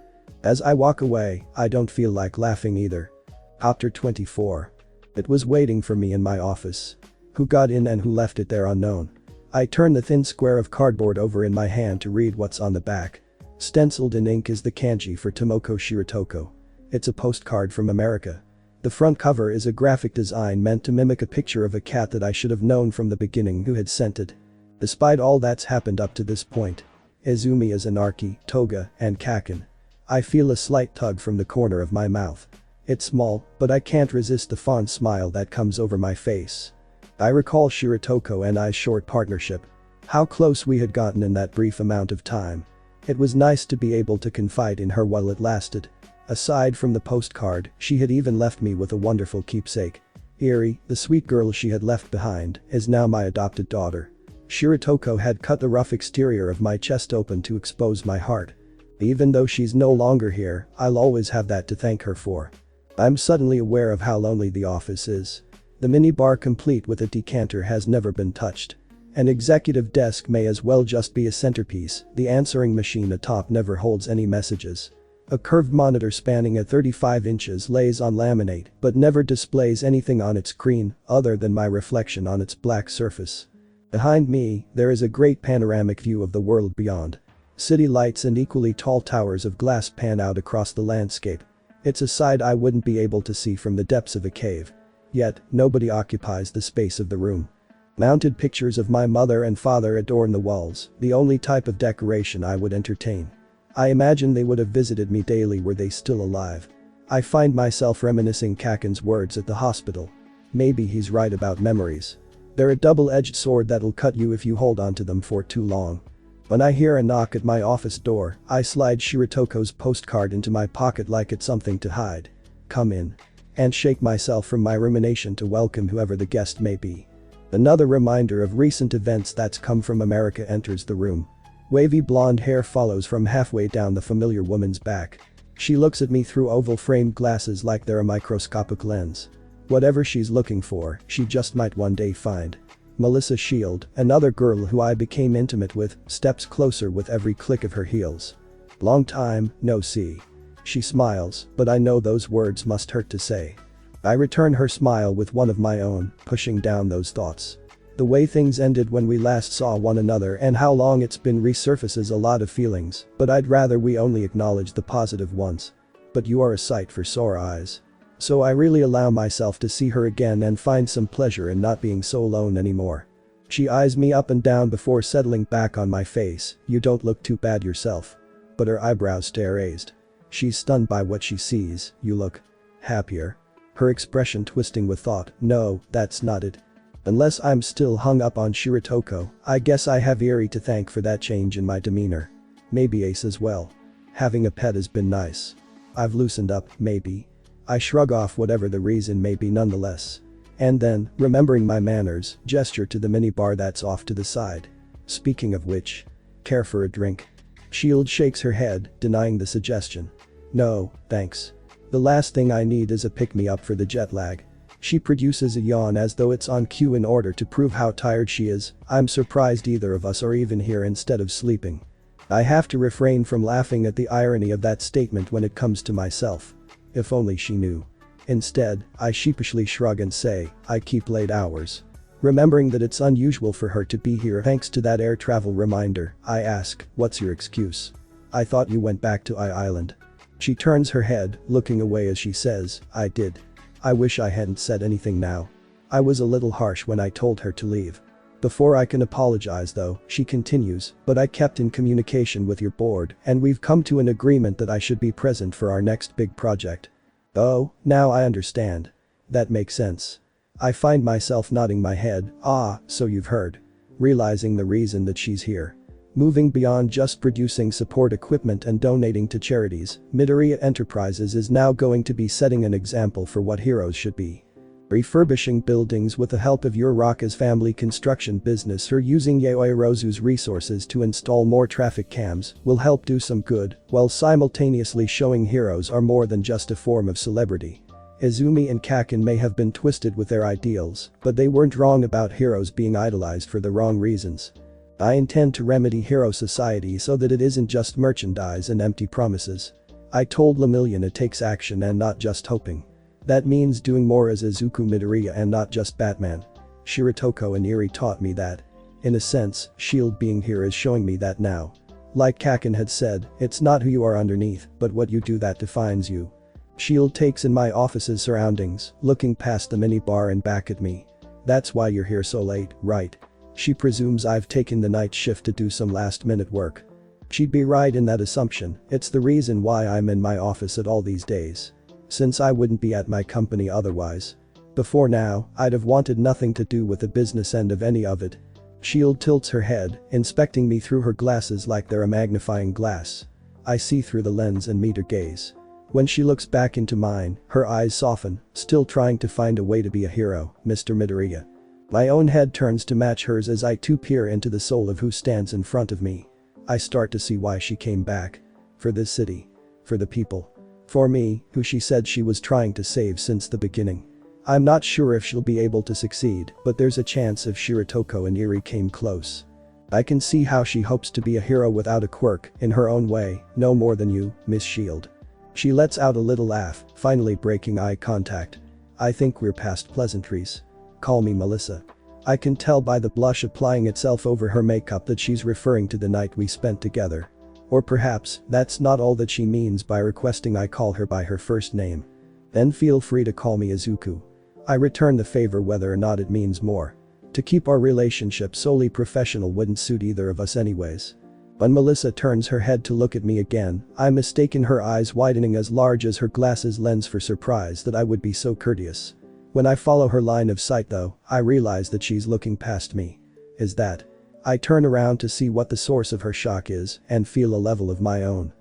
As I walk away, I don't feel like laughing either. Chapter 24. It was waiting for me in my office. Who got in and who left it there unknown. I turn the thin square of cardboard over in my hand to read what's on the back. Stenciled in ink is the kanji for Tomoko Shiratoko. It's a postcard from America. The front cover is a graphic design meant to mimic a picture of a cat that I should have known from the beginning who had sent it. Despite all that's happened up to this point. Izumi is Anarchy, Toga, and Kaken. I feel a slight tug from the corner of my mouth. It's small, but I can't resist the fond smile that comes over my face. I recall Shiratoko and I's short partnership. How close we had gotten in that brief amount of time. It was nice to be able to confide in her while it lasted. Aside from the postcard, she had even left me with a wonderful keepsake. Eri, the sweet girl she had left behind, is now my adopted daughter. Shiratoko had cut the rough exterior of my chest open to expose my heart. Even though she's no longer here, I'll always have that to thank her for. I'm suddenly aware of how lonely the office is. The minibar complete with a decanter has never been touched. An executive desk may as well just be a centerpiece, the answering machine atop never holds any messages. A curved monitor spanning at 35 inches lays on laminate but never displays anything on its screen other than my reflection on its black surface. Behind me, there is a great panoramic view of the world beyond. City lights and equally tall towers of glass pan out across the landscape. It's a sight I wouldn't be able to see from the depths of a cave. Yet, nobody occupies the space of the room. Mounted pictures of my mother and father adorn the walls, the only type of decoration I would entertain. I imagine they would have visited me daily were they still alive. I find myself reminiscing Kaken's words at the hospital. Maybe he's right about memories. They're a double-edged sword that'll cut you if you hold onto them for too long. When I hear a knock at my office door, I slide Shiratoko's postcard into my pocket like it's something to hide. Come in. And shake myself from my rumination to welcome whoever the guest may be. Another reminder of recent events that's come from America enters the room. Wavy blonde hair follows from halfway down the familiar woman's back. She looks at me through oval-framed glasses like they're a microscopic lens. Whatever she's looking for, she just might one day find. Melissa Shield, another girl who I became intimate with, steps closer with every click of her heels. Long time, no see. She smiles, but I know those words must hurt to say. I return her smile with one of my own, pushing down those thoughts. The way things ended when we last saw one another and how long it's been resurfaces a lot of feelings, but I'd rather we only acknowledge the positive ones. But you are a sight for sore eyes. So I really allow myself to see her again and find some pleasure in not being so alone anymore. She eyes me up and down before settling back on my face. You don't look too bad yourself. But her eyebrows stay raised. She's stunned by what she sees. You look happier. Her expression twisting with thought. No, that's not it. Unless I'm still hung up on Shiratoko, I guess I have Eri to thank for that change in my demeanor. Maybe Ace as well. Having a pet has been nice. I've loosened up, maybe. I shrug off whatever the reason may be nonetheless. And then, remembering my manners, gesture to the minibar that's off to the side. Speaking of which, care for a drink? Shield shakes her head, denying the suggestion. No, thanks. The last thing I need is a pick-me-up for the jet lag. She produces a yawn as though it's on cue in order to prove how tired she is. I'm surprised either of us are even here instead of sleeping. I have to refrain from laughing at the irony of that statement when it comes to myself. If only she knew. Instead, I sheepishly shrug and say, I keep late hours. Remembering that it's unusual for her to be here thanks to that air travel reminder, I ask, what's your excuse? I thought you went back to Island. She turns her head, looking away as she says, I did. I wish I hadn't said anything now. I was a little harsh when I told her to leave. Before I can apologize though, she continues, but I kept in communication with your board and we've come to an agreement that I should be present for our next big project. Oh, now I understand. That makes sense. I find myself nodding my head, so you've heard. Realizing the reason that she's here. Moving beyond just producing support equipment and donating to charities, Midoriya Enterprises is now going to be setting an example for what heroes should be. Refurbishing buildings with the help of Uraraka's family construction business or using Yaoirozu's resources to install more traffic cams will help do some good, while simultaneously showing heroes are more than just a form of celebrity. Izumi and Kaken may have been twisted with their ideals, but they weren't wrong about heroes being idolized for the wrong reasons. I intend to remedy hero society so that it isn't just merchandise and empty promises. I told Lemillion it takes action and not just hoping. That means doing more as Izuku Midoriya and not just Batman. Shiratoko and Eri taught me that. In a sense, S.H.I.E.L.D. being here is showing me that now. Like Kaken had said, it's not who you are underneath, but what you do that defines you. S.H.I.E.L.D. takes in my office's surroundings, looking past the minibar and back at me. That's why you're here so late, right? She presumes I've taken the night shift to do some last-minute work. She'd be right in that assumption, it's the reason why I'm in my office at all these days. Since I wouldn't be at my company otherwise. Before now, I'd have wanted nothing to do with the business end of any of it. S.H.I.E.L.D. tilts her head, inspecting me through her glasses like they're a magnifying glass. I see through the lens and meet her gaze. When she looks back into mine, her eyes soften, still trying to find a way to be a hero, Mr. Midoriya. My own head turns to match hers as I too peer into the soul of who stands in front of me. I start to see why she came back. For this city. For the people. For me, who she said she was trying to save since the beginning. I'm not sure if she'll be able to succeed, but there's a chance if Shiratoko and Eri came close. I can see how she hopes to be a hero without a quirk, in her own way, no more than you, Miss S.H.I.E.L.D. She lets out a little laugh, finally breaking eye contact. I think we're past pleasantries. Call me Melissa. I can tell by the blush applying itself over her makeup that she's referring to the night we spent together. Or perhaps, that's not all that she means by requesting I call her by her first name. Then feel free to call me Izuku. I return the favor whether or not it means more. To keep our relationship solely professional wouldn't suit either of us anyways. When Melissa turns her head to look at me again, I mistake her eyes widening as large as her glasses lens for surprise that I would be so courteous. When I follow her line of sight though, I realize that she's looking past me. Is that? I turn around to see what the source of her shock is and feel a level of my own.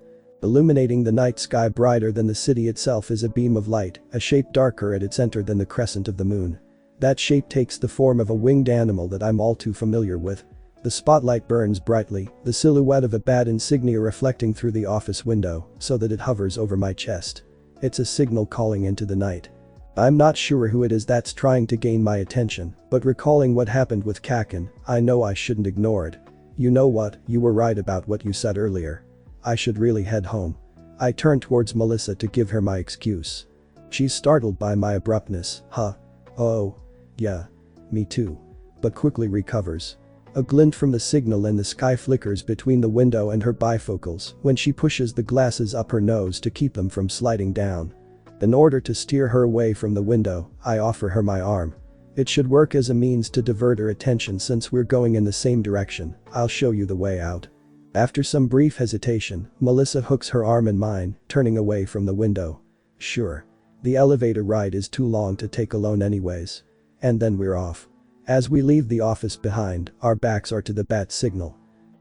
Illuminating the night sky brighter than the city itself is a beam of light, a shape darker at its center than the crescent of the moon. That shape takes the form of a winged animal that I'm all too familiar with. The spotlight burns brightly, the silhouette of a bat insignia reflecting through the office window, so that it hovers over my chest. It's a signal calling into the night. I'm not sure who it is that's trying to gain my attention, but recalling what happened with Kaken, I know I shouldn't ignore it. You know what, you were right about what you said earlier. I should really head home. I turn towards Melissa to give her my excuse. She's startled by my abruptness, huh? Oh. Yeah. Me too. But quickly recovers. A glint from the signal in the sky flickers between the window and her bifocals when she pushes the glasses up her nose to keep them from sliding down. In order to steer her away from the window, I offer her my arm. It should work as a means to divert her attention since we're going in the same direction. I'll show you the way out. After some brief hesitation, Melissa hooks her arm in mine, turning away from the window. Sure. The elevator ride is too long to take alone anyways. And then we're off. As we leave the office behind, our backs are to the bat signal.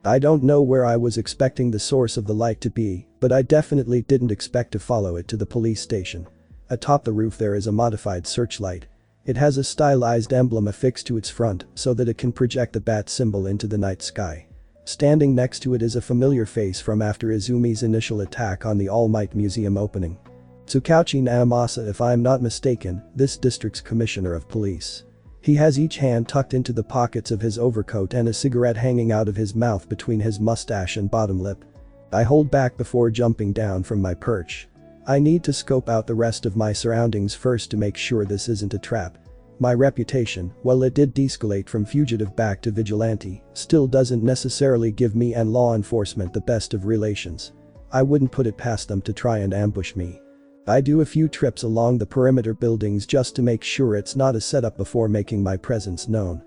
I don't know where I was expecting the source of the light to be, but I definitely didn't expect to follow it to the police station. Atop the roof there is a modified searchlight. It has a stylized emblem affixed to its front so that it can project the bat symbol into the night sky. Standing next to it is a familiar face from after Izumi's initial attack on the All Might Museum opening. Tsukauchi Naomasa, if I'm not mistaken, this district's commissioner of police. He has each hand tucked into the pockets of his overcoat and a cigarette hanging out of his mouth between his mustache and bottom lip. I hold back before jumping down from my perch. I need to scope out the rest of my surroundings first to make sure this isn't a trap. My reputation, while it did de-escalate from fugitive back to vigilante, still doesn't necessarily give me and law enforcement the best of relations. I wouldn't put it past them to try and ambush me. I do a few trips along the perimeter buildings just to make sure it's not a setup before making my presence known.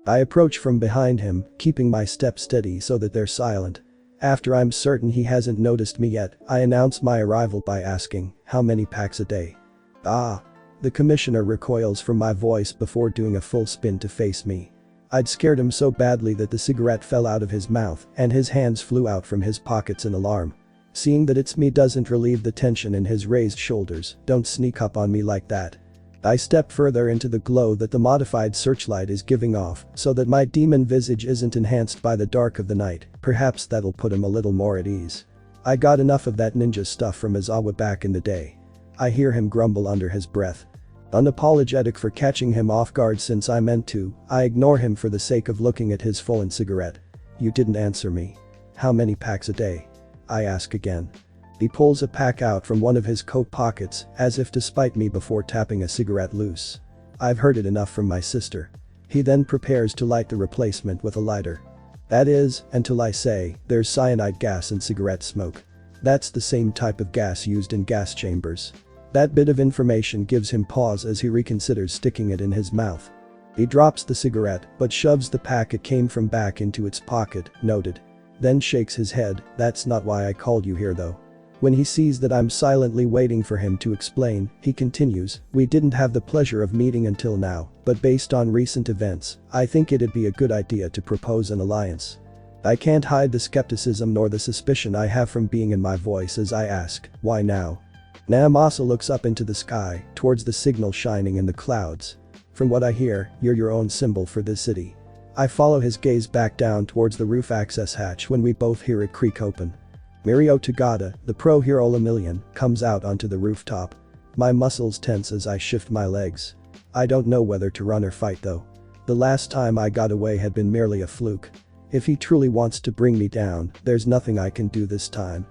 I approach from behind him, keeping my step steady so that they're silent. After I'm certain he hasn't noticed me yet, I announce my arrival by asking, "How many packs a day?" "Ah." The commissioner recoils from my voice before doing a full spin to face me. I'd scared him so badly that the cigarette fell out of his mouth and his hands flew out from his pockets in alarm. Seeing that it's me doesn't relieve the tension in his raised shoulders. "Don't sneak up on me like that." I step further into the glow that the modified searchlight is giving off so that my demon visage isn't enhanced by the dark of the night. Perhaps that'll put him a little more at ease. "I got enough of that ninja stuff from Izawa back in the day." I hear him grumble under his breath. Unapologetic for catching him off guard since I meant to, I ignore him for the sake of looking at his fallen cigarette. "You didn't answer me. How many packs a day?" I ask again. He pulls a pack out from one of his coat pockets, as if to spite me before tapping a cigarette loose. "I've heard it enough from my sister." He then prepares to light the replacement with a lighter. "That is, until I say, there's cyanide gas in cigarette smoke. That's the same type of gas used in gas chambers." That bit of information gives him pause as he reconsiders sticking it in his mouth. He drops the cigarette, but shoves the pack it came from back into its pocket, noted. Then shakes his head. "That's not why I called you here though." When he sees that I'm silently waiting for him to explain, he continues, "We didn't have the pleasure of meeting until now, but based on recent events, I think it'd be a good idea to propose an alliance." I can't hide the skepticism nor the suspicion I have from being in my voice as I ask, "Why now?" Naomasa looks up into the sky, towards the signal shining in the clouds. "From what I hear, you're your own symbol for this city." I follow his gaze back down towards the roof access hatch when we both hear it creak open. Mirio Tagada, the pro hero Lemillion, comes out onto the rooftop. My muscles tense as I shift my legs. I don't know whether to run or fight though. The last time I got away had been merely a fluke. If he truly wants to bring me down, there's nothing I can do this time.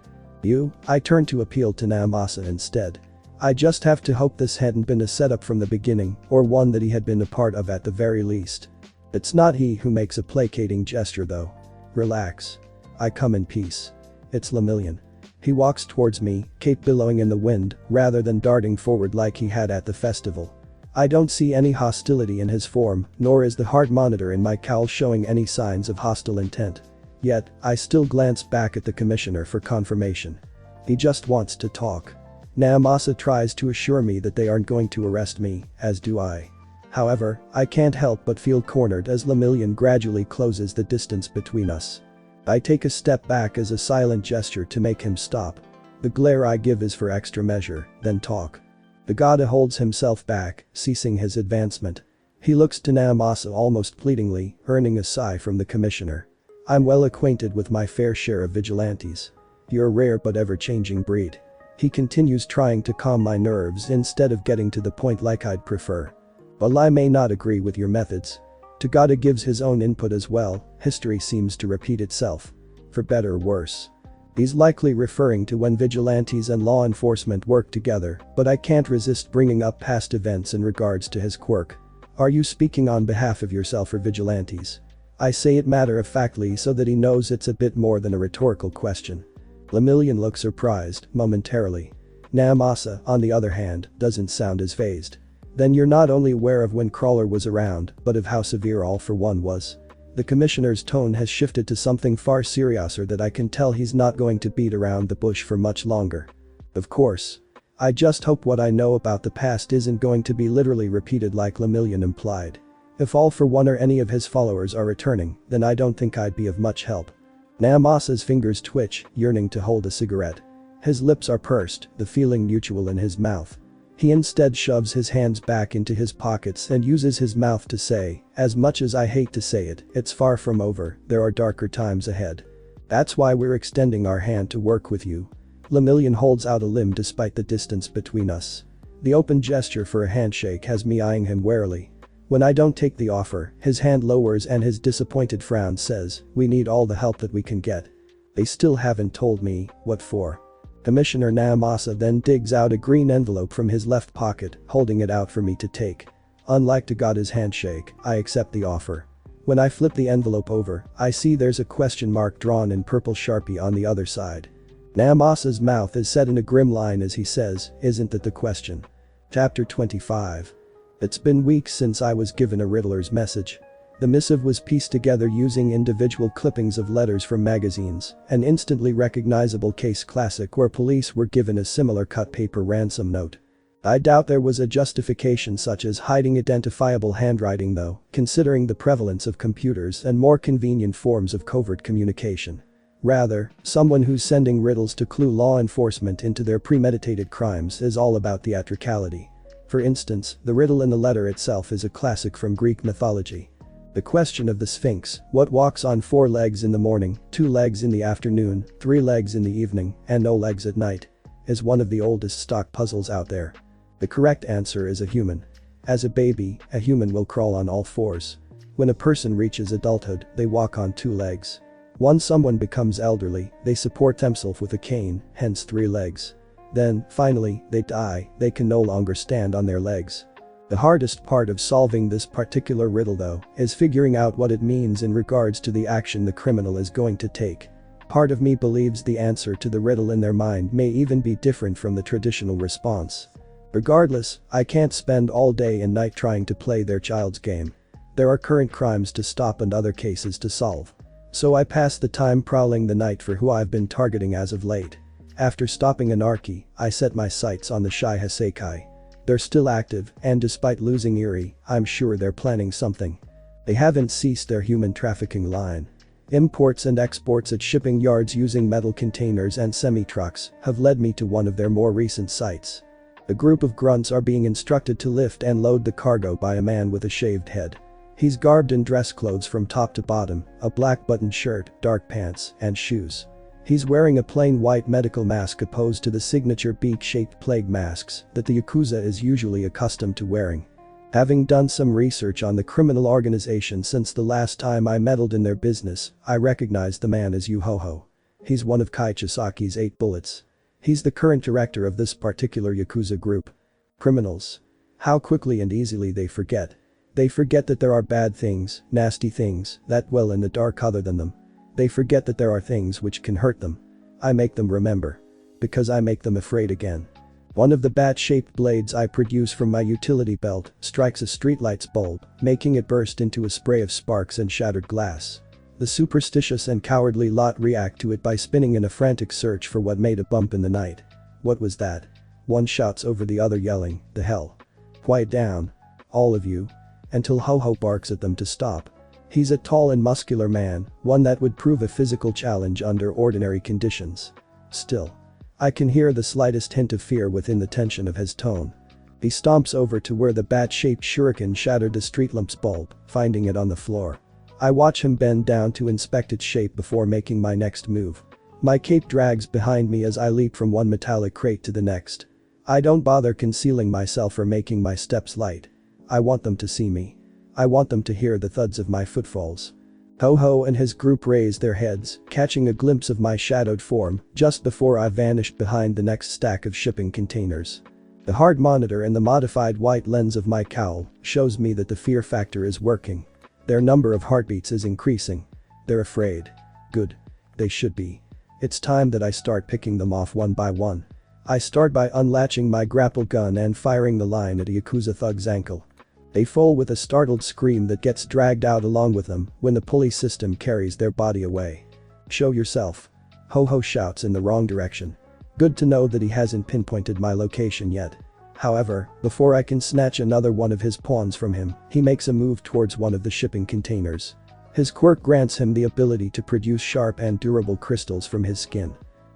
I turn to appeal to Naomasa instead. I just have to hope this hadn't been a setup from the beginning, or one that he had been a part of at the very least. It's not he who makes a placating gesture though. "Relax. I come in peace." It's Lemillion. He walks towards me, cape billowing in the wind, rather than darting forward like he had at the festival. I don't see any hostility in his form, nor is the heart monitor in my cowl showing any signs of hostile intent. Yet, I still glance back at the commissioner for confirmation. He just wants to talk. Naomasa tries to assure me that they aren't going to arrest me, as do I. However, I can't help but feel cornered as Lemillion gradually closes the distance between us. I take a step back as a silent gesture to make him stop. The glare I give is for extra measure, then talk. The Gada holds himself back, ceasing his advancement. He looks to Naomasa almost pleadingly, earning a sigh from the commissioner. "I'm well acquainted with my fair share of vigilantes. You're a rare but ever-changing breed." He continues trying to calm my nerves instead of getting to the point like I'd prefer. "While I may not agree with your methods," Tagada gives his own input as well. "History seems to repeat itself. For better or worse." He's likely referring to when vigilantes and law enforcement work together, but I can't resist bringing up past events in regards to his quirk. "Are you speaking on behalf of yourself or vigilantes?" I say it matter-of-factly so that he knows it's a bit more than a rhetorical question. Lemillion looks surprised, momentarily. Naomasa, on the other hand, doesn't sound as fazed. "Then you're not only aware of when Crawler was around, but of how severe All for One was." The commissioner's tone has shifted to something far seriouser that I can tell he's not going to beat around the bush for much longer. "Of course. I just hope what I know about the past isn't going to be literally repeated like Lemillion implied. If All for One or any of his followers are returning, then I don't think I'd be of much help." Naomasa's fingers twitch, yearning to hold a cigarette. His lips are pursed, the feeling mutual in his mouth. He instead shoves his hands back into his pockets and uses his mouth to say, "As much as I hate to say it, it's far from over, there are darker times ahead. That's why we're extending our hand to work with you." Lemillion holds out a limb despite the distance between us. The open gesture for a handshake has me eyeing him warily. When I don't take the offer, his hand lowers and his disappointed frown says, "We need all the help that we can get." They still haven't told me what for. Commissioner Naomasa then digs out a green envelope from his left pocket, holding it out for me to take. Unlike Tagada's handshake, I accept the offer. When I flip the envelope over, I see there's a question mark drawn in purple Sharpie on the other side. Naomasa's mouth is set in a grim line as he says, "Isn't that the question?" Chapter 25. It's been weeks since I was given a Riddler's message. The missive was pieced together using individual clippings of letters from magazines, an instantly recognizable case classic where police were given a similar cut paper ransom note. I doubt there was a justification such as hiding identifiable handwriting though, considering the prevalence of computers and more convenient forms of covert communication. Rather, someone who's sending riddles to clue law enforcement into their premeditated crimes is all about theatricality. For instance, the riddle in the letter itself is a classic from Greek mythology. The question of the Sphinx, what walks on 4 legs in the morning, 2 legs in the afternoon, 3 legs in the evening, and no legs at night, is one of the oldest stock puzzles out there. The correct answer is a human. As a baby, a human will crawl on all 4s. When a person reaches adulthood, they walk on 2 legs. Once someone becomes elderly, they support themselves with a cane, hence 3 legs. Then, finally, they die, they can no longer stand on their legs. The hardest part of solving this particular riddle though, is figuring out what it means in regards to the action the criminal is going to take. Part of me believes the answer to the riddle in their mind may even be different from the traditional response. Regardless, I can't spend all day and night trying to play their child's game. There are current crimes to stop and other cases to solve. So I pass the time prowling the night for who I've been targeting as of late. After stopping Anarchy, I set my sights on the Shai Hassaikai. They're still active, and despite losing Eri, I'm sure they're planning something. They haven't ceased their human trafficking line. Imports and exports at shipping yards using metal containers and semi-trucks have led me to one of their more recent sites. A group of grunts are being instructed to lift and load the cargo by a man with a shaved head. He's garbed in dress clothes from top to bottom, a black button shirt, dark pants, and shoes. He's wearing a plain white medical mask opposed to the signature beak-shaped plague masks that the Yakuza is usually accustomed to wearing. Having done some research on the criminal organization since the last time I meddled in their business, I recognize the man as Yu-Ho-Ho. He's one of Kai Chisaki's 8 bullets. He's the current director of this particular Yakuza group. Criminals. How quickly and easily they forget. They forget that there are bad things, nasty things, that dwell in the dark other than them. They forget that there are things which can hurt them. I make them remember. Because I make them afraid again. One of the bat-shaped blades I produce from my utility belt strikes a streetlight's bulb, making it burst into a spray of sparks and shattered glass. The superstitious and cowardly lot react to it by spinning in a frantic search for what made a bump in the night. What was that? One shouts over the other yelling, "The hell? Quiet down. All of you." Until Ho-Ho barks at them to stop. He's a tall and muscular man, one that would prove a physical challenge under ordinary conditions. Still. I can hear the slightest hint of fear within the tension of his tone. He stomps over to where the bat-shaped shuriken shattered the street lamp's bulb, finding it on the floor. I watch him bend down to inspect its shape before making my next move. My cape drags behind me as I leap from one metallic crate to the next. I don't bother concealing myself or making my steps light. I want them to see me. I want them to hear the thuds of my footfalls. Ho-Ho and his group raise their heads, catching a glimpse of my shadowed form just before I vanished behind the next stack of shipping containers. The heart monitor and the modified white lens of my cowl shows me that the fear factor is working. Their number of heartbeats is increasing. They're afraid. Good. They should be. It's time that I start picking them off one by one. I start by unlatching my grapple gun and firing the line at a Yakuza thug's ankle. They fall with a startled scream that gets dragged out along with them when the pulley system carries their body away. "Show yourself." Ho-Ho shouts in the wrong direction. Good to know that he hasn't pinpointed my location yet. However, before I can snatch another one of his pawns from him, he makes a move towards one of the shipping containers. His quirk grants him the ability to produce sharp and durable crystals from his skin.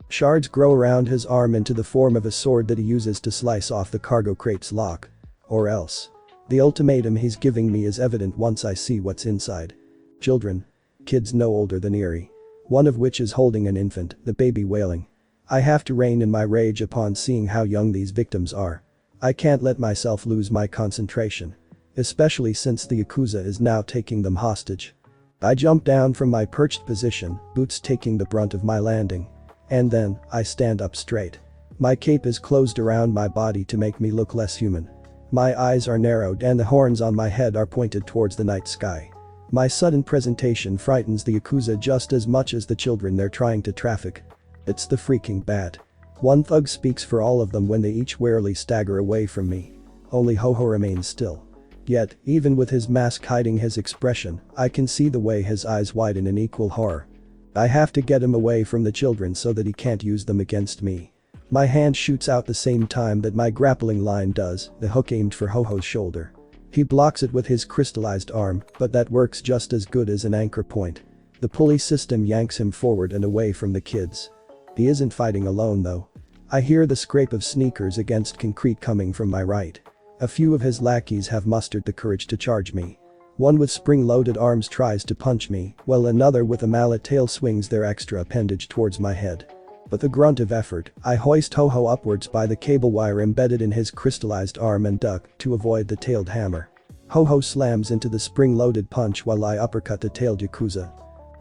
Shards grow around his arm into the form of a sword that he uses to slice off the cargo crate's lock. Or else. The ultimatum he's giving me is evident once I see what's inside. Children. Kids no older than Eri. One of which is holding an infant, the baby wailing. I have to rein in my rage upon seeing how young these victims are. I can't let myself lose my concentration. Especially since the Yakuza is now taking them hostage. I jump down from my perched position, boots taking the brunt of my landing. And then, I stand up straight. My cape is closed around my body to make me look less human. My eyes are narrowed and the horns on my head are pointed towards the night sky. My sudden presentation frightens the Yakuza just as much as the children they're trying to traffic. It's the freaking bat. One thug speaks for all of them when they each warily stagger away from me. Only Ho-Ho remains still. Yet, even with his mask hiding his expression, I can see the way his eyes widen in equal horror. I have to get him away from the children so that he can't use them against me. My hand shoots out the same time that my grappling line does, the hook aimed for Ho-Ho's shoulder. He blocks it with his crystallized arm, but that works just as good as an anchor point. The pulley system yanks him forward and away from the kids. He isn't fighting alone though. I hear the scrape of sneakers against concrete coming from my right. A few of his lackeys have mustered the courage to charge me. One with spring-loaded arms tries to punch me, while another with a mallet tail swings their extra appendage towards my head. With a grunt of effort, I hoist Ho-Ho upwards by the cable wire embedded in his crystallized arm and duck to avoid the tailed hammer. Ho-Ho slams into the spring-loaded punch while I uppercut the tailed Yakuza.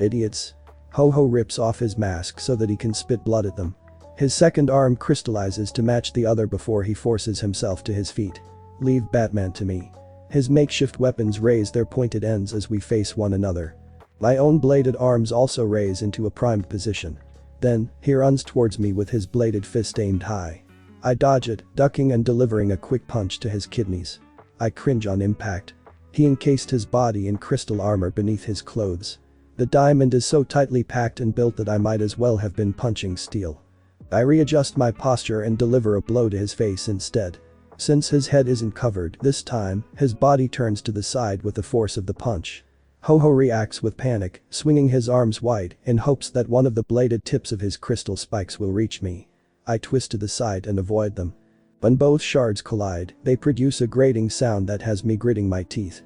Idiots. Ho-Ho rips off his mask so that he can spit blood at them. His second arm crystallizes to match the other before he forces himself to his feet. Leave Batman to me. His makeshift weapons raise their pointed ends as we face one another. My own bladed arms also raise into a primed position. Then, he runs towards me with his bladed fist aimed high. I dodge it, ducking and delivering a quick punch to his kidneys. I cringe on impact. He encased his body in crystal armor beneath his clothes. The diamond is so tightly packed and built that I might as well have been punching steel. I readjust my posture and deliver a blow to his face instead. Since his head isn't covered this time, his body turns to the side with the force of the punch. Ho-Ho reacts with panic, swinging his arms wide in hopes that one of the bladed tips of his crystal spikes will reach me. I twist to the side and avoid them. When both shards collide, they produce a grating sound that has me gritting my teeth.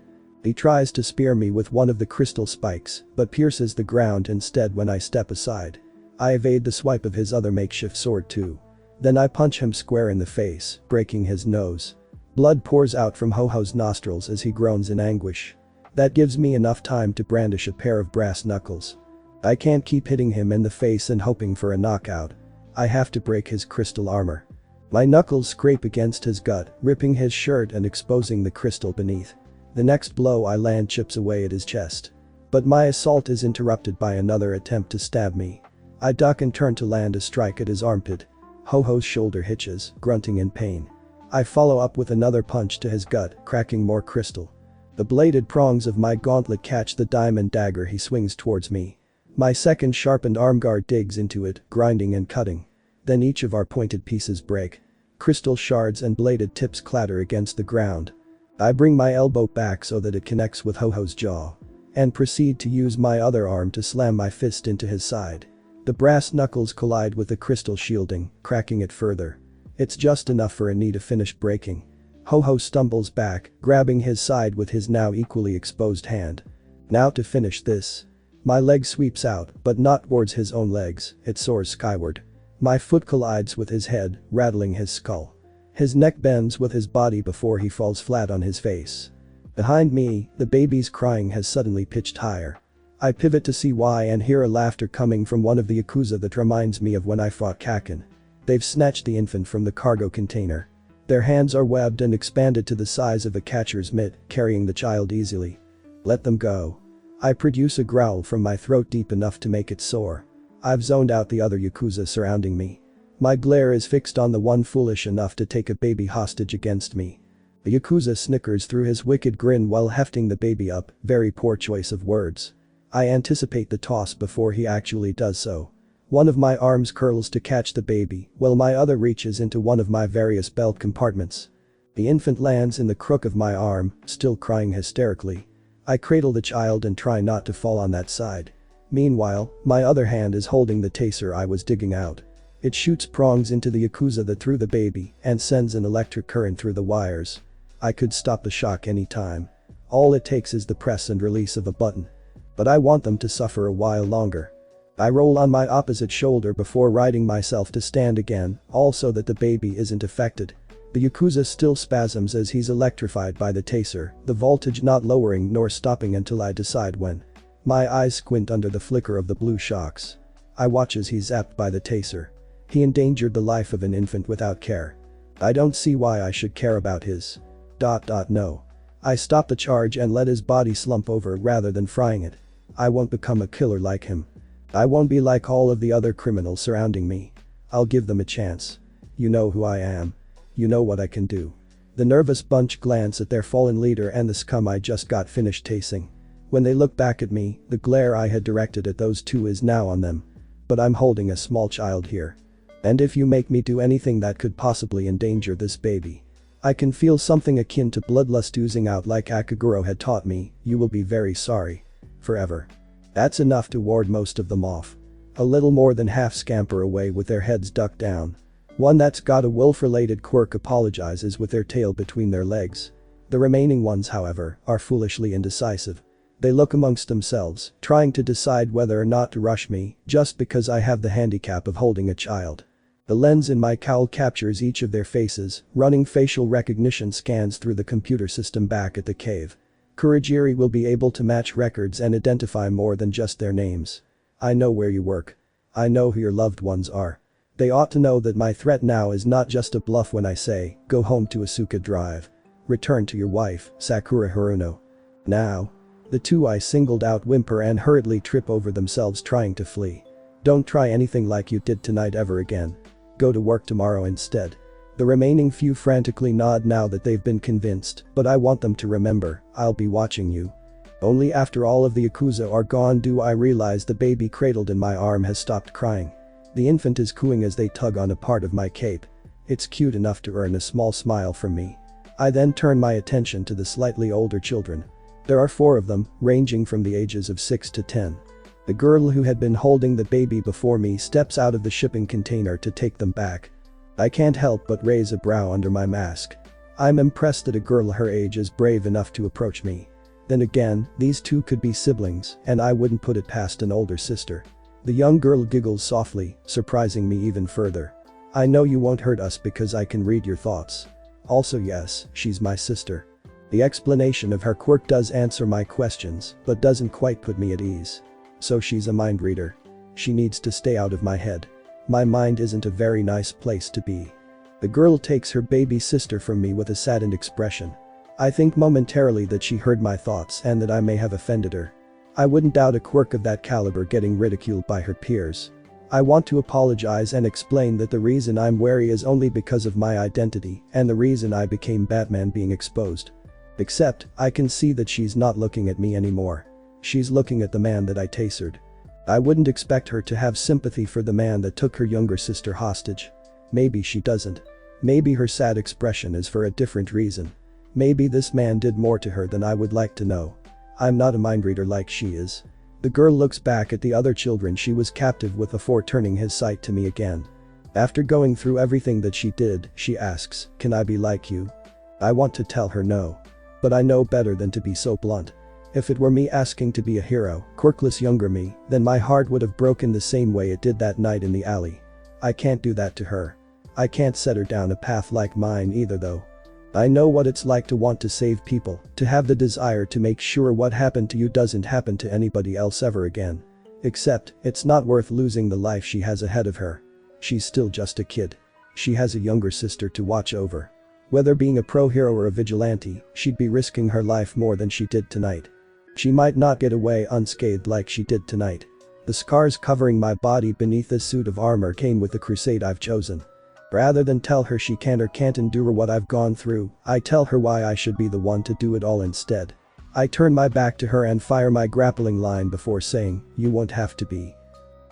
He tries to spear me with one of the crystal spikes, but pierces the ground instead when I step aside. I evade the swipe of his other makeshift sword too. Then I punch him square in the face, breaking his nose. Blood pours out from Ho-Ho's nostrils as he groans in anguish. That gives me enough time to brandish a pair of brass knuckles. I can't keep hitting him in the face and hoping for a knockout. I have to break his crystal armor. My knuckles scrape against his gut, ripping his shirt and exposing the crystal beneath. The next blow I land chips away at his chest. But my assault is interrupted by another attempt to stab me. I duck and turn to land a strike at his armpit. Ho-Ho's shoulder hitches, grunting in pain. I follow up with another punch to his gut, cracking more crystal. The bladed prongs of my gauntlet catch the diamond dagger he swings towards me. My second sharpened armguard digs into it, grinding and cutting. Then each of our pointed pieces break. Crystal shards and bladed tips clatter against the ground. I bring my elbow back so that it connects with Ho-Ho's jaw. And proceed to use my other arm to slam my fist into his side. The brass knuckles collide with the crystal shielding, cracking it further. It's just enough for a knee to finish breaking. Ho-Ho stumbles back, grabbing his side with his now equally exposed hand. Now to finish this. My leg sweeps out, but not towards his own legs, it soars skyward. My foot collides with his head, rattling his skull. His neck bends with his body before he falls flat on his face. Behind me, the baby's crying has suddenly pitched higher. I pivot to see why and hear a laughter coming from one of the Yakuza that reminds me of when I fought Kaken. They've snatched the infant from the cargo container. Their hands are webbed and expanded to the size of a catcher's mitt, carrying the child easily. Let them go. I produce a growl from my throat deep enough to make it soar. I've zoned out the other Yakuza surrounding me. My glare is fixed on the one foolish enough to take a baby hostage against me. The Yakuza snickers through his wicked grin while hefting the baby up, very poor choice of words. I anticipate the toss before he actually does so. One of my arms curls to catch the baby, while my other reaches into one of my various belt compartments. The infant lands in the crook of my arm, still crying hysterically. I cradle the child and try not to fall on that side. Meanwhile, my other hand is holding the taser I was digging out. It shoots prongs into the Yakuza that threw the baby and sends an electric current through the wires. I could stop the shock anytime. All it takes is the press and release of a button. But I want them to suffer a while longer. I roll on my opposite shoulder before righting myself to stand again, also that the baby isn't affected. The Yakuza still spasms as he's electrified by the taser, the voltage not lowering nor stopping until I decide when. My eyes squint under the flicker of the blue shocks. I watch as he's zapped by the taser. He endangered the life of an infant without care. I don't see why I should care about his. No. I stop the charge and let his body slump over rather than frying it. I won't become a killer like him. I won't be like all of the other criminals surrounding me. I'll give them a chance. You know who I am. You know what I can do. The nervous bunch glance at their fallen leader and the scum I just got finished tasting. When they look back at me, the glare I had directed at those two is now on them. But I'm holding a small child here. And if you make me do anything that could possibly endanger this baby, I can feel something akin to bloodlust oozing out like Akaguro had taught me, you will be very sorry. Forever. That's enough to ward most of them off. A little more than half scamper away with their heads ducked down. One that's got a wolf-related quirk apologizes with their tail between their legs. The remaining ones, however, are foolishly indecisive. They look amongst themselves, trying to decide whether or not to rush me, just because I have the handicap of holding a child. The lens in my cowl captures each of their faces, running facial recognition scans through the computer system back at the cave. Kurogiri will be able to match records and identify more than just their names. I know where you work. I know who your loved ones are. They ought to know that my threat now is not just a bluff when I say, go home to Asuka Drive. Return to your wife, Sakura Haruno. Now. The two I singled out whimper and hurriedly trip over themselves trying to flee. Don't try anything like you did tonight ever again. Go to work tomorrow instead. The remaining few frantically nod now that they've been convinced, but I want them to remember, I'll be watching you. Only after all of the Yakuza are gone do I realize the baby cradled in my arm has stopped crying. The infant is cooing as they tug on a part of my cape. It's cute enough to earn a small smile from me. I then turn my attention to the slightly older children. There are 4 of them, ranging from the ages of 6 to 10. The girl who had been holding the baby before me steps out of the shipping container to take them back. I can't help but raise a brow under my mask. I'm impressed that a girl her age is brave enough to approach me. Then again, these two could be siblings, and I wouldn't put it past an older sister. The young girl giggles softly, surprising me even further. I know you won't hurt us because I can read your thoughts. Also yes, she's my sister. The explanation of her quirk does answer my questions, but doesn't quite put me at ease. So she's a mind reader. She needs to stay out of my head. My mind isn't a very nice place to be. The girl takes her baby sister from me with a saddened expression. I think momentarily that she heard my thoughts and that I may have offended her. I wouldn't doubt a quirk of that caliber getting ridiculed by her peers. I want to apologize and explain that the reason I'm wary is only because of my identity and the reason I became Batman being exposed. Except, I can see that she's not looking at me anymore. She's looking at the man that I tasered. I wouldn't expect her to have sympathy for the man that took her younger sister hostage. Maybe she doesn't. Maybe her sad expression is for a different reason. Maybe this man did more to her than I would like to know. I'm not a mind reader like she is. The girl looks back at the other children she was captive with before turning his sight to me again. After going through everything that she did, she asks, "Can I be like you?" I want to tell her no. But I know better than to be so blunt. If it were me asking to be a hero, quirkless younger me, then my heart would have broken the same way it did that night in the alley. I can't do that to her. I can't set her down a path like mine either though. I know what it's like to want to save people, to have the desire to make sure what happened to you doesn't happen to anybody else ever again. Except, it's not worth losing the life she has ahead of her. She's still just a kid. She has a younger sister to watch over. Whether being a pro-hero or a vigilante, she'd be risking her life more than she did tonight. She might not get away unscathed like she did tonight. The scars covering my body beneath this suit of armor came with the crusade I've chosen. Rather than tell her she can or can't endure what I've gone through, I tell her why I should be the one to do it all instead. I turn my back to her and fire my grappling line before saying, "You won't have to be."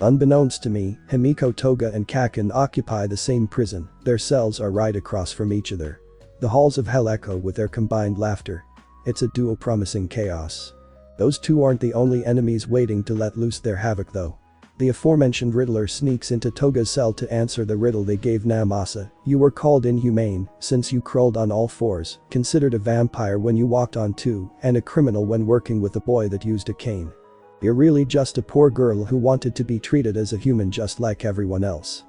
Unbeknownst to me, Himiko, Toga and Kaken occupy the same prison. Their cells are right across from each other. The halls of hell echo with their combined laughter. It's a duo promising chaos. Those two aren't the only enemies waiting to let loose their havoc though. The aforementioned Riddler sneaks into Toga's cell to answer the riddle they gave Namasa. You were called inhumane, since you crawled on all fours, considered a vampire when you walked on two, and a criminal when working with a boy that used a cane. You're really just a poor girl who wanted to be treated as a human just like everyone else.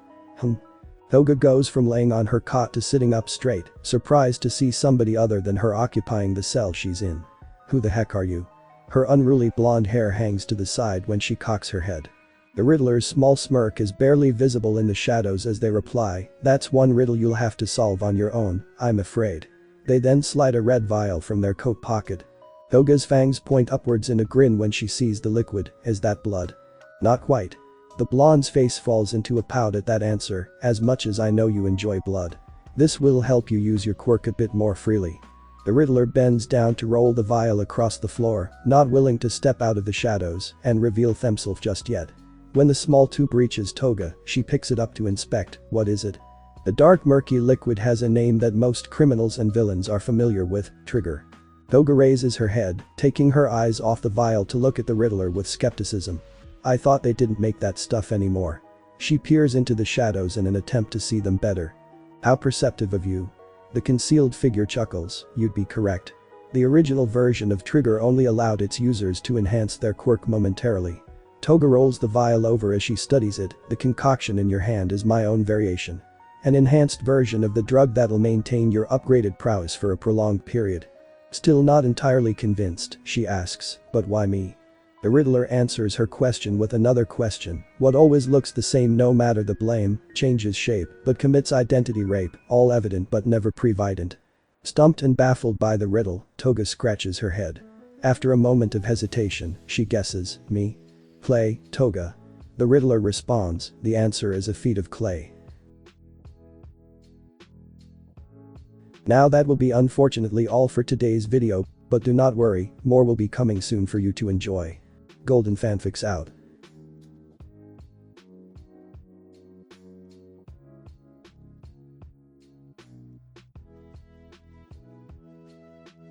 Toga goes from laying on her cot to sitting up straight, surprised to see somebody other than her occupying the cell she's in. Who the heck are you? Her unruly blonde hair hangs to the side when she cocks her head. The Riddler's small smirk is barely visible in the shadows as they reply, "That's one riddle you'll have to solve on your own, I'm afraid." They then slide a red vial from their coat pocket. Toga's fangs point upwards in a grin when she sees the liquid. Is that blood? Not quite. The blonde's face falls into a pout at that answer. As much as I know you enjoy blood. This will help you use your quirk a bit more freely. The Riddler bends down to roll the vial across the floor, not willing to step out of the shadows and reveal himself just yet. When the small tube reaches Toga, she picks it up to inspect. What is it? The dark murky liquid has a name that most criminals and villains are familiar with, Trigger. Toga raises her head, taking her eyes off the vial to look at the Riddler with skepticism. I thought they didn't make that stuff anymore. She peers into the shadows in an attempt to see them better. How perceptive of you. The concealed figure chuckles. You'd be correct. The original version of Trigger only allowed its users to enhance their quirk momentarily. Toga rolls the vial over as she studies it. The concoction in your hand is my own variation. An enhanced version of the drug that'll maintain your upgraded prowess for a prolonged period. Still not entirely convinced, she asks, but why me? The Riddler answers her question with another question. What always looks the same no matter the blame, changes shape, but commits identity rape, all evident but never prevident. Stumped and baffled by the riddle, Toga scratches her head. After a moment of hesitation, she guesses, me? Clay, Toga. The Riddler responds, the answer is a feat of clay. Now that will be unfortunately all for today's video, but do not worry, more will be coming soon for you to enjoy. Golden Fanfics out.